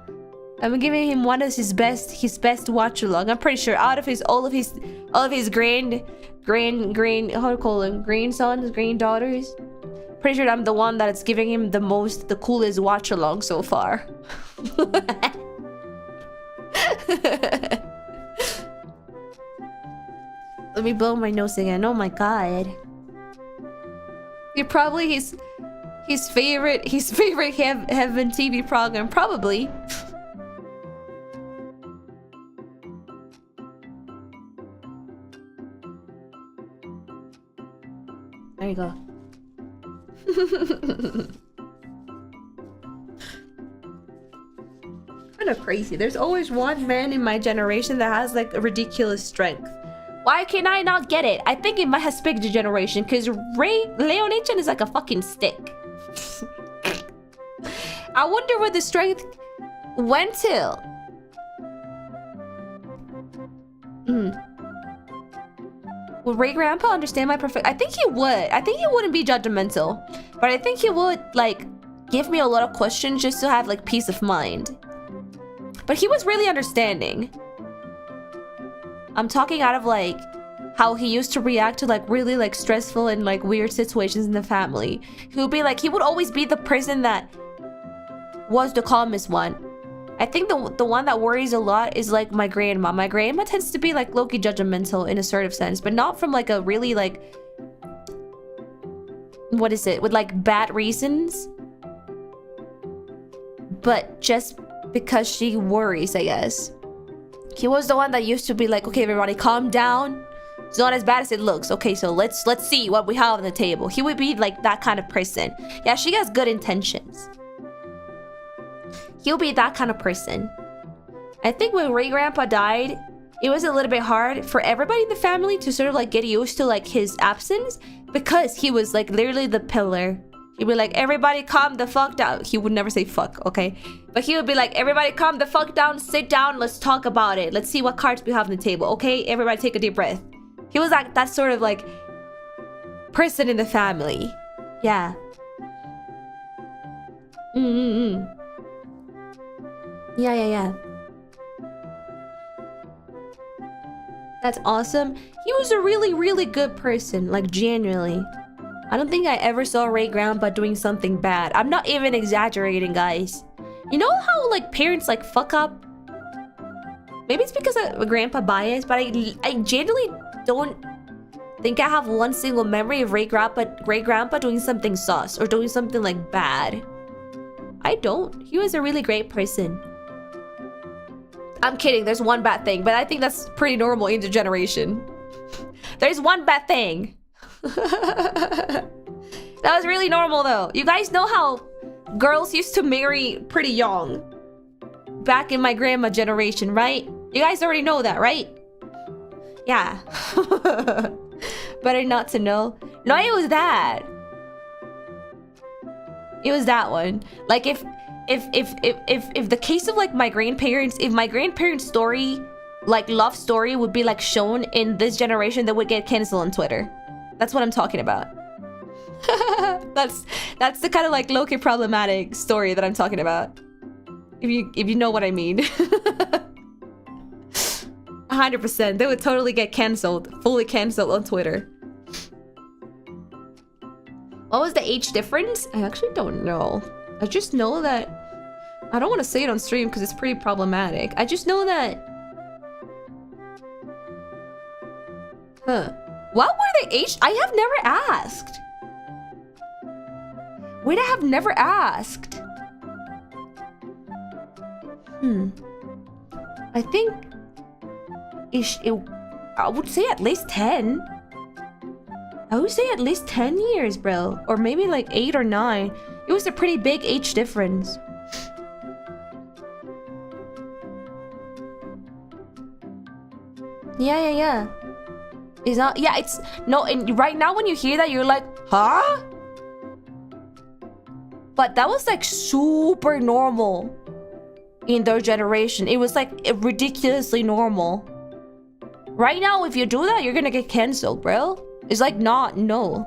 I'm giving him one of his best watch along. I'm pretty sure out of all of his how to call them, grandsons, granddaughters. Pretty sure I'm the one that's giving him the coolest watch along so far. Let me blow my nose again. Oh my god. You're probably his favorite heaven TV program, probably. There you go. Kind of crazy. There's always one man in my generation that has like a ridiculous strength. Why can I not get it? I think it might have split the generation because Leonichan is like a fucking stick. I wonder where the strength went till. Would Ray Grandpa understand my perfect? I think he would. I think he wouldn't be judgmental, but I think he would like give me a lot of questions just to have like peace of mind. But he was really understanding. I'm talking out of like how he used to react to like really like stressful and like weird situations in the family. He would be like, he would always be the person that was the calmest one. I think the one that worries a lot is like my grandma. My grandma tends to be like low-key judgmental in a assertive sense, but not from like a really like, what is it, with like bad reasons, but just because she worries, I guess. He was the one that used to be like, okay, everybody calm down. It's not as bad as it looks. Okay, so let's see what we have on the table. He would be like that kind of person. Yeah, she has good intentions. He'll be that kind of person. I think when Ray Grandpa died, it was a little bit hard for everybody in the family to sort of like get used to like his absence, because he was like literally the pillar. He'd be like, everybody calm the fuck down. He would never say fuck, okay? But he would be like, everybody calm the fuck down, sit down, let's talk about it. Let's see what cards we have on the table, okay? Everybody take a deep breath. He was like that sort of like person in the family. Yeah. Yeah. That's awesome. He was a really, really good person, like genuinely. I don't think I ever saw Ray Grandpa doing something bad. I'm not even exaggerating, guys. You know how like parents like fuck up? Maybe it's because I'm a grandpa bias, but I genuinely don't think I have one single memory of Ray Grandpa doing something sus or doing something like bad. I don't. He was a really great person. I'm kidding, there's one bad thing, but I think that's pretty normal in the generation. There's one bad thing. That was really normal though. You guys know how girls used to marry pretty young back in my grandma generation, right? You guys already know that, right? Yeah. Better not to know. No, it was that. It was that one. Like if the case of like my grandparents, if my grandparents' story, like love story, would be like shown in this generation, that would get canceled on Twitter. That's what I'm talking about. That's the kind of like low-key problematic story that I'm talking about. If you know what I mean. 100%. They would totally get canceled, fully canceled on Twitter. What was the age difference? I actually don't know. I just know that I don't want to say it on stream because it's pretty problematic. I just know that. What were they aged? I have never asked. Wait, I have never asked. I think I would say at least 10. I would say at least 10 years, bro. Or maybe like 8 or 9. It was a pretty big age difference. Yeah. It's not, yeah, it's, no, and right now when you hear that, you're like, huh? But that was like super normal in their generation. It was like ridiculously normal. Right now, if you do that, you're gonna get canceled, bro. It's like not, no.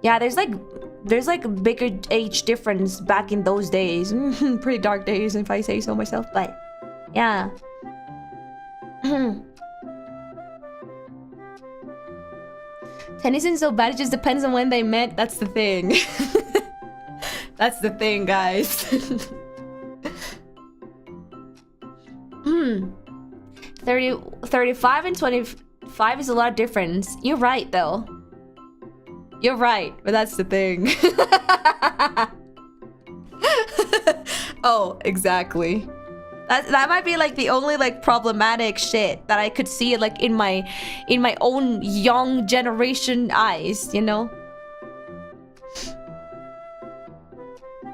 Yeah, there's like bigger age difference back in those days. Pretty dark days, if I say so myself, but yeah. Tennis so bad, it just depends on when they met. That's the thing. That's the thing, guys. 35 and 25 is a lot of difference. You're right, though. You're right, but that's the thing. Oh, exactly. That might be like the only like problematic shit that I could see like in my own young generation eyes, you know?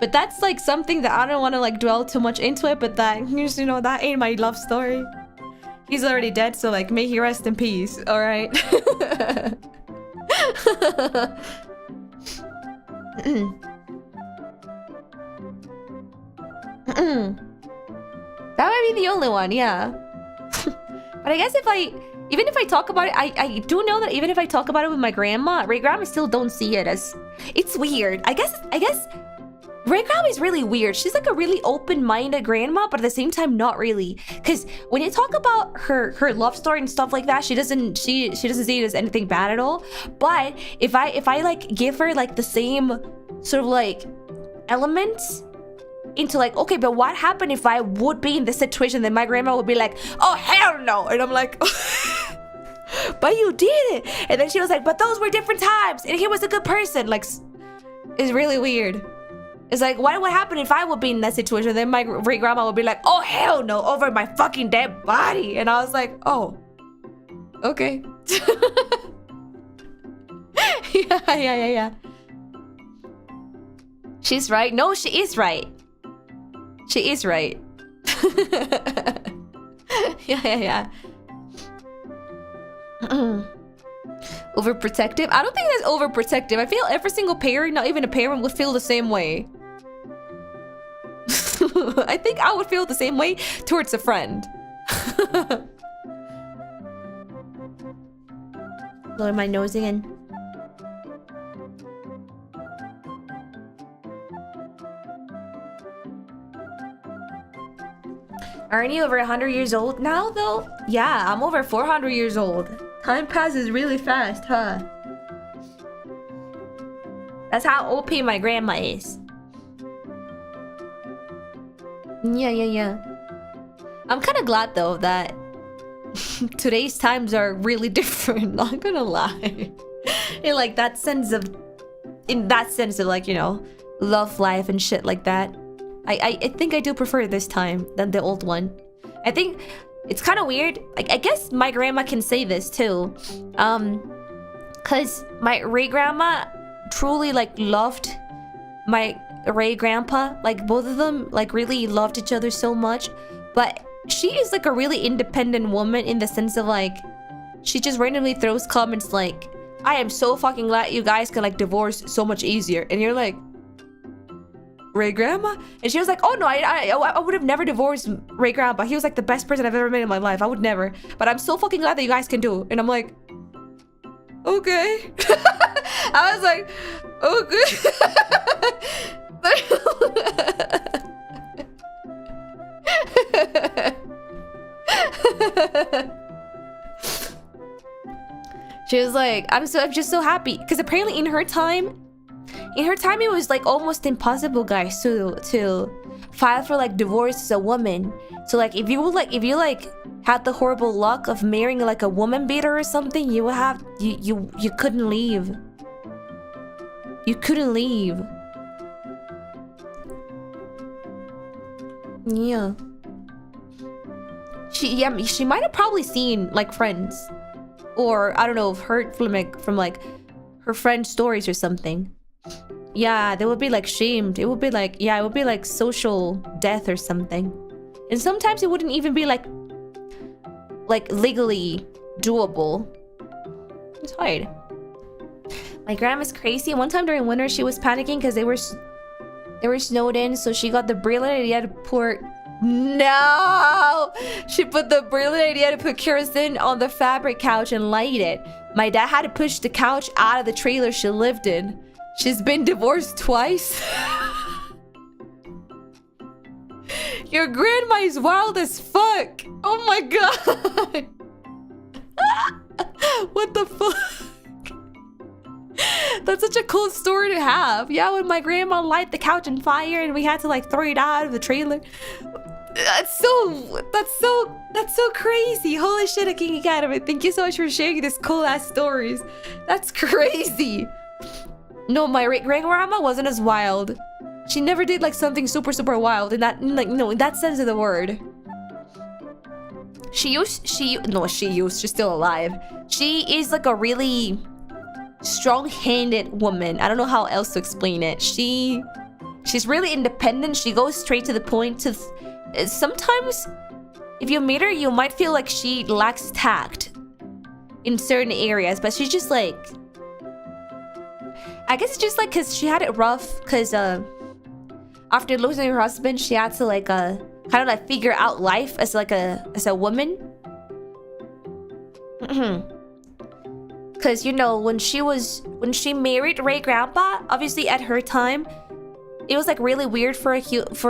But that's like something that I don't want to like dwell too much into it, but that, you know, that ain't my love story. He's already dead, so like may he rest in peace, alright? That might be the only one, yeah. But I guess even if I talk about it, I do know that even if I talk about it with my grandma, Ray Grandma still don't see it as... It's weird. I guess Ray Grandma is really weird. She's like a really open-minded grandma, but at the same time, not really. Because when you talk about her love story and stuff like that, she doesn't see it as anything bad at all. But if I like give her like the same sort of like elements into like, okay, but what happened if I would be in this situation? Then my grandma would be like, oh hell no, and I'm like, but you did it. And then she was like, but those were different times, and he was a good person. Like, it's really weird. It's like, what would happen if I would be in that situation? Then my great grandma would be like, oh hell no, over my fucking dead body. And I was like, oh, okay. Yeah. She's right. No, she is right. She is right. Yeah. Overprotective? I don't think that's overprotective. I feel every single parent, not even a parent, would feel the same way. I think I would feel the same way towards a friend. Lower my nose again. Aren't you over 100 years old now, though? Yeah, I'm over 400 years old. Time passes really fast, huh? That's how OP my grandma is. Yeah. I'm kind of glad, though, that today's times are really different. Not gonna lie. In that sense of like, you know, love life and shit like that. I think I do prefer this time than the old one. I think it's kind of weird. I guess my grandma can say this too. Cause my Ray grandma truly like loved my Ray grandpa. Like both of them like really loved each other so much. But she is like a really independent woman in the sense of like, she just randomly throws comments like, I am so fucking glad you guys can like divorce so much easier. And you're like, Ray Grandma? And she was like, oh no, I would have never divorced Ray Grandpa. He was like the best person I've ever met in my life. I would never. But I'm so fucking glad that you guys can do. And I'm like, okay. I was like, okay. She was like, I'm just so happy. Because apparently in her time, it was like almost impossible, guys, to file for like divorce as a woman. So like if you had the horrible luck of marrying like a woman beater or something, you couldn't leave. You couldn't leave. Yeah. She might have probably seen like Friends, or I don't know, heard from like her friend's stories or something. Yeah, they would be like shamed. It would be like, yeah, it would be like social death or something. And sometimes it wouldn't even be like legally doable. It's hard. My grandma's crazy. One time during winter, she was panicking because they were snowed in, so she got the brilliant idea to pour... No! She put the brilliant idea to put kerosene on the fabric couch and light it. My dad had to push the couch out of the trailer she lived in. She's been divorced twice. Your grandma is wild as fuck. Oh my god. What the fuck? That's such a cool story to have. Yeah, when my grandma light the couch on fire and we had to like throw it out of the trailer. That's so crazy. Holy shit, I can't get out of it. Thank you so much for sharing these cool ass stories. That's crazy. No, my grandma wasn't as wild. She never did like something super wild in that, like, no, in that sense of the word. She's still alive. She is like a really strong-handed woman. I don't know how else to explain it. She's really independent. She goes straight to the point. Sometimes if you meet her, you might feel like she lacks tact in certain areas, but she's just like, I guess it's just like because she had it rough, because after losing her husband, she had to like kind of like figure out life as like as a woman. Because you know, when she married Ray Grandpa, obviously at her time, it was like really weird for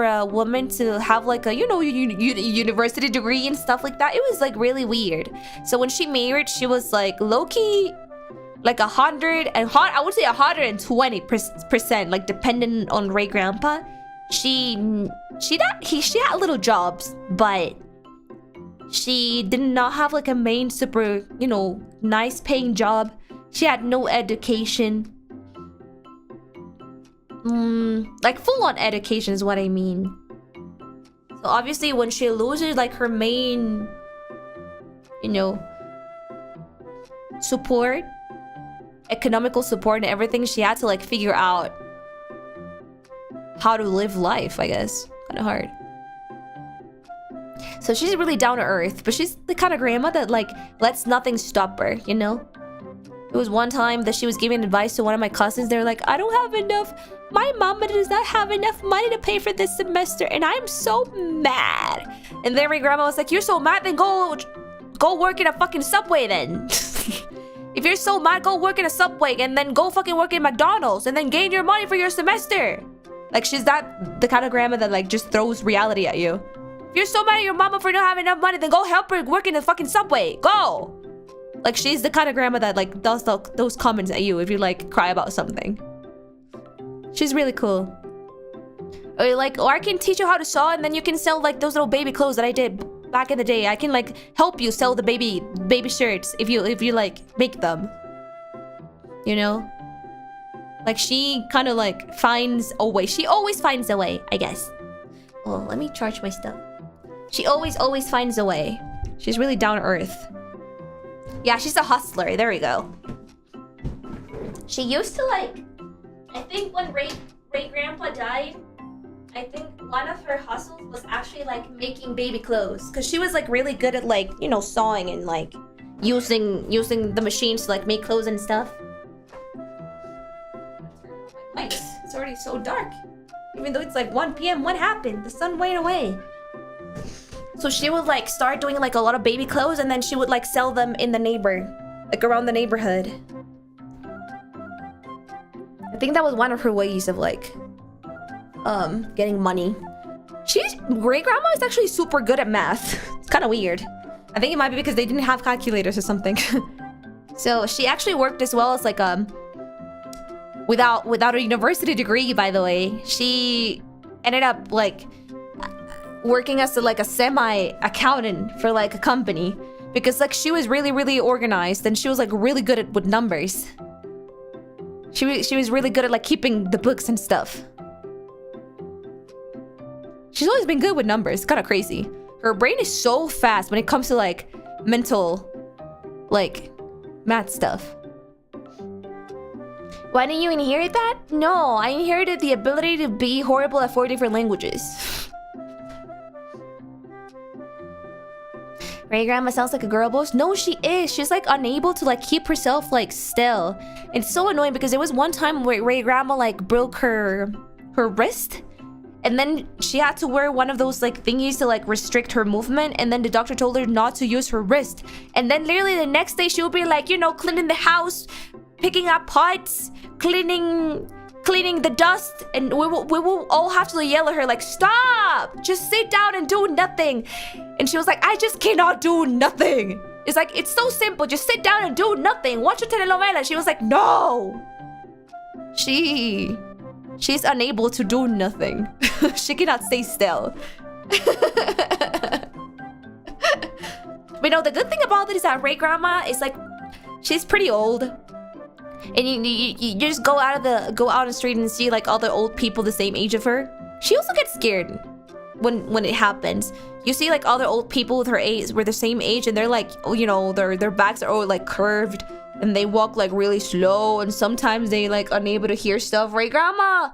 a woman to have like a, you know, university degree and stuff like that. It was like really weird. So when she married, she was like low-key like 100 and I would say 120% like dependent on Ray Grandpa. She had little jobs, but she did not have like a main super, you know, nice paying job. She had no education. Like full-on education is what I mean. So obviously when she loses like her main, you know, support, economical support and everything, she had to like figure out how to live life, I guess. Kind of hard. So she's really down to earth, but she's the kind of grandma that like lets nothing stop her, you know? It was one time that she was giving advice to one of my cousins. They were like, I don't have enough. My mama does not have enough money to pay for this semester, and I'm so mad. And then my grandma was like, you're so mad, then go work in a fucking Subway then. If you're so mad, go work in a Subway, and then go fucking work in McDonald's, and then gain your money for your semester. Like, she's the kind of grandma that like just throws reality at you. If you're so mad at your mama for not having enough money, then go help her work in the fucking Subway. Go. Like, she's the kind of grandma that like does those comments at you if you like cry about something. She's really cool. Or like, or I can teach you how to sew, and then you can sell like those little baby clothes that I did back in the day. I can like help you sell the baby shirts if you like make them. You know? Like, she kind of like finds a way. She always finds a way, I guess. Oh, let me charge my stuff. She always finds a way. She's really down to earth. Yeah, she's a hustler. There we go. She used to like, I think when Ray Grandpa died, I think one of her hustles was actually like making baby clothes, because she was like really good at like, you know, sewing and like using the machines to like make clothes and stuff. Lights. It's already so dark. Even though it's like 1 p.m. What happened? The sun went away. So she would like start doing like a lot of baby clothes, and then she would like sell them in the around the neighborhood. I think that was one of her ways of like getting money. Great grandma is actually super good at math. It's kind of weird. I think it might be because they didn't have calculators or something. So she actually worked as well as like without a university degree, by the way. She ended up like working as like a semi-accountant for like a company, because like she was really organized, and she was like really good with numbers. She was really good at like keeping the books and stuff. She's always been good with numbers. It's kind of crazy. Her brain is so fast when it comes to like mental, like math stuff. Why didn't you inherit that? No, I inherited the ability to be horrible at 4 different languages. Ray Grandma sounds like a girl boss. No, she is. She's like unable to like keep herself like still. It's so annoying because there was one time where Ray Grandma like broke her wrist, and then she had to wear one of those like thingies to like restrict her movement, and then the doctor told her not to use her wrist. And then literally the next day she would be like, you know, cleaning the house, picking up pots, cleaning the dust, and we will all have to yell at her like, stop, just sit down and do nothing. And she was like, I just cannot do nothing. It's like, it's so simple, just sit down and do nothing, watch a telenovela. She was like, no. She's unable to do nothing. She cannot stay still. But no, the good thing about it is that Ray Grandma is like, she's pretty old. And you just go out on the street and see like all the old people the same age of her. She also gets scared when it happens. You see like other old people with her age, were the same age, and they're like, you know, their backs are all like curved, and they walk like really slow, and sometimes they like unable to hear stuff. Ray Grandma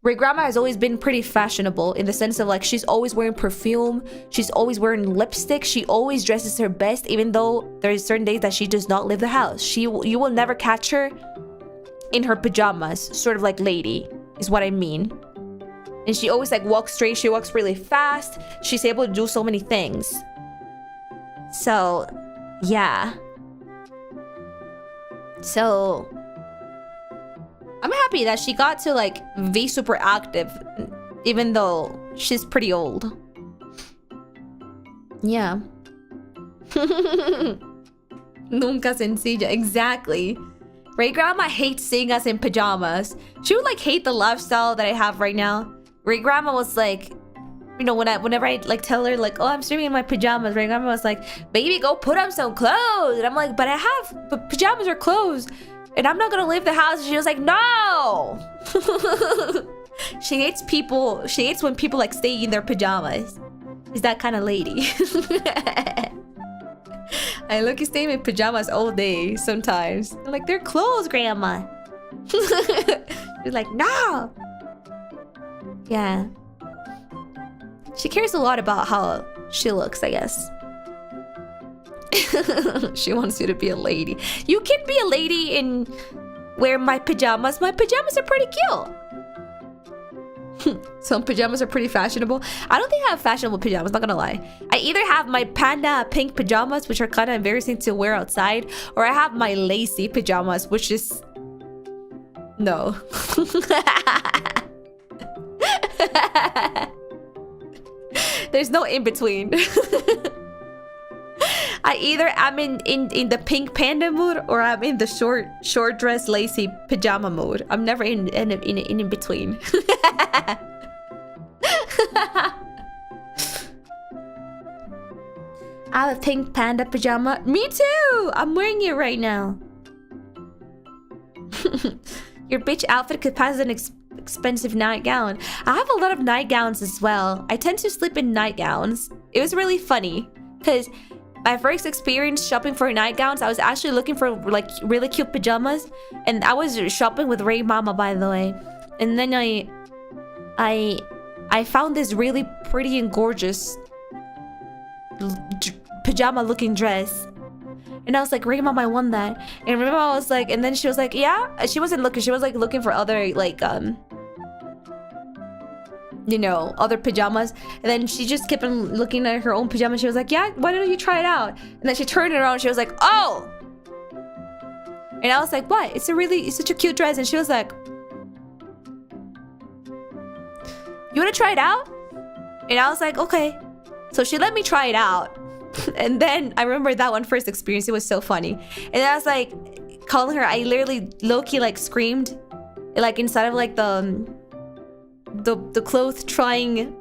has always been pretty fashionable in the sense of like she's always wearing perfume, she's always wearing lipstick, she always dresses her best, even though there's certain days that she does not leave the house. You will never catch her in her pajamas, sort of like lady, is what I mean. And she always like walks straight, she walks really fast, she's able to do so many things. So, yeah. So, I'm happy that she got to like be super active, even though she's pretty old. Yeah. Nunca sencilla, exactly. Ray Grandma hates seeing us in pajamas. She would like hate the lifestyle that I have right now. Ray Grandma was like, you know, whenever I like tell her like, oh, I'm streaming in my pajamas, Ray Grandma was like, baby, go put on some clothes. And I'm like, but pajamas are clothes, and I'm not gonna leave the house. And she was like, no. She hates when people like stay in their pajamas. She's that kind of lady. I look at staying in pajamas all day sometimes. I'm like, they're clothes, Grandma. She's like, no. Yeah. She cares a lot about how she looks, I guess. She wants you to be a lady. You can be a lady and wear my pajamas. My pajamas are pretty cute. Some pajamas are pretty fashionable. I don't think I have fashionable pajamas, not gonna lie. I either have my panda pink pajamas, which are kind of embarrassing to wear outside, or I have my lacy pajamas, which is... no. There's no in between. I either am in the pink panda mood, or I'm in the short dress lacy pajama mood. I'm never in between. I have a pink panda pajama. Me too. I'm wearing it right now. Your bitch outfit could pass as an expensive nightgown. I have a lot of nightgowns as well. I tend to sleep in nightgowns. It was really funny because my first experience shopping for nightgowns, I was actually looking for like really cute pajamas, and I was shopping with Ray Mama, by the way. And then I found this really pretty and gorgeous pajama looking dress. And I was like, Ray Mom, I want that. And Ray Mom was like, and then she was like, yeah. She wasn't looking. She was like looking for other like you know, other pajamas. And then she just kept on looking at her own pajamas. She was like, yeah, why don't you try it out? And then she turned it around. She was like, oh. And I was like, what? It's such a cute dress. And she was like, you want to try it out? And I was like, okay. So she let me try it out. And then I remember that one first experience. It was so funny. And I was like calling her. I literally low-key like screamed, like inside of like the clothes trying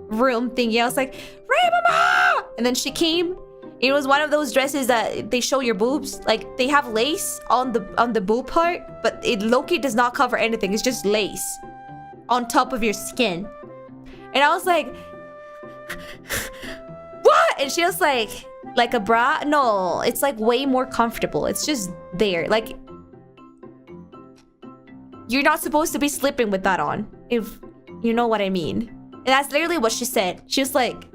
room thingy. I was like, Ray Mama! And then she came. It was one of those dresses that they show your boobs. Like they have lace on the boob part, but it low-key does not cover anything. It's just lace on top of your skin. And I was like, what? And she was like a bra? No, it's like way more comfortable. It's just there. Like, you're not supposed to be sleeping with that on, if you know what I mean. And that's literally what she said. She was like,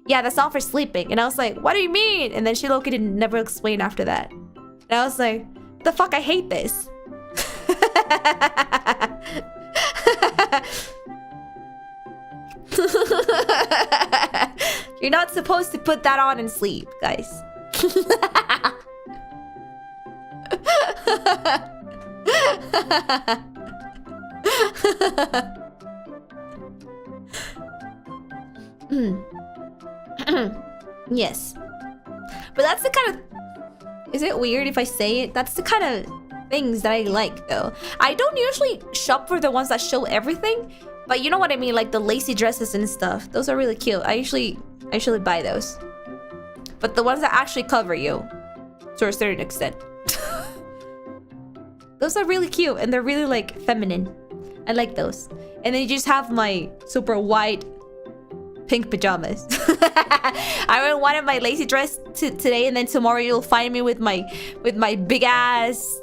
yeah, that's not for sleeping. And I was like, what do you mean? And then she low-key didn't never explain after that. And I was like, the fuck, I hate this. You're not supposed to put that on and sleep, guys. Yes. But that's the kind of... Is it weird if I say it? That's the kind of things that I like though. I don't usually shop for the ones that show everything, but you know what I mean, like the lacy dresses and stuff. Those are really cute. I usually buy those. But the ones that actually cover you to a certain extent. Those are really cute and they're really like feminine. I like those. And then you just have my super white pink pajamas. I wear one of my lacy dress today, and then tomorrow you'll find me with my big ass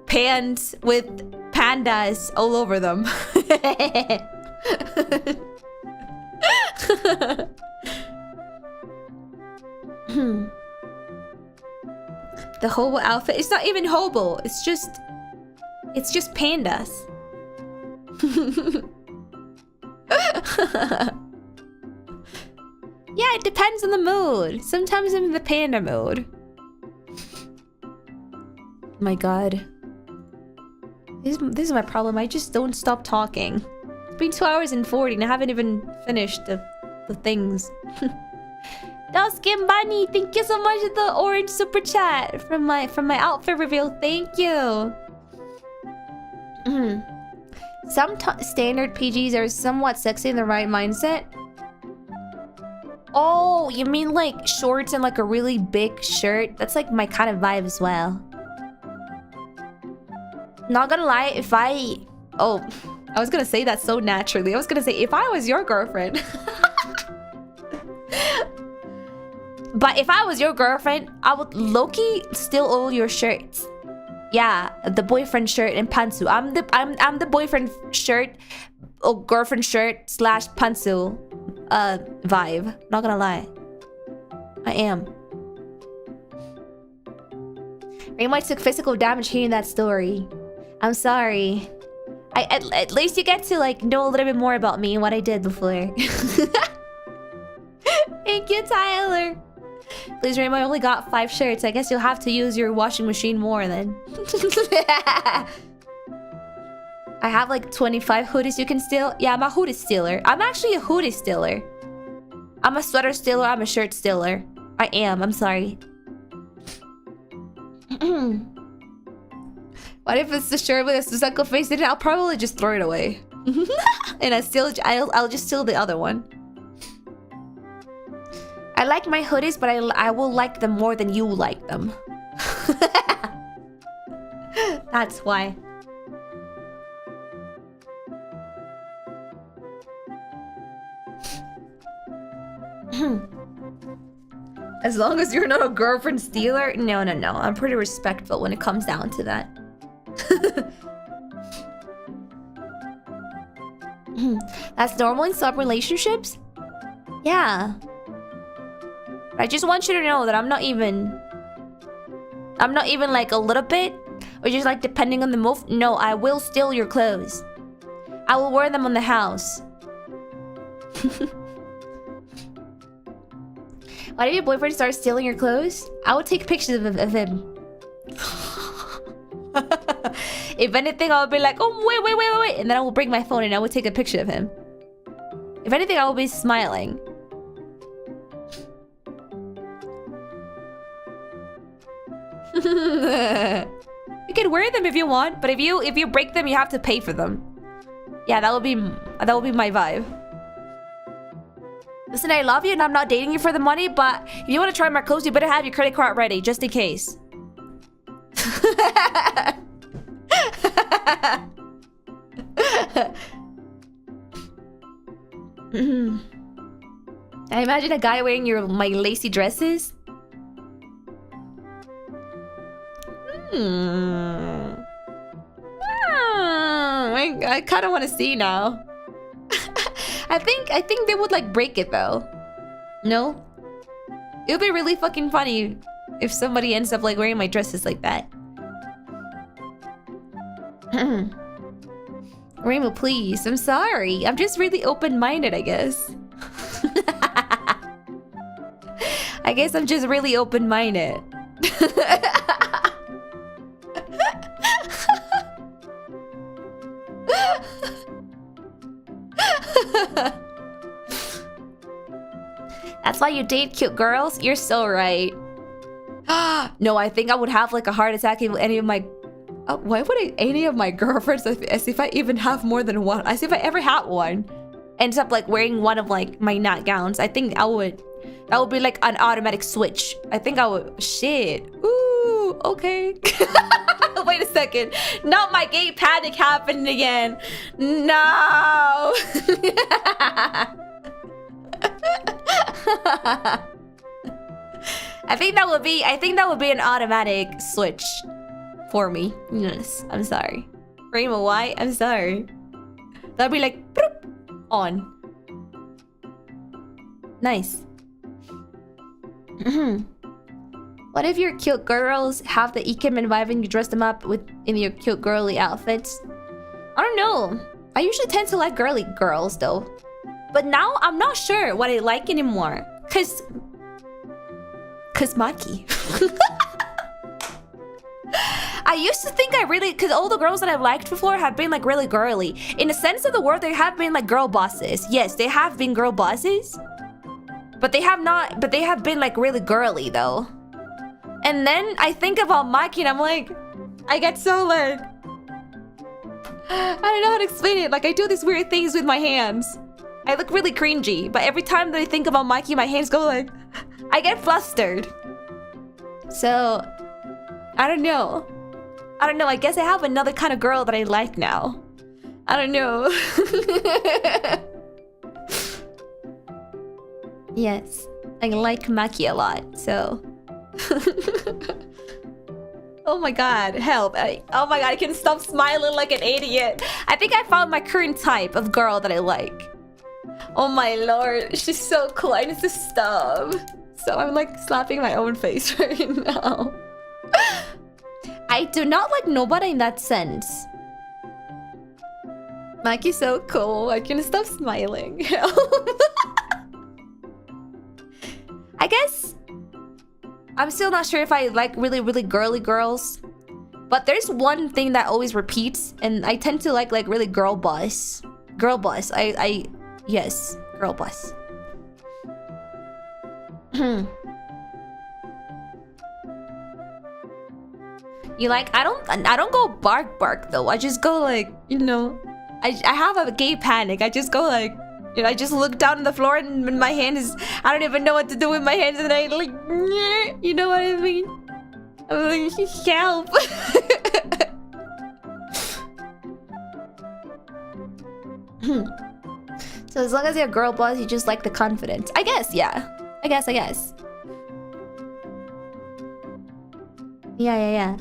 pants with pandas all over them. The hobo outfit, it's not even hobo, it's just pandas. Yeah, it depends on the mood. Sometimes I'm in the panda mode. My god. This is my problem. I just don't stop talking. It's been 2 hours and 40 and I haven't even finished the things. Duskin Bunny, thank you so much for the orange super chat from my outfit reveal. Thank you. Some standard PGs are somewhat sexy in the right mindset. Oh, you mean like shorts and like a really big shirt? That's like my kind of vibe as well. Not gonna lie, if I... Oh, I was gonna say that so naturally. I was gonna say, if I was your girlfriend... But if I was your girlfriend, I would low-key steal all your shirts. Yeah, the boyfriend shirt and pantsu. I'm the boyfriend shirt or girlfriend shirt slash pantsu vibe. Not gonna lie, I am. Reimu took physical damage hearing that story. I'm sorry. At least you get to like know a little bit more about me and what I did before. Thank you, Tyler. Please, Reimu, I only got 5 shirts. I guess you'll have to use your washing machine more then. I have like 25 hoodies you can steal. Yeah, I'm a hoodie stealer. I'm actually a hoodie stealer. I'm a sweater stealer. I'm a shirt stealer. I am. I'm sorry. What if it's the shirt with a Susanko face in it? I'll probably just throw it away. And I'll just steal the other one. I like my hoodies, but I will like them more than you like them. That's why. As long as you're not a girlfriend stealer? No. I'm pretty respectful when it comes down to that. That's normal in some relationships? Yeah. I just want you to know that I'm not even like a little bit, or just like depending on the move. No, I will steal your clothes. I will wear them on the house. What if your boyfriend starts stealing your clothes? I would take pictures of him. If anything, I would be like, oh, wait. And then I will bring my phone and I would take a picture of him. If anything, I will be smiling. You can wear them if you want, but if you break them, you have to pay for them. Yeah, that would be my vibe. Listen, I love you and I'm not dating you for the money, but if you want to try my clothes, you better have your credit card ready, just in case. I imagine a guy wearing my lacy dresses. I kind of want to see now. I think they would like break it though. No? It would be really fucking funny if somebody ends up like wearing my dresses like that. Reimu, please. I'm sorry. I'm just really open-minded, I guess. I guess I'm just really open-minded. That's why you date cute girls? You're so right. No, I think I would have like a heart attack if any of my why would any of my girlfriends, as if I even have more than one, as if I ever had one, ends up like wearing one of like my nightgowns? I think that would be like an automatic switch. I think I would. Shit. Ooh, okay. Wait a second. Not my gay panic happening again. No. I think that would be an automatic switch for me. Yes, I'm sorry. Reimu, why? I'm sorry. That'd be like boop, on. Nice. What if your cute girls have the ikemen vibe and you dress them up in your cute girly outfits? I don't know. I usually tend to like girly girls though. But now I'm not sure what I like anymore. Cause Maki. I used to think cause all the girls that I've liked before have been like really girly. In a sense of the word, they have been like girl bosses. Yes, they have been girl bosses. But they have been like really girly though. And then I think about Maki and I'm like, I get so like, I don't know how to explain it. Like I do these weird things with my hands. I look really cringy, but every time that I think about Maki, my hands go like, I get flustered. So, I don't know. I guess I have another kind of girl that I like now. I don't know. Yes, I like Maki a lot, so. Oh my god, help. Oh my god, I can stop smiling like an idiot. I think I found my current type of girl that I like. Oh my lord, she's so cool. I need to stop. So I'm like slapping my own face right now. I do not like nobody in that sense. Maki's so cool. I can't stop smiling. I guess I'm still not sure if I like really, really girly girls. But there's one thing that always repeats, and I tend to like really girl boss. Girl boss. Yes, girl boss. You like, I don't go bark though. I just go like, you know, I have a gay panic. I just go like, you know, I just look down on the floor and my hand is, I don't even know what to do with my hands, and I like, you know what I mean? I'm like, help. So as long as you're a girl boss, you just like the confidence. I guess, yeah. I guess. Yeah.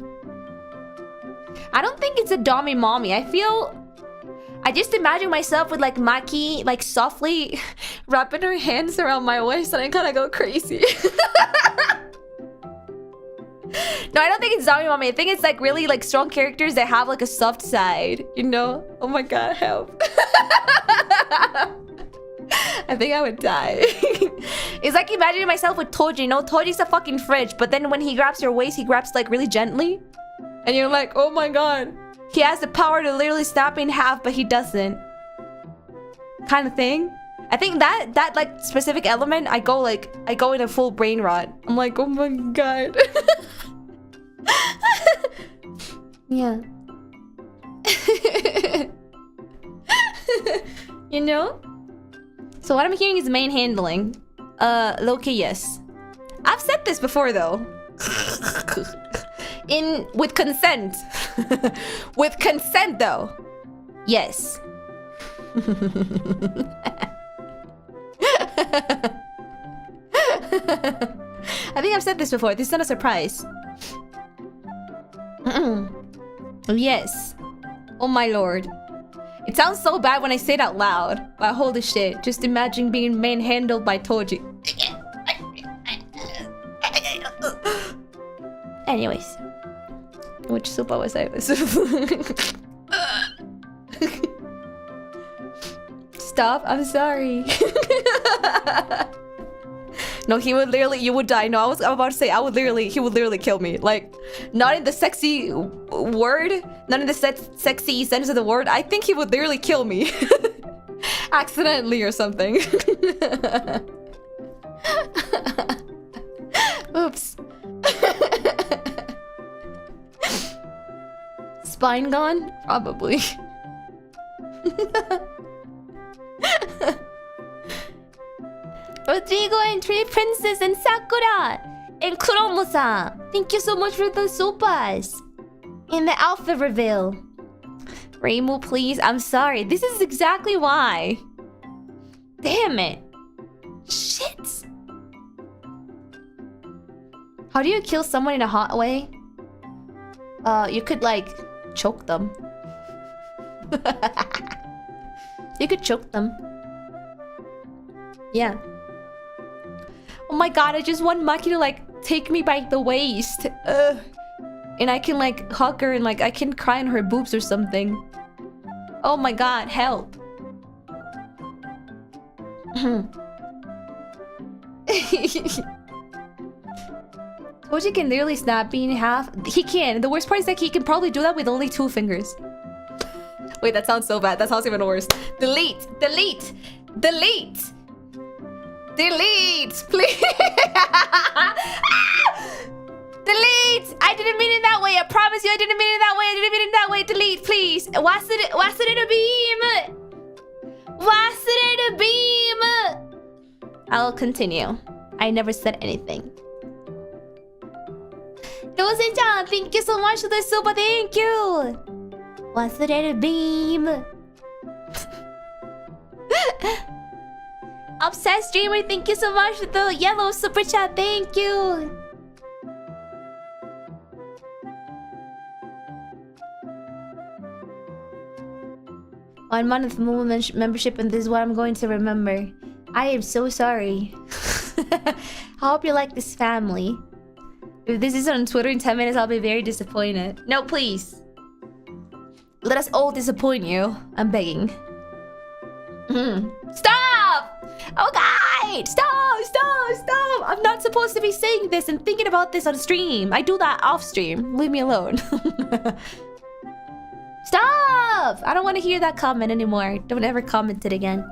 I don't think it's a dommy mommy. I just imagine myself with like Maki, like softly wrapping her hands around my waist, and I kind of go crazy. No, I don't think it's zombie mommy. I think it's like really like strong characters that have like a soft side, you know? Oh my god, help. I think I would die. It's like imagining myself with Toji, you know? Toji's a fucking fridge, but then when he grabs your waist, he grabs like really gently. And you're like, oh my god. He has the power to literally snap in half, but he doesn't. Kind of thing. I think that like specific element, I go in a full brain rot. I'm like, oh my god. Yeah. You know? So what I'm hearing is main handling. Low-key, yes. I've said this before though. With consent. With consent though. Yes. I think I've said this before. This is not a surprise. Yes. Oh my lord. It sounds so bad when I say it out loud. But holy shit. Just imagine being manhandled by Toji. Anyways. Which super was I? Stop. I'm sorry. No, he would literally, you would die. No, I was about to say, he would literally kill me. Like, not in the sexy word, not in the sexy sense of the word. I think he would literally kill me. Accidentally or something. Oops. spine gone? Probably. Rodrigo and Tree Princess and Sakura and Kuromo-san. Thank you so much for the sopas. In the outfit reveal. Reimu, please. I'm sorry. This is exactly why. Damn it. Shit. How do you kill someone in a hot way? You could like choke them. You could choke them. Yeah. Oh my god, I just want Maki to like take me by the waist. And I can like hug her and like I can cry on her boobs or something. Oh my god, help. Toji can literally snap me in half. He can. The worst part is that he can probably do that with only 2 fingers. Wait, that sounds so bad. That sounds even worse. Delete! Delete! Delete! Delete! Please! Delete! I didn't mean it that way. I promise you I didn't mean it that way. I didn't mean it that way. Delete, please. Wasn't beam. Wasn't beam. I'll continue. I never said anything. Dosen-chan, thank you so much for the super. Thank you. Wasn't beam. Obsessed streamer, thank you so much for the yellow super chat. Thank you. One month of MUMU membership, and this is what I'm going to remember. I am so sorry. I hope you like this family. If this is on Twitter in 10 minutes, I'll be very disappointed. No, please. Let us all disappoint you. I'm begging. Stop! Oh god! Stop! Stop! Stop! I'm not supposed to be saying this and thinking about this on stream. I do that off stream. Leave me alone. Stop! I don't want to hear that comment anymore. Don't ever comment it again.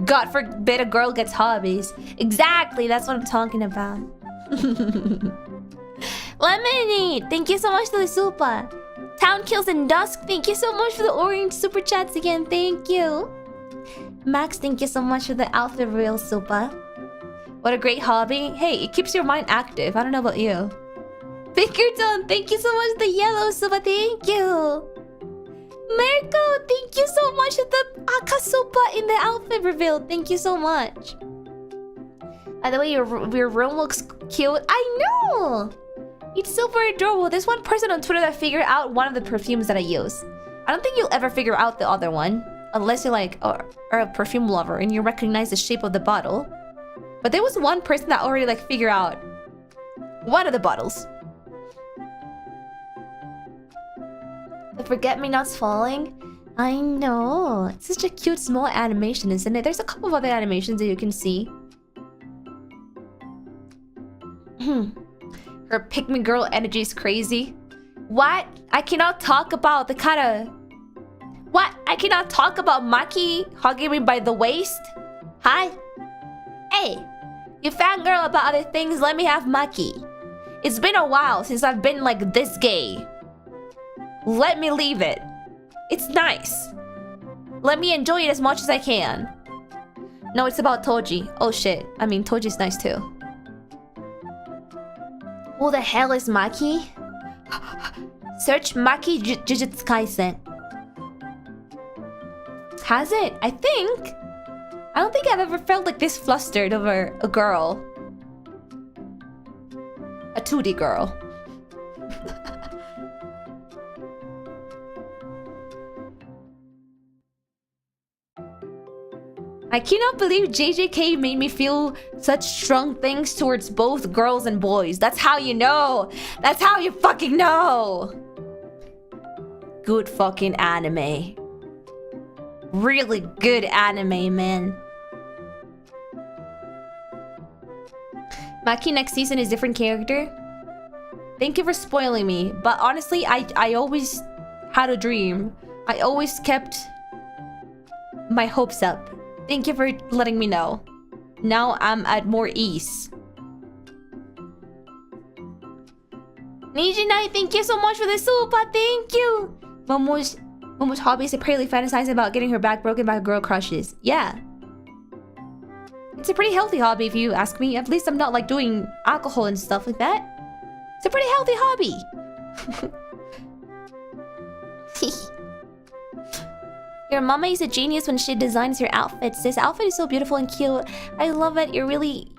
God forbid a girl gets hobbies. Exactly, that's what I'm talking about. Lemonade, thank you so much for the super. Town Kills in Dusk, thank you so much for the orange super chats again. Thank you. Max, thank you so much for the outfit real super. What a great hobby. Hey, it keeps your mind active. I don't know about you. Pinkerton, thank you so much for the yellow super. Thank you. Mirko, thank you so much for the Akasupa in the outfit reveal. Thank you so much. By the way, your room looks cute. I know! It's super adorable. There's one person on Twitter that figured out one of the perfumes that I use. I don't think you'll ever figure out the other one. Unless you're like, are a perfume lover and you recognize the shape of the bottle. But there was one person that already like figured out one of the bottles. The forget-me-nots falling. I know. It's such a cute small animation, isn't it? There's a couple of other animations that you can see. Her pick-me girl energy is crazy. What? I cannot talk about the kind of... What? I cannot talk about Maki hugging me by the waist? Hi? Hey! You fangirl about other things, let me have Maki. It's been a while since I've been like this gay. Let me leave it. It's nice. Let me enjoy it as much as I can. No, it's about Toji. Oh shit. I mean, Toji's nice too. Who the hell is Maki? Search Maki Jujutsu Kaisen. Has it? I think. I don't think I've ever felt like this flustered over a girl. A 2D girl. I cannot believe JJK made me feel such strong things towards both girls and boys. That's how you know. That's how you fucking know. Good fucking anime. Really good anime, man. Maki next season is different character. Thank you for spoiling me. But honestly, I always had a dream. I always kept my hopes up. Thank you for letting me know. Now I'm at more ease. Nijinai, thank you so much for the super. Thank you. Momo's hobby is apparently fantasizing about getting her back broken by girl crushes. Yeah. It's a pretty healthy hobby if you ask me. At least I'm not like doing alcohol and stuff like that. It's a pretty healthy hobby. Your mama is a genius when she designs your outfits. This outfit is so beautiful and cute. I love it. You really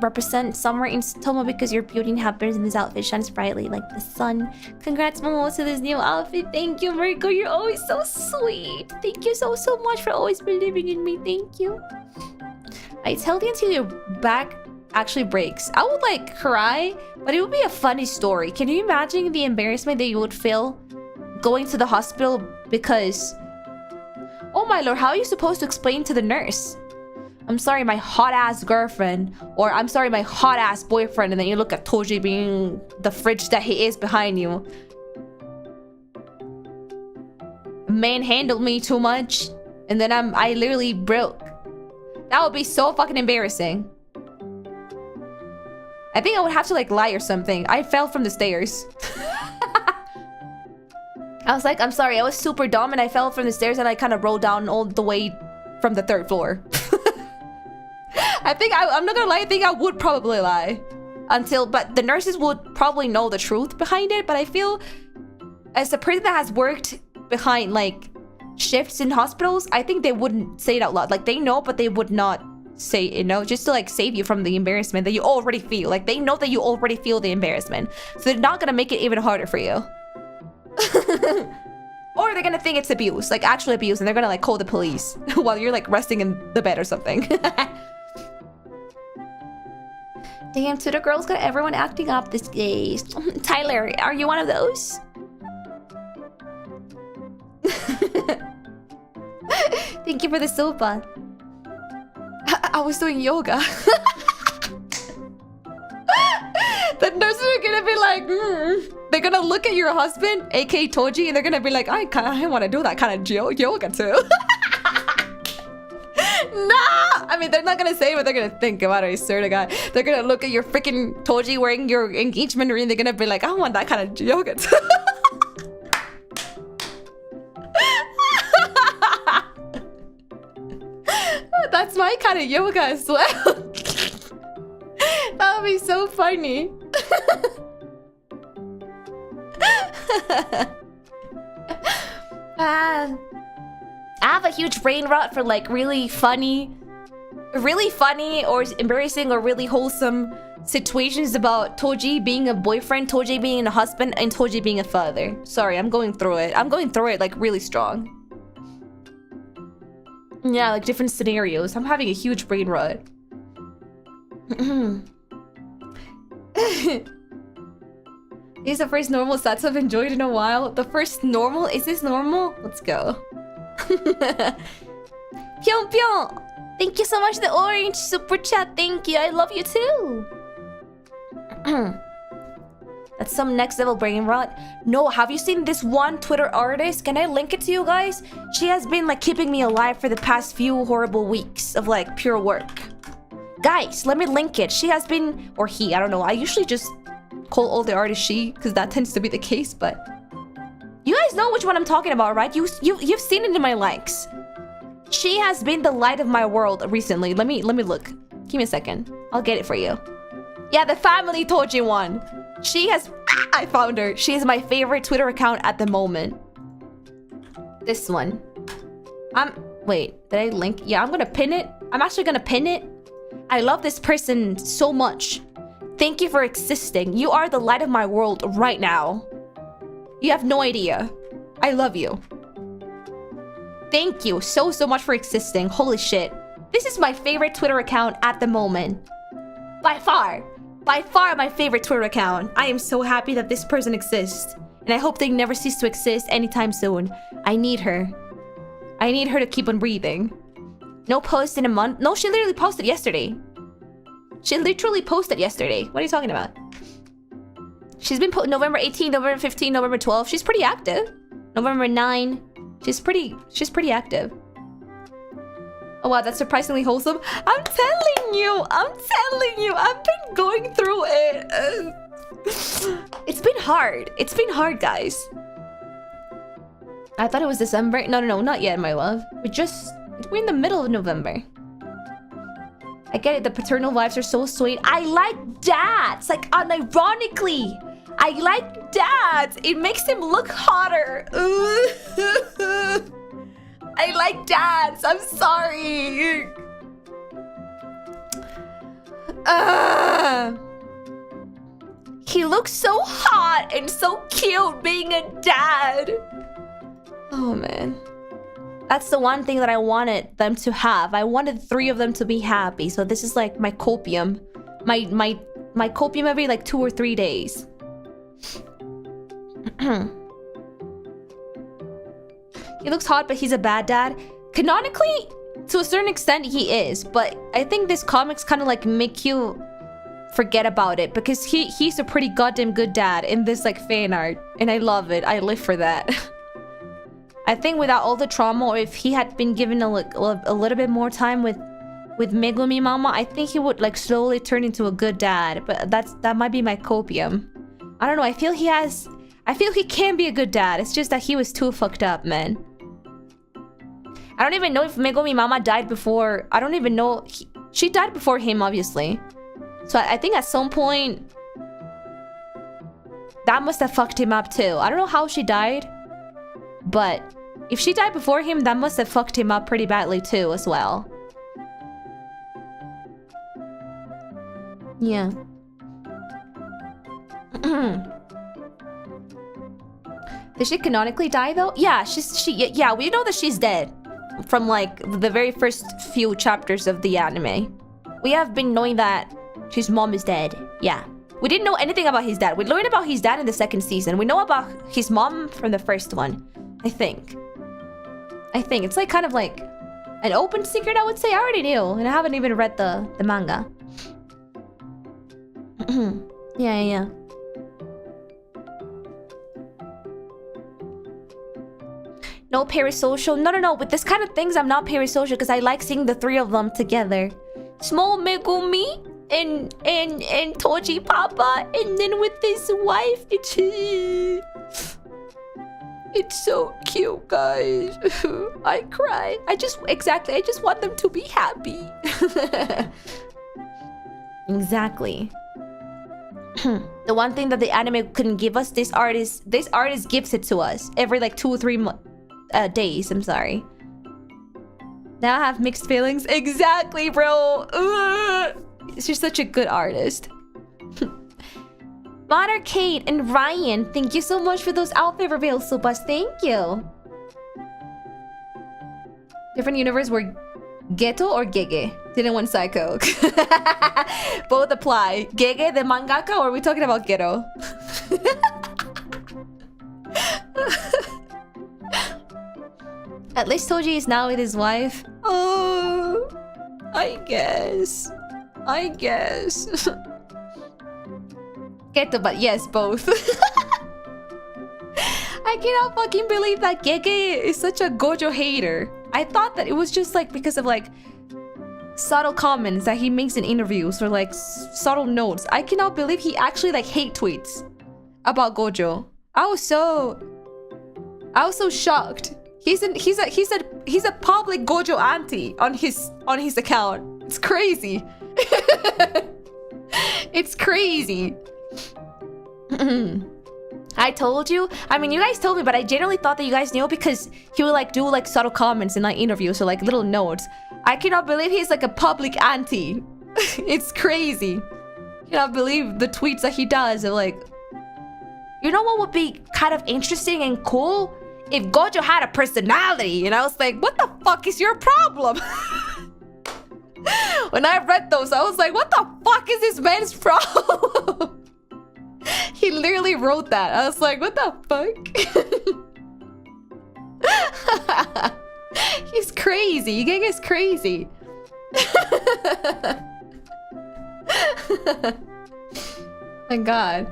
represent summer in Toma because your beauty and happiness in this outfit shines brightly like the sun. Congrats, Momo, to this new outfit. Thank you, Mariko. You're always so sweet. Thank you so much for always believing in me. Thank you. It's healthy until your back actually breaks. I would like cry, but it would be a funny story. Can you imagine the embarrassment that you would feel going to the hospital because... Oh my lord, how are you supposed to explain to the nurse? I'm sorry, my hot-ass girlfriend. Or I'm sorry, my hot-ass boyfriend. And then you look at Toji being the fridge that he is behind you. Manhandled me too much. And then I literally broke. That would be so fucking embarrassing. I think I would have to like lie or something. I fell from the stairs. I was like, I'm sorry, I was super dumb and I fell from the stairs and I kind of rolled down all the way from the 3rd floor. I'm not gonna lie, I think I would probably lie. But the nurses would probably know the truth behind it. But I feel as a person that has worked behind like shifts in hospitals, I think they wouldn't say it out loud. Like they know, but they would not say it, you know, just to like save you from the embarrassment that you already feel. Like they know that you already feel the embarrassment. So they're not gonna make it even harder for you. Or they're gonna think it's abuse, like actual abuse, and they're gonna like call the police while you're like resting in the bed or something. Damn, Twitter girls got everyone acting up this days. Tyler, are you one of those? Thank you for the sopa. I was doing yoga. The nurses are gonna be like, They're gonna look at your husband, aka Toji, and they're gonna be like, I want to do that kind of yoga too. No! I mean, they're not gonna say it, but they're gonna think about it, I swear to God. They're gonna look at your freaking Toji wearing your engagement ring, they're gonna be like, I want that kind of yoga too. That's my kind of yoga as well. That would be so funny. I have a huge brain rot for like really funny or embarrassing or really wholesome situations about Toji being a boyfriend, Toji being a husband, and Toji being a father. Sorry, I'm going through it. I'm going through it like really strong. Yeah, like different scenarios. I'm having a huge brain rot. This is the first normal sets I've enjoyed in a while. The first normal? Is this normal? Let's go. Pyong Pyong! Thank you so much for the orange super chat. Thank you. I love you too. That's some next level brain rot. No, have you seen this one Twitter artist? Can I link it to you guys? She has been like keeping me alive for the past few horrible weeks of like pure work. Guys, let me link it. She has been, or he, I don't know. I usually just call all the artists she, because that tends to be the case, but you guys know which one I'm talking about, right? You've seen it in my likes. She has been the light of my world recently. Let me look. Give me a second. I'll get it for you. Yeah, the family Toji one. She has, I found her. She is my favorite Twitter account at the moment. This one. Wait, did I link? Yeah, I'm gonna pin it. I'm actually gonna pin it. I love this person so much. Thank you for existing. You are the light of my world right now. You have no idea. I love you. Thank you so much for existing. Holy shit. This is my favorite Twitter account at the moment. By far my favorite Twitter account. I am so happy that this person exists. And I hope they never cease to exist anytime soon. I need her. I need her to keep on breathing. No post in a month. No, she literally posted yesterday. She literally posted yesterday. What are you talking about? She's been November 18, November 15, November 12. She's pretty active. November 9. She's pretty active. Oh wow, that's surprisingly wholesome. I'm telling you. I've been going through it. It's been hard. It's been hard, guys. I thought it was December. No, not yet, my love. We're in the middle of November. I get it, the paternal vibes are so sweet. I like dads, like unironically. I like dads. It makes him look hotter. I like dads. I'm sorry. He looks so hot and so cute being a dad. Oh man. That's the one thing that I wanted them to have. I wanted 3 of them to be happy. So this is like my copium. My copium every like 2 or 3 days. He looks hot, but he's a bad dad. Canonically, to a certain extent, he is. But I think this comics kind of like make you forget about it. Because he's a pretty goddamn good dad in this like fan art. And I love it. I live for that. I think without all the trauma, or if he had been given a little bit more time with Megumi Mama, I think he would like slowly turn into a good dad. But that might be my copium. I don't know. I feel he can be a good dad. It's just that he was too fucked up, man. I don't even know if Megumi Mama died before. I don't even know. She died before him, obviously. So I think at some point that must have fucked him up too. I don't know how she died, but if she died before him, that must have fucked him up pretty badly too as well. Yeah. Did she canonically die though? Yeah, yeah, we know that she's dead from like the very first few chapters of the anime. We have been knowing that his mom is dead. Yeah. We didn't know anything about his dad. We learned about his dad in the 2nd season. We know about his mom from the 1st one. I think it's like kind of like an open secret, I would say. I already knew, and I haven't even read the manga. Yeah. No parasocial. No. With this kind of things, I'm not parasocial because I like seeing the 3 of them together. Small Megumi and Toji Papa, and then with his wife, it's so cute, guys. I cry. I just want them to be happy. Exactly. The one thing that the anime couldn't give us, this artist gives it to us every like 2 or 3 days. I'm sorry. Now I have mixed feelings. Exactly, bro. She's such a good artist. Monarcade and Ryan, thank you so much for those outfit reveal supas. Thank you. Different universe were Geto or Gege? Didn't want Psycho. Both apply. Gege, the mangaka, or are we talking about Geto? At least Toji is now with his wife. Oh, I guess. Geto, but yes, both. I cannot fucking believe that Gege is such a Gojo hater. I thought that it was just like because of like subtle comments that he makes in interviews or like subtle notes. I cannot believe he actually like hate tweets about Gojo. I was so shocked. He's a public Gojo anti on his account. It's crazy. It's crazy. I told you. I mean, you guys told me, but I generally thought that you guys knew because he would like do like subtle comments in like interviews or like little notes. I cannot believe he's like a public anti. It's crazy. I cannot believe the tweets that he does. Are like, you know what would be kind of interesting and cool? If Gojo had a personality. And I was like, what the fuck is your problem? When I read those, I was like, what the fuck is this man's problem? He literally wrote that. I was like, what the fuck? He's crazy. Gege is crazy. My god.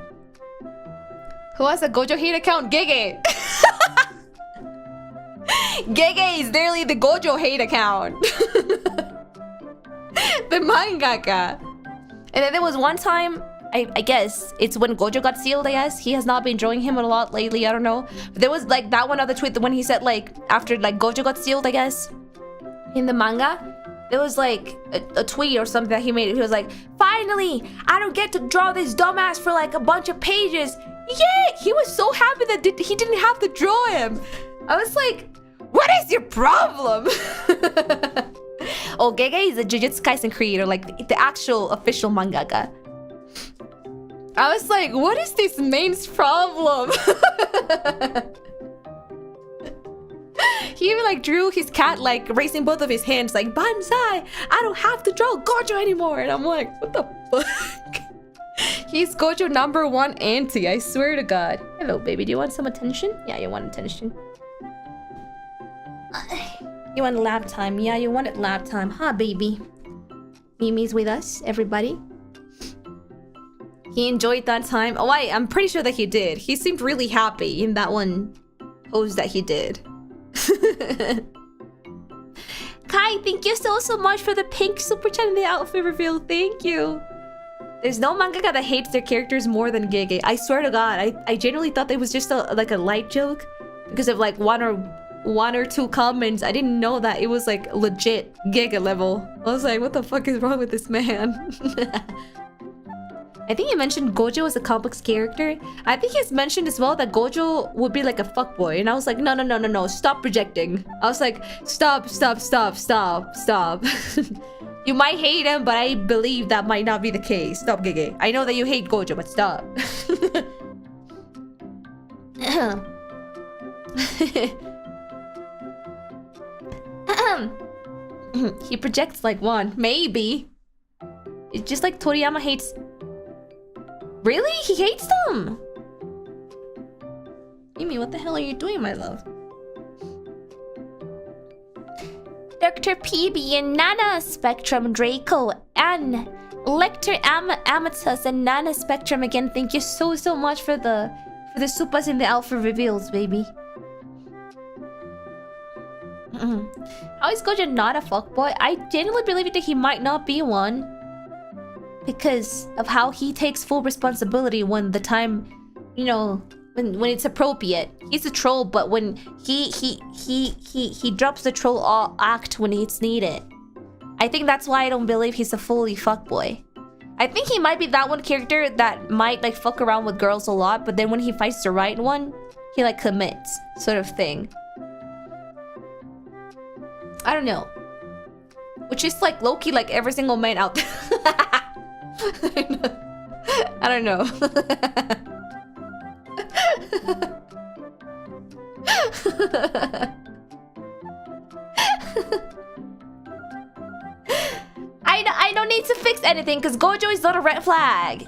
Who has a Gojo hate account? Gege. Gege is literally the Gojo hate account. The mangaka. And then there was one time I guess it's when Gojo got sealed, I guess. He has not been enjoying him a lot lately, I don't know. But there was like that one other tweet when he said like after like Gojo got sealed, I guess, in the manga. There was like a tweet or something that he made. He was like, finally, I don't get to draw this dumbass for like a bunch of pages. Yay! He was so happy that he didn't have to draw him. I was like, what is your problem? Oh, Gege is a Jujutsu Kaisen creator, like the actual official mangaka. I was like, what is this man's problem? He even like drew his cat like raising both of his hands like Banzai, I don't have to draw Gojo anymore. And I'm like, what the fuck? He's Gojo #1 anti, I swear to God. Hello baby, do you want some attention? Yeah, you want attention. You want lab time? Yeah, you wanted lab time, huh baby? Mimi's with us, everybody. He enjoyed that time. Oh, I'm pretty sure that he did. He seemed really happy in that one pose that he did. Kai, thank you so much for the pink super chat and the outfit reveal. Thank you. There's no mangaka that hates their characters more than Gege. I swear to God, I genuinely thought it was just like a light joke because of like one or two comments. I didn't know that it was like legit Gege level. I was like, what the fuck is wrong with this man? I think he mentioned Gojo as a complex character. I think he's mentioned as well that Gojo would be like a fuckboy. And I was like, no, stop projecting. I was like, stop. You might hate him, but I believe that might not be the case. Stop, Gege. I know that you hate Gojo, but stop. He projects like one. Maybe. It's just like Toriyama hates... Really? He hates them? Mimi, what the hell are you doing, my love? Dr. PB and Nana Spectrum Draco and Lecter Amatus and Nana Spectrum again. Thank you so much for the supas in the alpha reveals, baby. How is Gojo not a fuckboy? I genuinely believe that he might not be one. Because of how he takes full responsibility when the time, you know, when it's appropriate. He's a troll, but when he drops the troll act when it's needed. I think that's why I don't believe he's a fully fuckboy. I think he might be that one character that might like fuck around with girls a lot, but then when he fights the right one, he like commits, sort of thing. I don't know. Which is like low-key like every single man out there. I don't know. I don't need to fix anything because Gojo is not a red flag.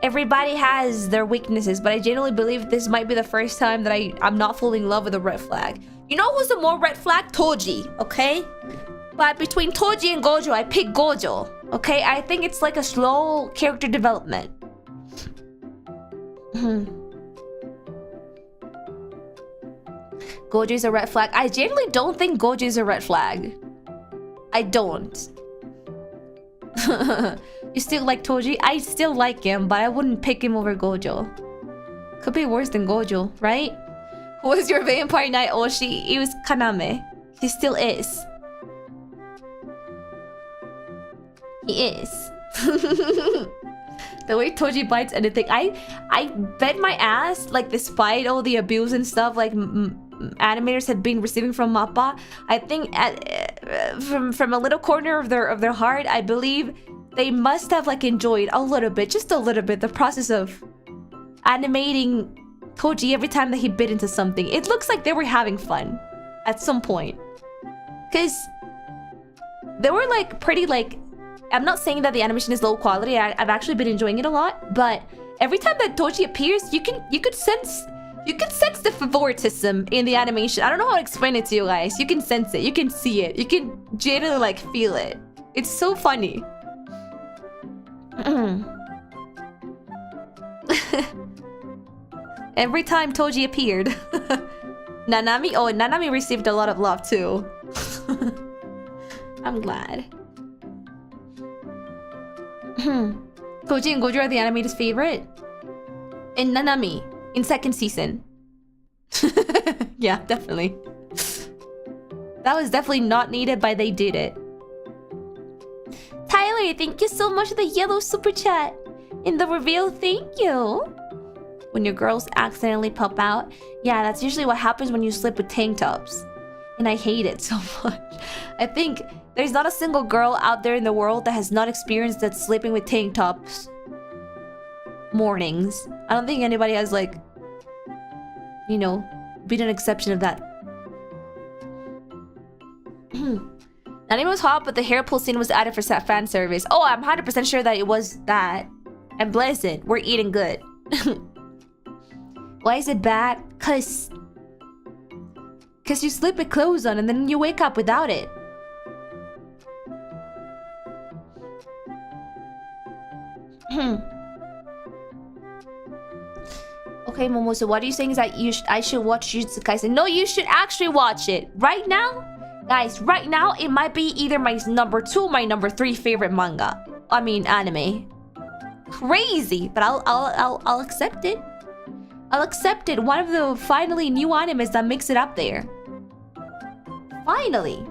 Everybody has their weaknesses, but I genuinely believe this might be the first time that I'm not fully in love with a red flag. You know who's the more red flag? Toji, okay? But between Toji and Gojo, I pick Gojo. Okay, I think it's like a slow character development. Gojo is a red flag. I generally don't think Gojo is a red flag. I don't. You still like Toji? I still like him, but I wouldn't pick him over Gojo. Could be worse than Gojo, right? Who was your Vampire Knight Oshi? It was Kaname. He still is. He is. The way Toji bites anything, I bet my ass, like despite all the abuse and stuff like animators have been receiving from MAPPA, I think from a little corner of their heart, I believe they must have like enjoyed a little bit, just a little bit, the process of animating Toji every time that he bit into something. It looks like they were having fun at some point, because they were like pretty like. I'm not saying that the animation is low quality. I've actually been enjoying it a lot, but every time that Toji appears, you could sense the favoritism in the animation. I don't know how to explain it to you guys. You can sense it. You can see it. You can genuinely like feel it. It's so funny. Every time Toji appeared. Nanami, oh, Nanami received a lot of love too. I'm glad. Koji and Gojo are the animator's favorite. And Nanami in second season. Yeah, definitely. That was definitely not needed, but they did it. Tyler, thank you so much for the yellow super chat. In the reveal, thank you. When your girls accidentally pop out. Yeah, that's usually what happens when you sleep with tank tops. And I hate it so much. I think there's not a single girl out there in the world that has not experienced that sleeping with tank tops mornings. I don't think anybody has, like, you know, been an exception of that. Anime was hot, but the hair pull scene was added for fan service. Oh, I'm 100% sure that it was that. And blessed, we're eating good. Why is it bad? Cause you sleep with clothes on and then you wake up without it. Okay, Momo, so what are you saying is that I should watch Jujutsu Kaisen? No, you should actually watch it. Right now, guys, right now, it might be either my number 2 or my number 3 favorite manga. I mean, anime. Crazy, but I'll accept it. I'll accept it. One of the finally new animes that makes it up there. Finally.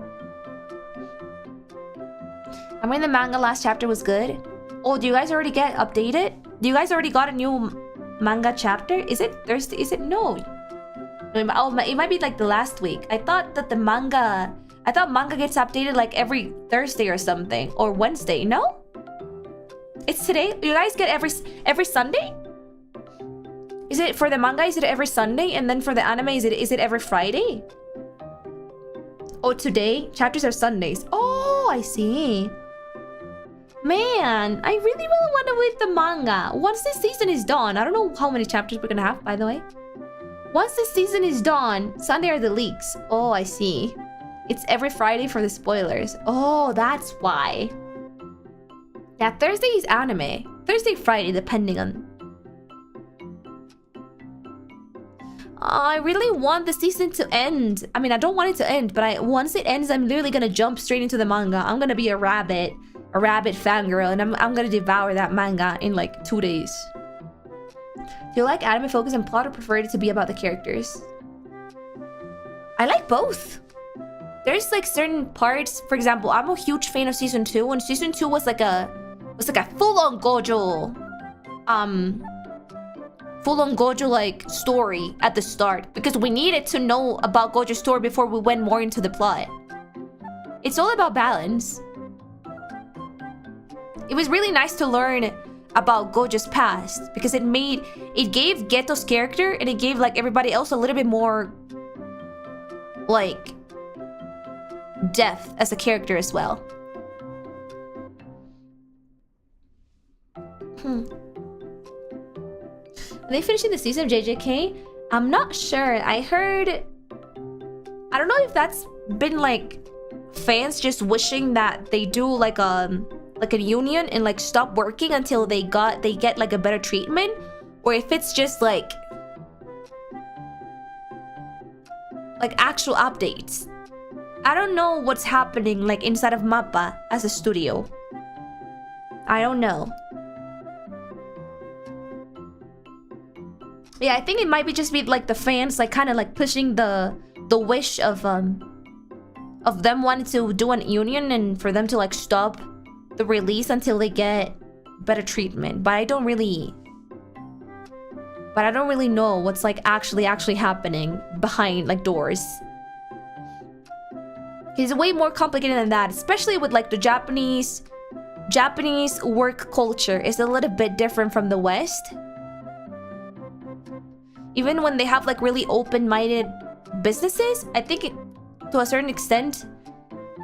I mean, the manga last chapter was good. Oh, do you guys already get updated? Do you guys already got a new manga chapter? Is it Thursday? Is it no? Oh, it might be like the last week. I thought that manga gets updated like every Thursday or something, or Wednesday. No, it's today. You guys get every Sunday? Is it for the manga? Is it every Sunday? And then for the anime, is it every Friday? Oh, today chapters are Sundays. Oh, I see. Man, I really want to read the manga. Once this season is done, I don't know how many chapters we're gonna have, by the way. Once this season is done, Sunday are the leaks. Oh, I see. It's every Friday for the spoilers. Oh, that's why. Yeah, Thursday is anime. Thursday, Friday, depending on... I really want the season to end. I mean, I don't want it to end, but once it ends, I'm literally gonna jump straight into the manga. I'm gonna be a rabbit fangirl, and I'm gonna devour that manga in like 2 days. Do you like anime focus and plot or prefer it to be about the characters? I like both. There's like certain parts, for example, I'm a huge fan of season 2, and season 2 was like a full-on Gojo like story at the start, because we needed to know about Gojo's story before we went more into the plot. It's all about balance. It was really nice to learn about Gojo's past, because it gave Geto's character, and it gave like everybody else a little bit more like depth as a character as well. Are they finishing the season of JJK? I'm not sure. I don't know if that's been like fans just wishing that they do like a union and like stop working until they get like a better treatment, or if it's just like actual updates. I don't know what's happening like inside of MAPPA as a studio. I don't know. Yeah, I think it might be just be like the fans like kind of like pushing the wish of them wanting to do an union and for them to like stop the release until they get better treatment. But I don't really know what's like actually happening behind like doors. It's way more complicated than that, especially with like the Japanese work culture is a little bit different from the West. Even when they have like really open-minded businesses, I think to a certain extent,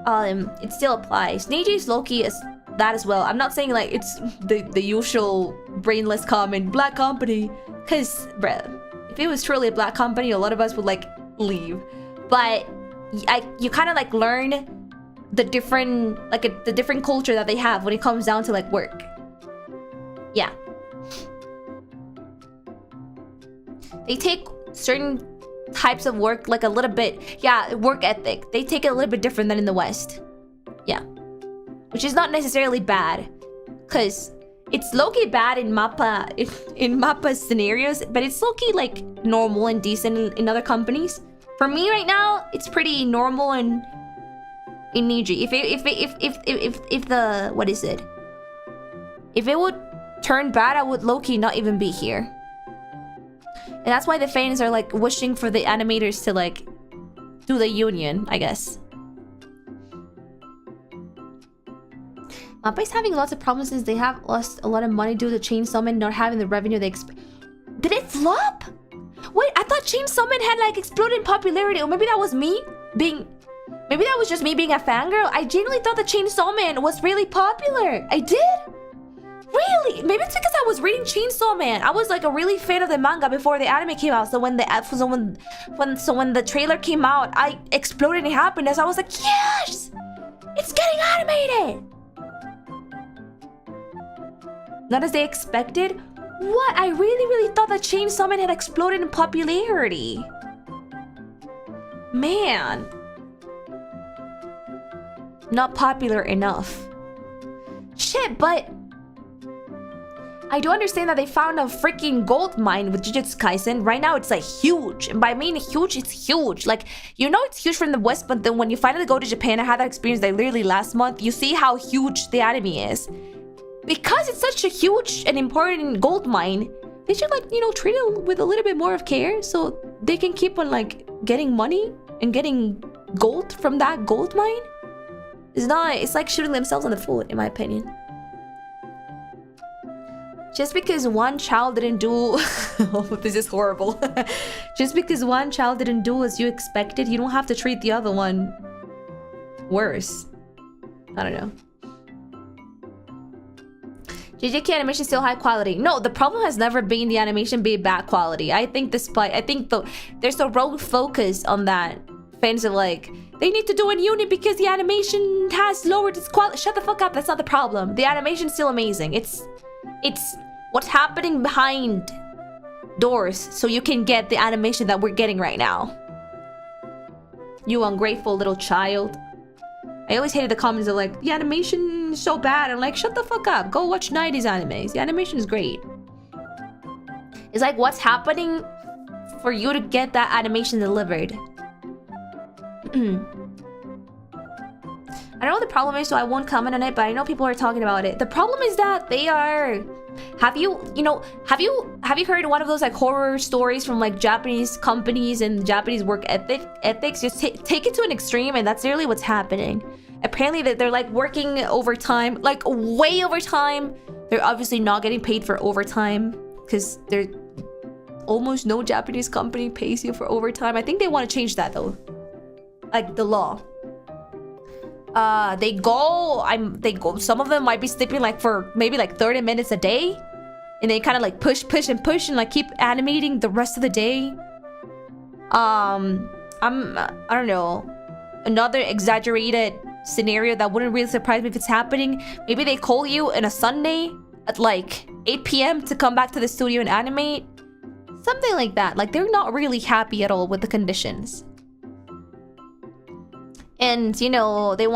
it still applies. Neiji's low-key is that as well. I'm not saying like it's the usual brainless comment, black company, because bruh, if it was truly a black company, a lot of us would like leave. But you kind of like learn the different culture that they have when it comes down to like work. Yeah. They take certain types of work like a little bit, yeah, work ethic. They take it a little bit different than in the West. Yeah. Which is not necessarily bad, because it's low-key bad in Mappa in Mappa's scenarios, but it's low-key like normal and decent in other companies. For me right now, it's pretty normal and in Niji. If the what is it? If it would turn bad, I would low-key not even be here. And that's why the fans are like wishing for the animators to like do the union, I guess. Mappa is having lots of problems since they have lost a lot of money due to Chainsaw Man not having the revenue they expect. Did it flop? Wait, I thought Chainsaw Man had like exploded in popularity, or maybe that was me being... Maybe that was just me being a fangirl. I genuinely thought that Chainsaw Man was really popular. I did? Really? Maybe it's because I was reading Chainsaw Man. I was like a really fan of the manga before the anime came out. So when the trailer came out, I exploded in happiness. I was like, yes! It's getting animated! Not as they expected? What? I really thought that Chainsaw Man had exploded in popularity. Man. Not popular enough. Shit, but... I do understand that they found a freaking gold mine with Jujutsu Kaisen. Right now, it's like huge. And by meaning huge, it's huge. Like, you know it's huge from the West, but then when you finally go to Japan, I had that experience like literally last month, you see how huge the anime is. Because it's such a huge and important gold mine, they should like, you know, treat it with a little bit more of care so they can keep on like getting money and getting gold from that gold mine. It's like shooting themselves in the foot, in my opinion. Just because one child didn't do... oh, this is horrible. Just because one child didn't do as you expected, you don't have to treat the other one worse. I don't know. JJK animation is still high quality. No, the problem has never been the animation being bad quality. I think there's a rogue focus on that. Fans are like, they need to do a unit because the animation has lowered its quality. Shut the fuck up, that's not the problem. The animation's still amazing. It's what's happening behind doors so you can get the animation that we're getting right now. You ungrateful little child. I always hated the comments of like, the animation is so bad. I'm like, shut the fuck up. Go watch 90s animes. The animation is great. It's like, what's happening for you to get that animation delivered? I don't know what the problem is, so I won't comment on it, but I know people are talking about it. The problem is that they are... Have you heard one of those like horror stories from like Japanese companies and Japanese work ethics? Just take it to an extreme, and that's literally what's happening. Apparently they're like working overtime, like way overtime. They're obviously not getting paid for overtime because there's almost no Japanese company pays you for overtime. I think they want to change that though, like the law. They go, some of them might be sleeping like for maybe like 30 minutes a day, and they kind of like push and like keep animating the rest of the day. I don't know, another exaggerated scenario that wouldn't really surprise me if it's happening. Maybe they call you on a Sunday at like 8 p.m. to come back to the studio and animate. Something like that. Like they're not really happy at all with the conditions. And you know, they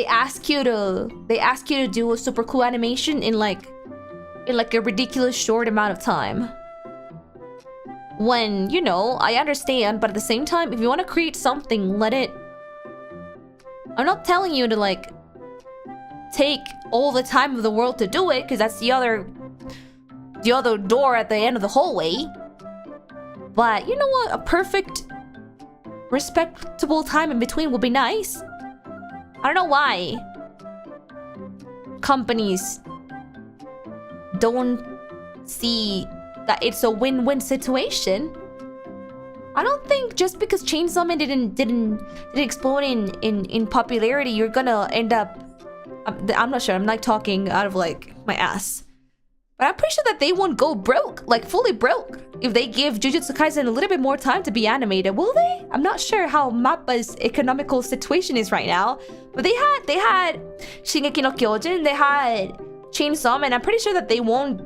ask you to do a super cool animation in like a ridiculous short amount of time. When, you know, I understand, but at the same time, if you want to create something, let it... I'm not telling you to like take all the time of the world to do it, because that's the other door at the end of the hallway. But you know what? A perfect, respectable time in between would be nice. I don't know why companies don't see that it's a win-win situation. I don't think just because Chainsaw Man didn't explode in popularity, you're gonna end up... I'm not sure, I'm not talking out of like my ass. But I'm pretty sure that they won't go broke, like fully broke, if they give Jujutsu Kaisen a little bit more time to be animated. Will they? I'm not sure how Mappa's economical situation is right now. But they had Shingeki no Kyojin, they had Chainsaw Man. I'm pretty sure that they won't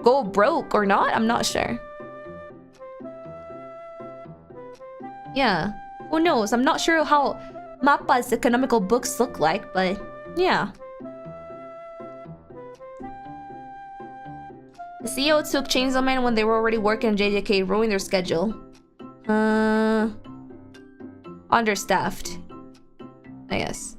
go broke or not. I'm not sure. Yeah, who knows? I'm not sure how Mappa's economical books look like, but yeah. The CEO took Chainsaw Man when they were already working on JJK, ruined their schedule. Understaffed, I guess.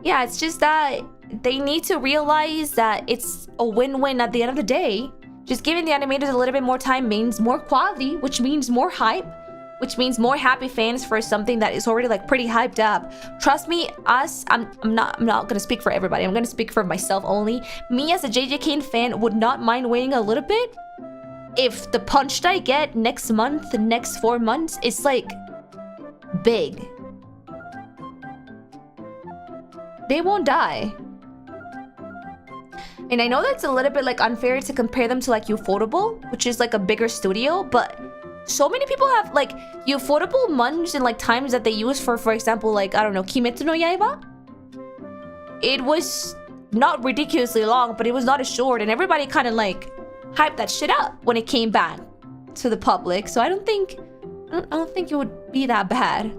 Yeah, it's just that they need to realize that it's a win-win at the end of the day. Just giving the animators a little bit more time means more quality, which means more hype, which means more happy fans for something that is already like pretty hyped up. Trust me, I'm not gonna speak for everybody. I'm gonna speak for myself only. Me as a JJK fan would not mind waiting a little bit if the punch that I get next month, the next 4 months, is like big. They won't die. And I know that's a little bit like unfair to compare them to like Ufotable, which is like a bigger studio, but so many people have like Ufotable months and like times that they use for example, like, I don't know, Kimetsu no Yaiba. It was not ridiculously long, but it was not as short, and everybody kind of like hyped that shit up when it came back to the public. So I don't think it would be that bad.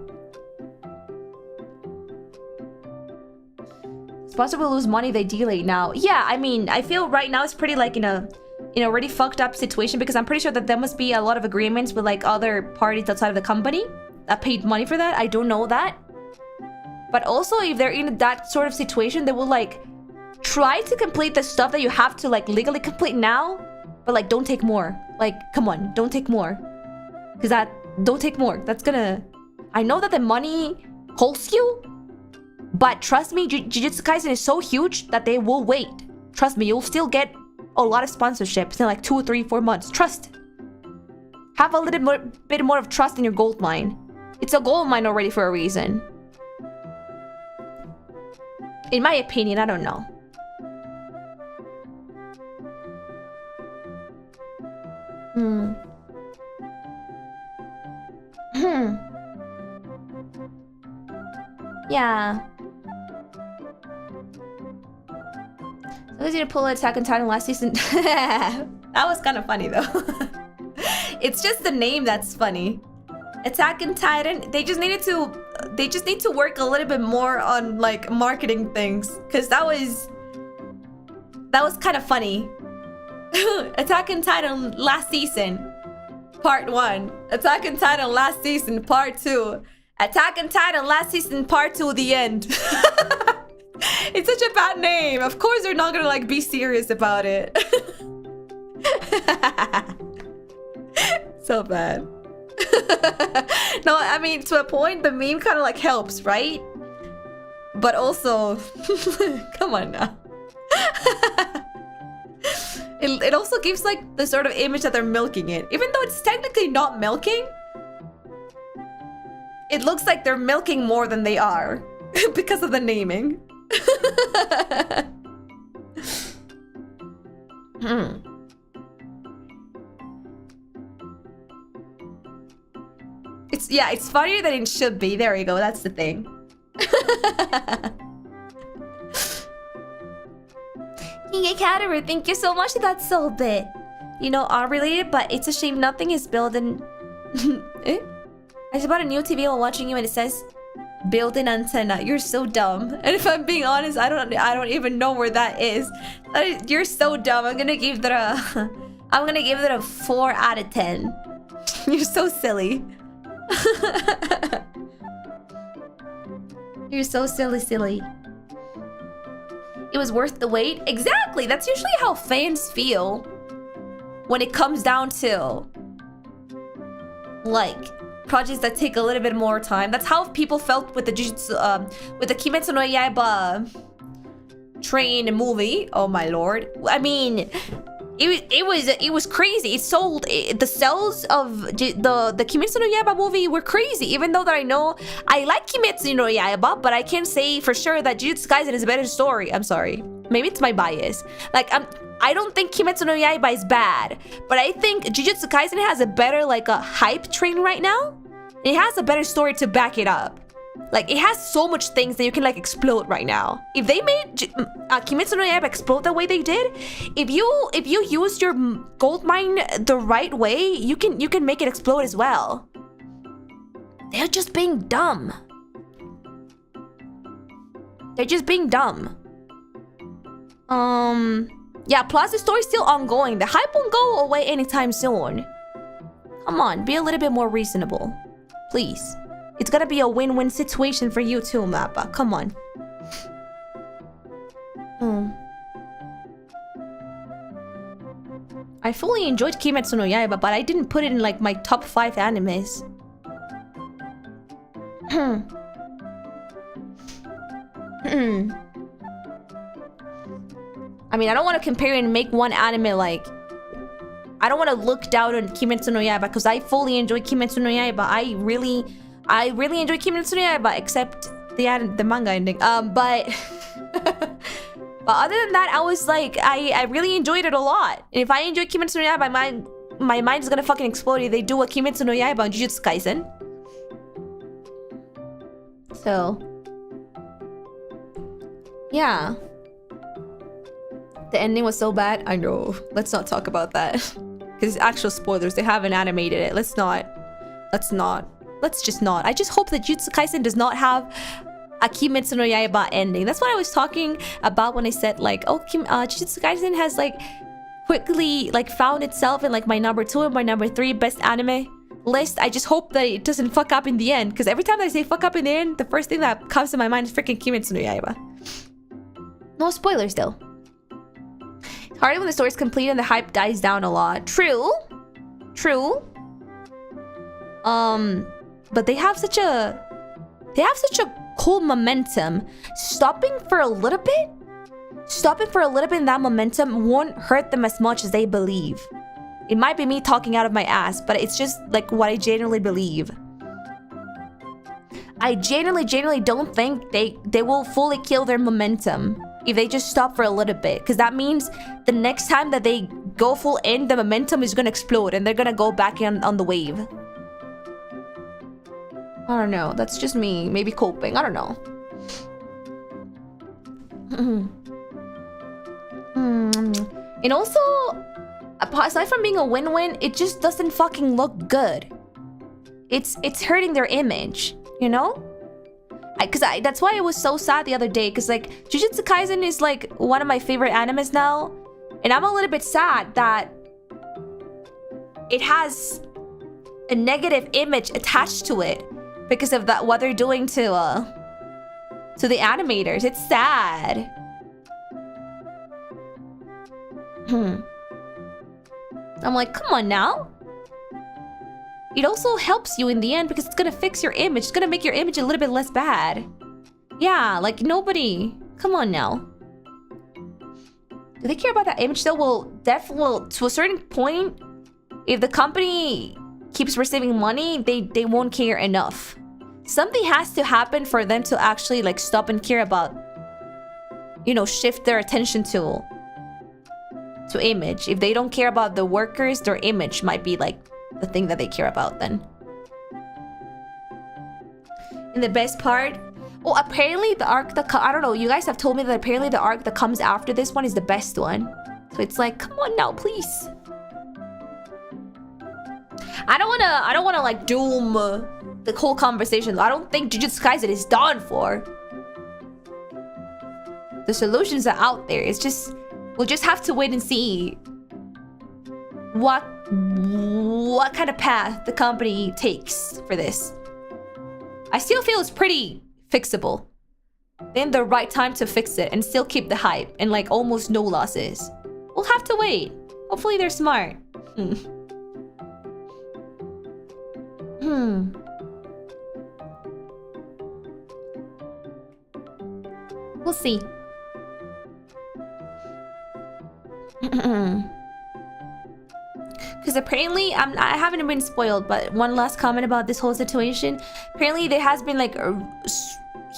It's possible to lose money they delay now. Yeah, I mean, I feel right now it's pretty like in a already fucked up situation, because I'm pretty sure that there must be a lot of agreements with like other parties outside of the company that paid money for that. I don't know that. But also, if they're in that sort of situation, they will like try to complete the stuff that you have to like legally complete now, but like don't take more. Like, come on, don't take more. Because don't take more. That's gonna... I know that the money holds you, but trust me, Jujutsu Kaisen is so huge that they will wait. Trust me, you'll still get a lot of sponsorships in like 2, 3, 4 months. Trust. Have a little bit more of trust in your gold mine. It's a gold mine already for a reason. In my opinion, I don't know. Yeah. So easy to pull Attack on Titan last season. That was kind of funny though. It's just the name that's funny. Attack on Titan. They just need to work a little bit more on like marketing things, because that was kind of funny. Attack on Titan last season, part 1. Attack on Titan last season, part 2. Attack on Titan last season, part 2, the end. It's such a bad name. Of course they're not gonna like be serious about it. So bad. No, I mean, to a point, the meme kind of like helps, right? But also, come on now. It also gives like the sort of image that they're milking it. Even though it's technically not milking, it looks like they're milking more than they are because of the naming. It's funnier than it should be. There you go. That's the thing. Caterer, thank you so much. That's so bit. You know, unrelated, but it's a shame nothing is built in. Eh? I just bought a new TV while watching you, and it says built-in antenna. You're so dumb. And if I'm being honest, I don't even know where that is. You're so dumb. I'm gonna give that a 4 out of 10. You're so silly. You're so silly. It was worth the wait. Exactly. That's usually how fans feel when it comes down to like projects that take a little bit more time. That's how people felt with the with the Kimetsu no Yaiba train movie. Oh my lord. I mean, it was crazy. It sold the sales of the Kimetsu no Yaiba movie were crazy. Even though that I know I like Kimetsu no Yaiba, but I can't say for sure that Jujutsu Kaisen is a better story. I'm sorry. Maybe it's my bias. Like I don't think Kimetsu no Yaiba is bad, but I think Jujutsu Kaisen has a better like a hype train right now. It has a better story to back it up. Like, it has so much things that you can like explode right now. If they made Kimetsu no Yaiba explode the way they did, if you use your gold mine the right way, you can make it explode as well. They're just being dumb. They're just being dumb. Yeah, plus the story's still ongoing. The hype won't go away anytime soon. Come on, be a little bit more reasonable. Please. It's gonna be a win-win situation for you too, Mappa. Come on. I fully enjoyed Kimetsu no Yaiba, but I didn't put it in like my top 5 animes. I mean, I don't want to compare and make one anime like... I don't want to look down on Kimetsu no Yaiba because I fully enjoy Kimetsu no Yaiba. I really enjoy Kimetsu no Yaiba, except the manga ending. But other than that, I was like, I really enjoyed it a lot. And if I enjoy Kimetsu no Yaiba, my mind is gonna fucking explode if they do a Kimetsu no Yaiba on Jujutsu Kaisen. So, yeah. The ending was so bad. I know. Let's not talk about that. Because it's actual spoilers. They haven't animated it. Let's just not. I just hope that Jujutsu Kaisen does not have a Kimetsu no Yaiba ending. That's what I was talking about when I said like, oh, Jujutsu Kaisen has like quickly like found itself in like my number 2 and my number 3 best anime list. I just hope that it doesn't fuck up in the end. Because every time that I say fuck up in the end, the first thing that comes to my mind is freaking Kimetsu no Yaiba. No spoilers though. Harder when the story's complete and the hype dies down a lot. True. But they have such a cool momentum. Stopping for a little bit in that momentum won't hurt them as much as they believe. It might be me talking out of my ass, but it's just like what I genuinely believe. I genuinely don't think they will fully kill their momentum if they just stop for a little bit, because that means the next time that they go full in, the momentum is gonna explode and they're gonna go back on the wave. I don't know. That's just me maybe coping. I don't know. And also, aside from being a win-win, it just doesn't fucking look good. It's hurting their image, you know? That's why I was so sad the other day, because like Jujutsu Kaisen is like one of my favorite animes now, and I'm a little bit sad that it has a negative image attached to it because of that, what they're doing to the animators. It's sad. I'm like, come on now. It also helps you in the end because it's gonna fix your image. It's gonna make your image a little bit less bad. Yeah, like nobody. Come on now. Do they care about that image though? Well, to a certain point, if the company keeps receiving money, they won't care enough. Something has to happen for them to actually like stop and care about, you know, shift their attention to image. If they don't care about the workers, their image might be like the thing that they care about then. And the best part, oh, apparently the arc that I don't know, you guys have told me that apparently the arc that comes after this one is the best one. So it's like, come on now, please. I don't wanna like doom the whole conversation. I don't think Jujutsu Kaisen is done for. The solutions are out there. It's just, we'll just have to wait and see what kind of path the company takes for this. I still feel it's pretty fixable. Then the right time to fix it and still keep the hype and like almost no losses. We'll have to wait. Hopefully they're smart. We'll see. Because apparently, I haven't been spoiled, but one last comment about this whole situation. Apparently, there has been like a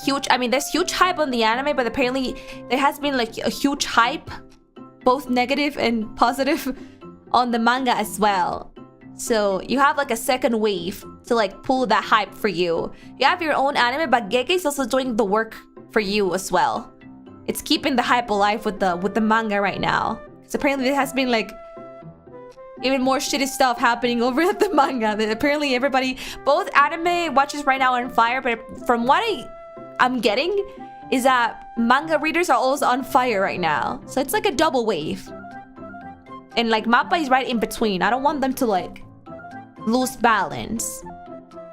huge... I mean, there's huge hype on the anime, but apparently there has been like a huge hype, both negative and positive, on the manga as well. So you have like a second wave to like pull that hype for you. You have your own anime, but Gege is also doing the work for you as well. It's keeping the hype alive with the manga right now. So apparently there has been like even more shitty stuff happening over at the manga. Apparently everybody, both anime watchers right now are on fire, but from what I'm getting is that manga readers are also on fire right now. So it's like a double wave. And like Mappa is right in between. I don't want them to like lose balance.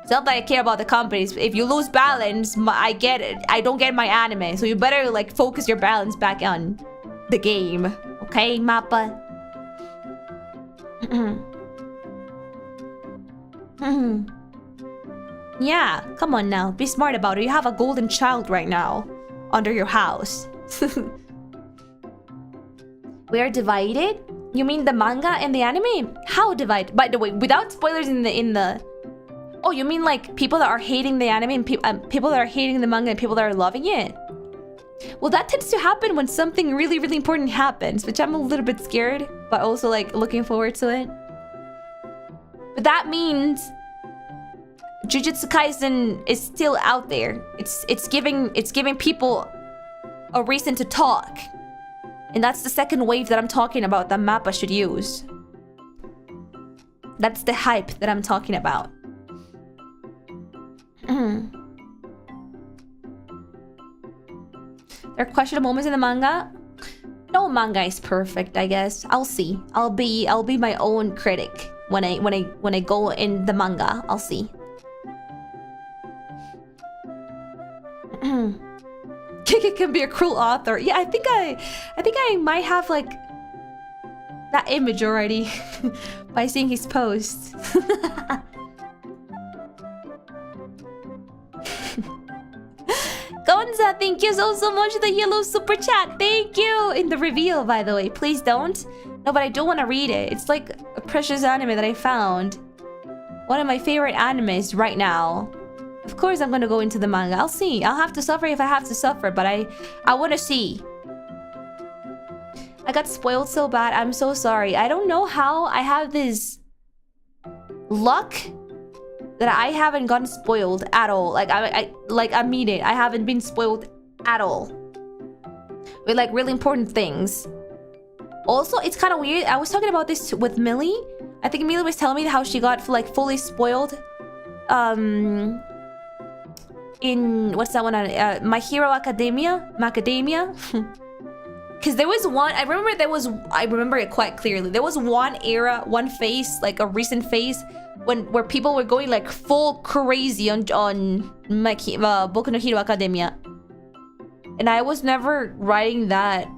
It's not that I care about the companies. If you lose balance, I get it. I don't get my anime. So you better like focus your balance back on the game. Okay, Mappa? Yeah, come on now. Be smart about it. You have a golden child right now under your house. We are divided? You mean the manga and the anime? How divided? By the way, without spoilers in the... Oh, you mean like people that are hating the anime and people that are hating the manga and people that are loving it? Well, that tends to happen when something really, really important happens, which I'm a little bit scared, but also like looking forward to it. But that means Jujutsu Kaisen is still out there. It's giving people a reason to talk. And that's the second wave that I'm talking about that Mappa should use. That's the hype that I'm talking about. There are questionable moments in the manga. No manga is perfect, I guess. I'll see. I'll be my own critic when I go in the manga. I'll see. Kiki can be a cruel author. Yeah, I think I might have like that image already by seeing his posts. Gonza, thank you so much for the yellow super chat. Thank you. In the reveal, by the way. Please don't. No, but I do want to read it. It's like a precious anime that I found. One of my favorite animes right now. Of course I'm gonna go into the manga. I'll see. I'll have to suffer if I have to suffer, but I want to see. I got spoiled so bad. I'm so sorry. I don't know how I have this luck that I haven't gotten spoiled at all. Like I mean it. I haven't been spoiled at all with like really important things. Also, it's kind of weird. I was talking about this with Millie. I think Millie was telling me how she got like fully spoiled in what's that one? My Hero Academia, Macadamia. Because there was one. I remember it quite clearly. There was one era, one phase, like a recent phase, where people were going like full crazy on Boku no Hero Academia, and I was never riding that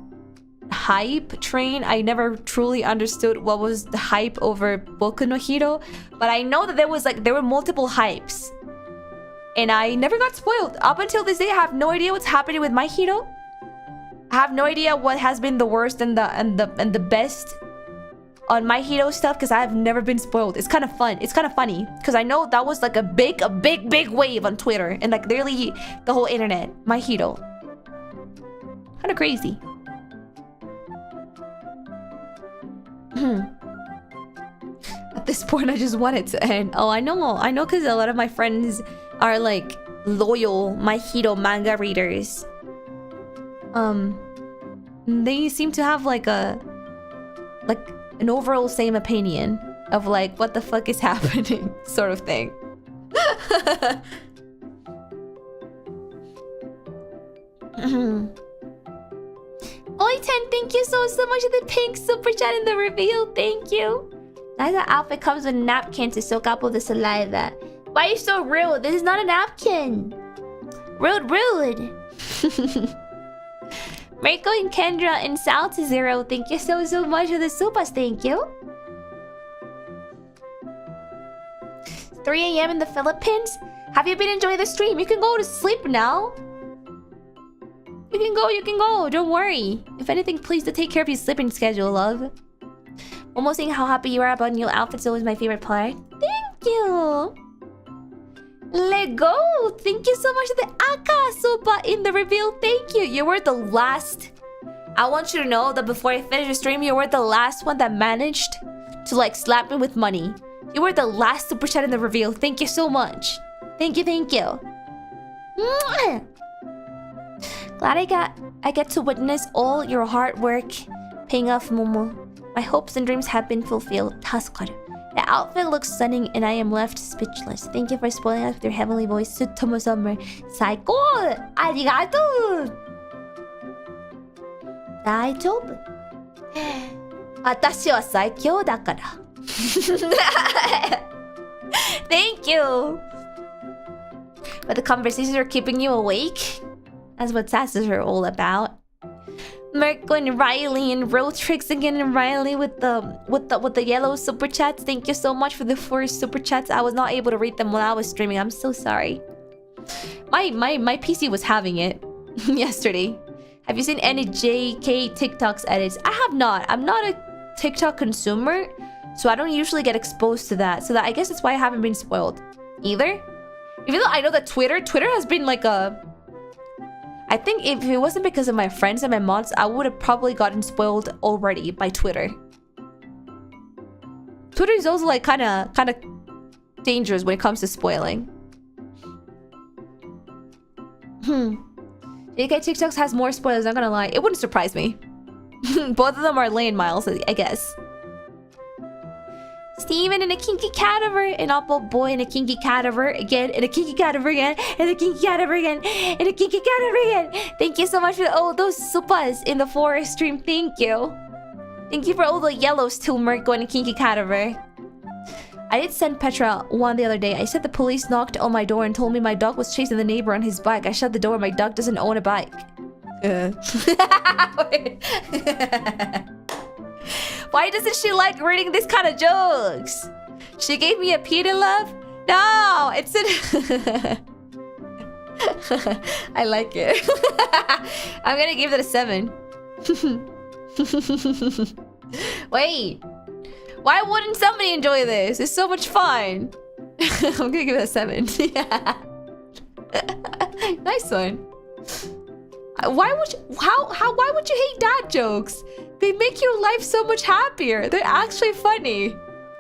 hype train. I never truly understood what was the hype over Boku no Hero, but I know that there were multiple hypes, and I never got spoiled. Up until this day, I have no idea what's happening with My Hero. I have no idea what has been the worst and the best on My Hero stuff, because I have never been spoiled. It's kind of fun. It's kind of funny because I know that was like a big wave on Twitter and like literally the whole internet. My Hero. Kind of crazy. At this point, I just want it to end. Oh, I know, because a lot of my friends are like loyal My Hero manga readers. They seem to have like an overall same opinion of like what the fuck is happening sort of thing. Oi10, thank you so much for the pink super chat in the reveal. Thank you. Nice outfit comes with a napkin to soak up all the saliva. Why are you so rude? This is not a napkin. Rude. Marco and Kendra and South Zero, thank you so much for the supas. Thank you. 3 a.m. in the Philippines. Have you been enjoying the stream? You can go to sleep now. You can go. Don't worry. If anything, please do take care of your sleeping schedule, love. Almost saying how happy you are about new outfits. Always my favorite part. Thank you. Lego, thank you so much for the Aka Sopa in the reveal. Thank you. You were the last. I want you to know that before I finish the stream, you were the last one that managed to like slap me with money. You were the last super chat in the reveal. Thank you so much. Thank you. Mwah! Glad I get to witness all your hard work paying off, MUMU. My hopes and dreams have been fulfilled. Tasukaru. The outfit looks stunning and I am left speechless. Thank you for spoiling us with your heavenly voice. Tsutomu Summer. Saiko! Arigato! Daijoubu. 私は最強だから。Thank you! But the conversations are keeping you awake? That's what tasks are all about. Mirko and Riley and Rotrix again, and Riley with the yellow super chats. Thank you so much for the 4 super chats. I was not able to read them while I was streaming. I'm so sorry. My PC was having it yesterday. Have you seen any JK TikToks edits? I have not. I'm not a TikTok consumer, so I don't usually get exposed to that. So I guess that's why I haven't been spoiled either. Even though I know that Twitter has been like a... I think if it wasn't because of my friends and my mods, I would have probably gotten spoiled already by Twitter. Twitter is also like kind of dangerous when it comes to spoiling. JK TikToks has more spoilers, I'm not gonna lie. It wouldn't surprise me. Both of them are lane miles, I guess. Steven in a kinky cadaver, an Apple boy in a kinky cadaver again, in a kinky cadaver again, in a kinky cadaver again, in a kinky cadaver again. Thank you so much for all those supas in the forest stream. Thank you. Thank you for all the yellows too, Mirko and a kinky cadaver. I did send Petra one the other day. I said the police knocked on my door and told me my dog was chasing the neighbor on his bike. I shut the door. My dog doesn't own a bike. Why doesn't she like reading this kind of jokes? She gave me a Peter love? No, it's an... I like it. I'm gonna give it a 7. Wait. Why wouldn't somebody enjoy this? It's so much fun. I'm gonna give it a 7. Yeah. Nice one. Why would you hate dad jokes? They make your life so much happier. They're actually funny.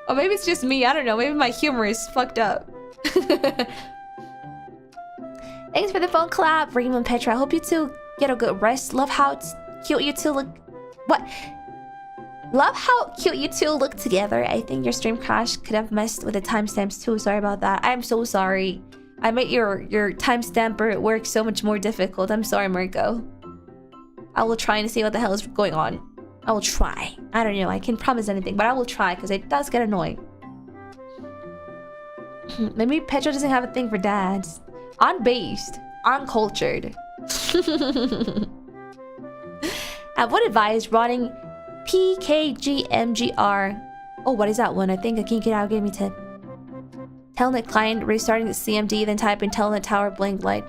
Or maybe it's just me. I don't know. Maybe my humor is fucked up. Thanks for the phone clap, Reimu and Petra. I hope you two get a good rest. Love how cute you two look. What? Love how cute you two look together. I think your stream crash could have messed with the timestamps too. Sorry about that. I'm so sorry. I made your timestamper work so much more difficult. I'm sorry, Mirko. I will try and see what the hell is going on. I will try. I don't know. I can't promise anything, but I will try because it does get annoying. Maybe Petra doesn't have a thing for dads. Unbased. Uncultured. I would advise running PKGMGR. Oh, what is that one? I think a kinky now gave me tip. Telnet client restarting the CMD, then type in Telnet tower blink light.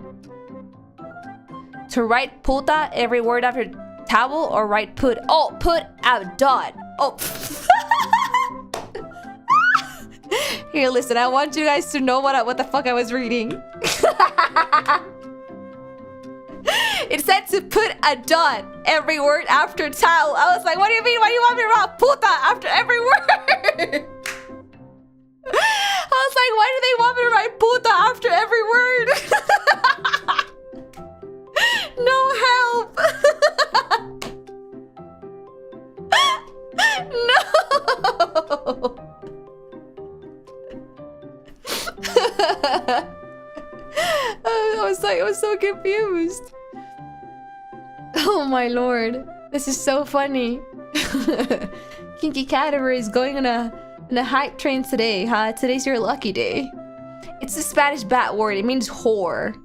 To write puta every word after towel or write put? Oh, put out dot. Oh. Here, listen. I want you guys to know what the fuck I was reading. It said to put a dot every word after towel. I was like, what do you mean? Why do you want me to write puta after every word? I was like, why do they want me to write puta after every word? No help. No. I was so confused. Oh my lord. This is so funny. Kinky Cadaver is going on a hype train today, huh? Today's your lucky day. It's a Spanish bat word. It means whore.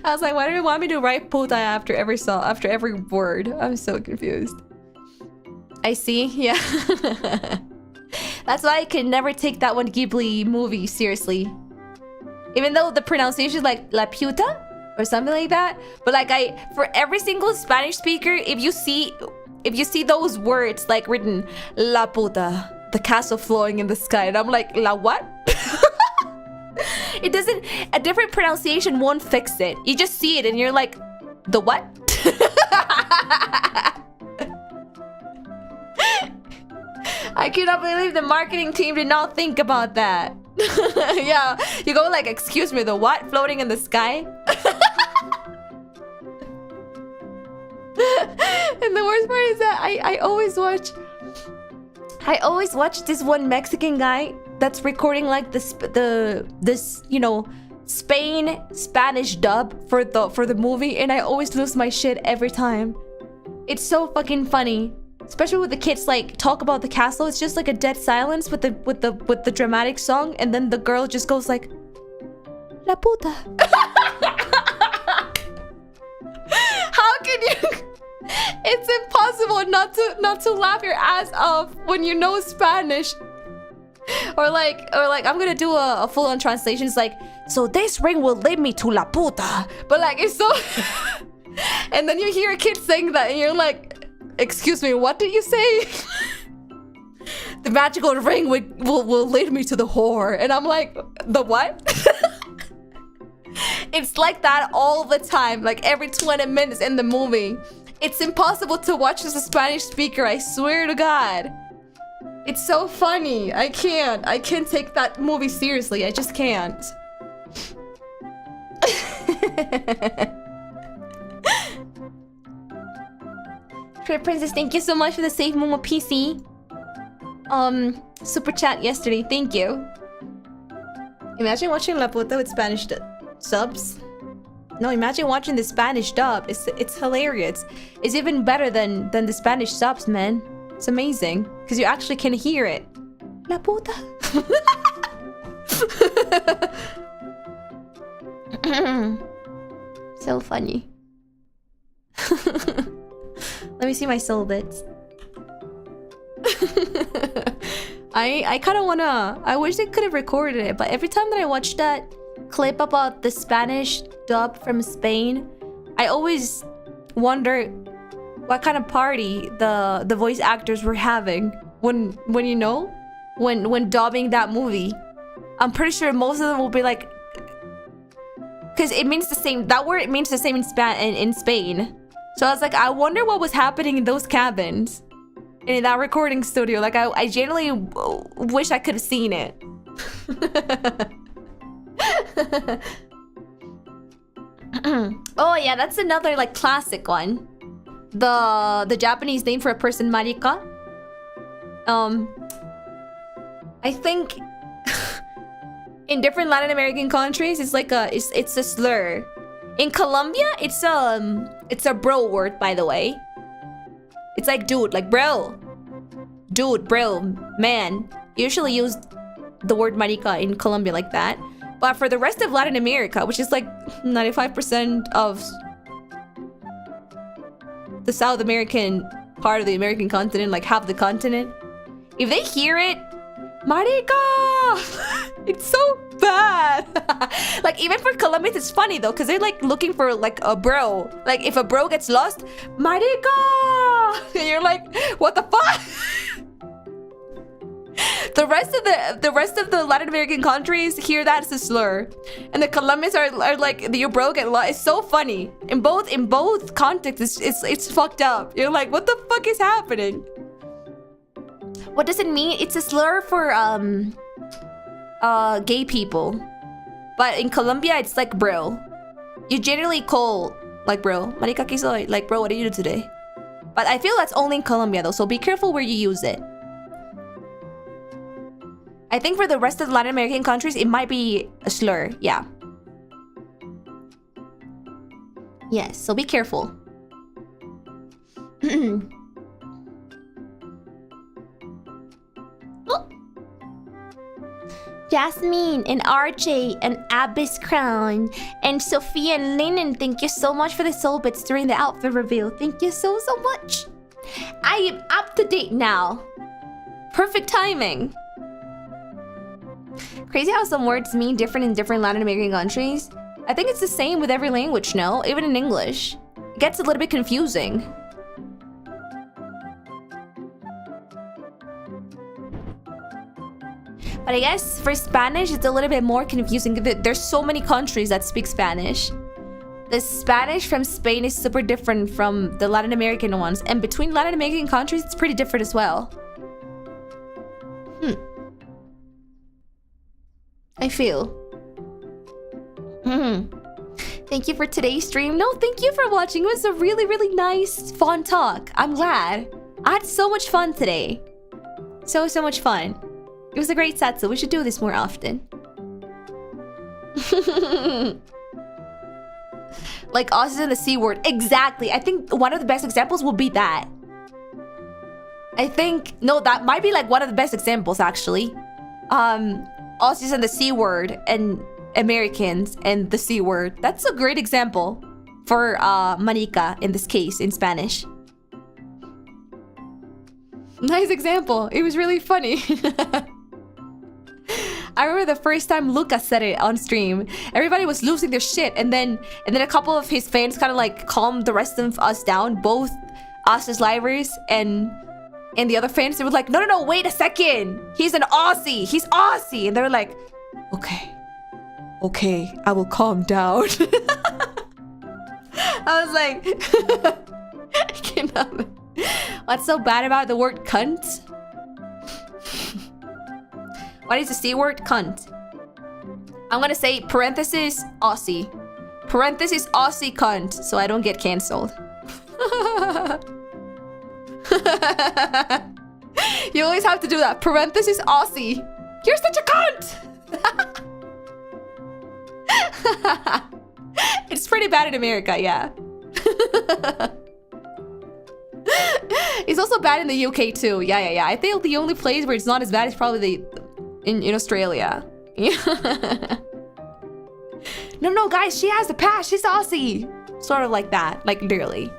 I was like, why do you want me to write puta after every song, after every word? I'm so confused. I see, yeah. That's why I can never take that one Ghibli movie seriously. Even though the pronunciation is like la puta or something like that. But like for every single Spanish speaker, if you see those words like written la puta, the castle flowing in the sky, and I'm like, la what? It doesn't, a different pronunciation won't fix it. You just see it and you're like, the what? I cannot believe the marketing team did not think about that. Yeah, you go like, excuse me, the what? Floating in the sky? And the worst part is that I always watch this one Mexican guy that's recording like this you know, Spanish dub for the movie, and I always lose my shit every time. It's so fucking funny. Especially with the kids like talk about the castle. It's just like a dead silence with the dramatic song, and then the girl just goes like La puta. How can you? It's impossible not to laugh your ass off when you know Spanish. Or like I'm gonna do a full-on translation. It's like, so this ring will lead me to la puta. But like it's so and then you hear a kid saying that and you're like, excuse me, what did you say? The magical ring will lead me to the whore. And I'm like, the what? It's like that all the time, like every 20 minutes in the movie. It's impossible to watch as a Spanish speaker, I swear to God. It's so funny. I can't take that movie seriously. I just can't. Trade Princess, thank you so much for the Save Momo PC. Super chat yesterday. Thank you. Imagine watching La Puta with Spanish subs. No, imagine watching the Spanish dub. It's hilarious. It's even better than the Spanish subs, man. It's amazing because you actually can hear it. La puta. So funny. Let me see my soul bits. I kind of wanna. I wish they could have recorded it, but every time that I watch that clip about the Spanish dub from Spain, I always wonder what kind of party the voice actors were having when you know when dubbing that movie. I'm pretty sure most of them will be like, because it means the same. That word, it means the same in Spain. So I was like, I wonder what was happening in those cabins in that recording studio. Like I genuinely wish I could have seen it. Oh yeah, that's another like classic one. The Japanese name for a person, marika. I think in different Latin American countries, it's like it's a slur. In Colombia, it's a bro word, by the way. It's like dude, like bro, dude, bro, man. Usually use the word marica in Colombia like that. But for the rest of Latin America, which is like 95% of the South American part of the American continent, like half the continent, if they hear it, marica, it's so bad. Like even for Colombians, it's funny though, because they're like looking for like a bro. Like if a bro gets lost, marica, and you're like, what the fuck? The rest of the Latin American countries hear that as a slur, and the Colombians are like, your bro get lost. It's so funny. In both contexts, it's fucked up. You're like, what the fuck is happening? What does it mean? It's a slur for gay people, but in Colombia, it's like bro. You generally call like bro, marica que soy, like bro, what did you do today? But I feel that's only in Colombia though, so be careful where you use it. I think for the rest of the Latin American countries, it might be a slur. Yeah. Yes, so be careful. Oh. Jasmine and RJ and Abyss Crown and Sophia and Lennon, thank you so much for the soul bits during the outfit reveal. Thank you so much. I am up to date now. Perfect timing. Crazy how some words mean different in different Latin American countries. I think it's the same with every language, no? Even in English. It gets a little bit confusing. But I guess for Spanish, it's a little bit more confusing. There's so many countries that speak Spanish. The Spanish from Spain is super different from the Latin American ones. And between Latin American countries, it's pretty different as well. I feel. Thank you for today's stream. No, thank you for watching. It was a really, really nice, fun talk. I'm glad. I had so much fun today. So much fun. It was a great Satsu. We should do this more often. Like Aussies and the C word. Exactly. I think one of the best examples will be that. I think, no, that might be like one of the best examples actually. Aussies and the C word and Americans and the C word. That's a great example for marica in this case in Spanish. Nice example. It was really funny. I remember the first time Lucas said it on stream. Everybody was losing their shit, and then a couple of his fans kind of like calmed the rest of us down. Both us as livers and the other fans. They were like, no, wait a second. He's an Aussie. He's Aussie. And they were like, okay, I will calm down. I was like, I cannot. What's so bad about the word cunt? What is the C word? Cunt. I'm gonna say parenthesis Aussie. Parenthesis Aussie cunt, so I don't get cancelled. You always have to do that. Parenthesis Aussie. You're such a cunt! It's pretty bad in America, yeah. It's also bad in the UK too. Yeah. I think the only place where it's not as bad is probably in Australia. No, guys, she has the pass. She's Aussie. Sort of like that. Like, literally.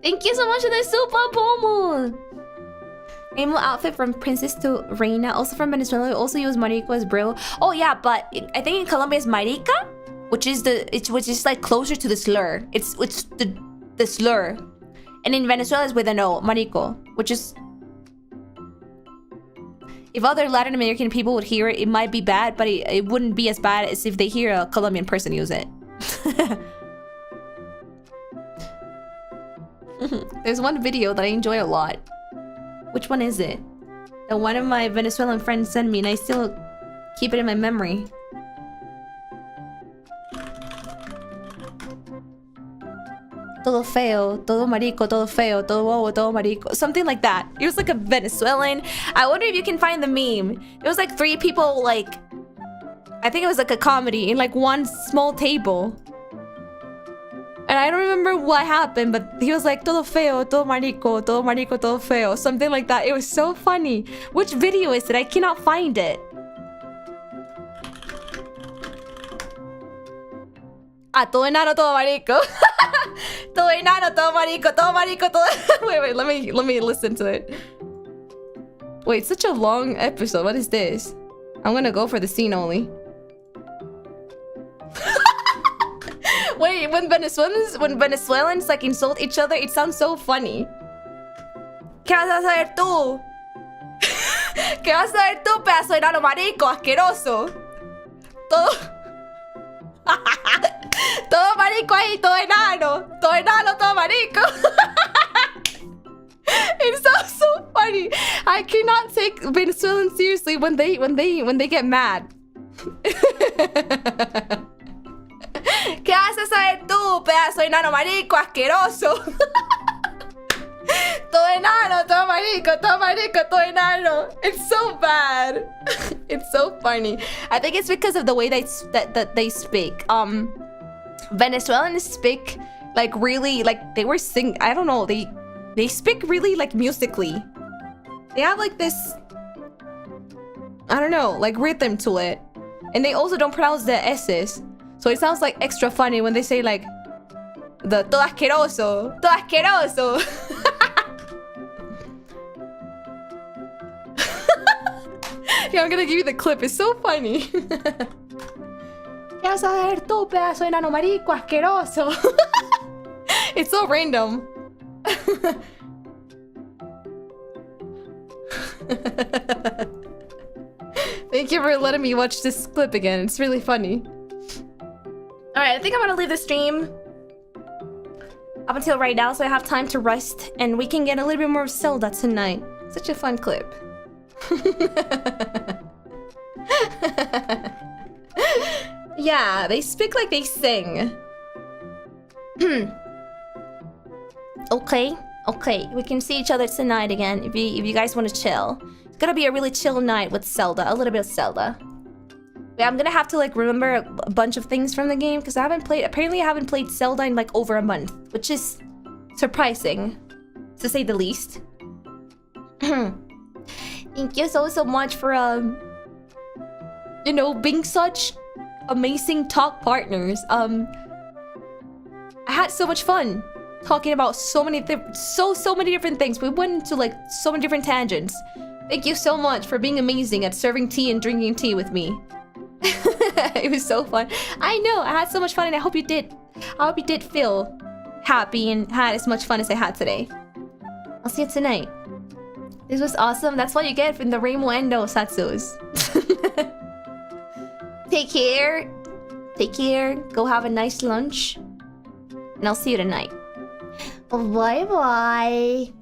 Thank you so much for the super pomo. Reimu outfit from princess to reina. Also from Venezuela. We also use marico as brill. Oh yeah, but I think in Colombia it's marica, which is like closer to the slur. It's the slur. And in Venezuela it's with an O, marico, which is... If other Latin American people would hear it, it might be bad, but it wouldn't be as bad as if they hear a Colombian person use it. There's one video that I enjoy a lot. Which one is it? That one of my Venezuelan friends sent me, and I still keep it in my memory. Todo feo, todo marico, todo feo, todo bobo, todo marico. Something like that. It was like a Venezuelan. I wonder if you can find the meme. It was like 3 people, like... I think it was like a comedy in like one small table. And I don't remember what happened, but he was like, todo feo, todo marico, todo feo. Something like that. It was so funny. Which video is it? I cannot find it. Ah, todo enano, todo marico. Todo enano, todo marico, todo marico, todo... Wait, let me listen to it. Wait, such a long episode. What is this? I'm gonna go for the scene only. Wait, when Venezuelans like insult each other, it sounds so funny. ¿Qué vas a hacer tú? ¿Qué vas a hacer tú, pedazo de enano marico, asqueroso? Todo... Todo marico ahí, todo enano, todo marico. It sounds so funny. I cannot take Venezuelans seriously when they get mad. ¿Qué haces a tú, pedazo de enano marico, asqueroso? Todo enano, todo marico, todo enano. It's so bad. It's so funny. I think it's because of the way that they speak. Venezuelans speak like really like they were sing. I don't know. They speak really like musically. They have like this, I don't know, like rhythm to it, and they also don't pronounce the S's, so it sounds like extra funny when they say like the todo asqueroso, todo asqueroso. Yeah, I'm gonna give you the clip. It's so funny. ¿Qué vas a hacer tú, pedazo de enano marico, asqueroso? It's so random. Thank you for letting me watch this clip again. It's really funny. Alright, I think I'm gonna leave the stream up until right now so I have time to rest and we can get a little bit more of Zelda tonight. Such a fun clip. Yeah, they speak like they sing. Okay, we can see each other tonight again if you guys want to chill. It's gonna be a really chill night with Zelda, a little bit of Zelda. Yeah, I'm gonna have to like remember a bunch of things from the game because I haven't played. Apparently, I haven't played Zelda in like over a month, which is surprising, to say the least. Thank you so much for you know, being such amazing talk partners. I had so much fun talking about so many different things. We went into like so many different tangents. Thank you so much for being amazing at serving tea and drinking tea with me. It was so fun. I know, I had so much fun and I hope you did. I hope you did feel happy and had as much fun as I had today. I'll see you tonight. This was awesome. That's what you get from the Reimu Endou Satsus. Take care. Take care. Go have a nice lunch. And I'll see you tonight. Bye bye.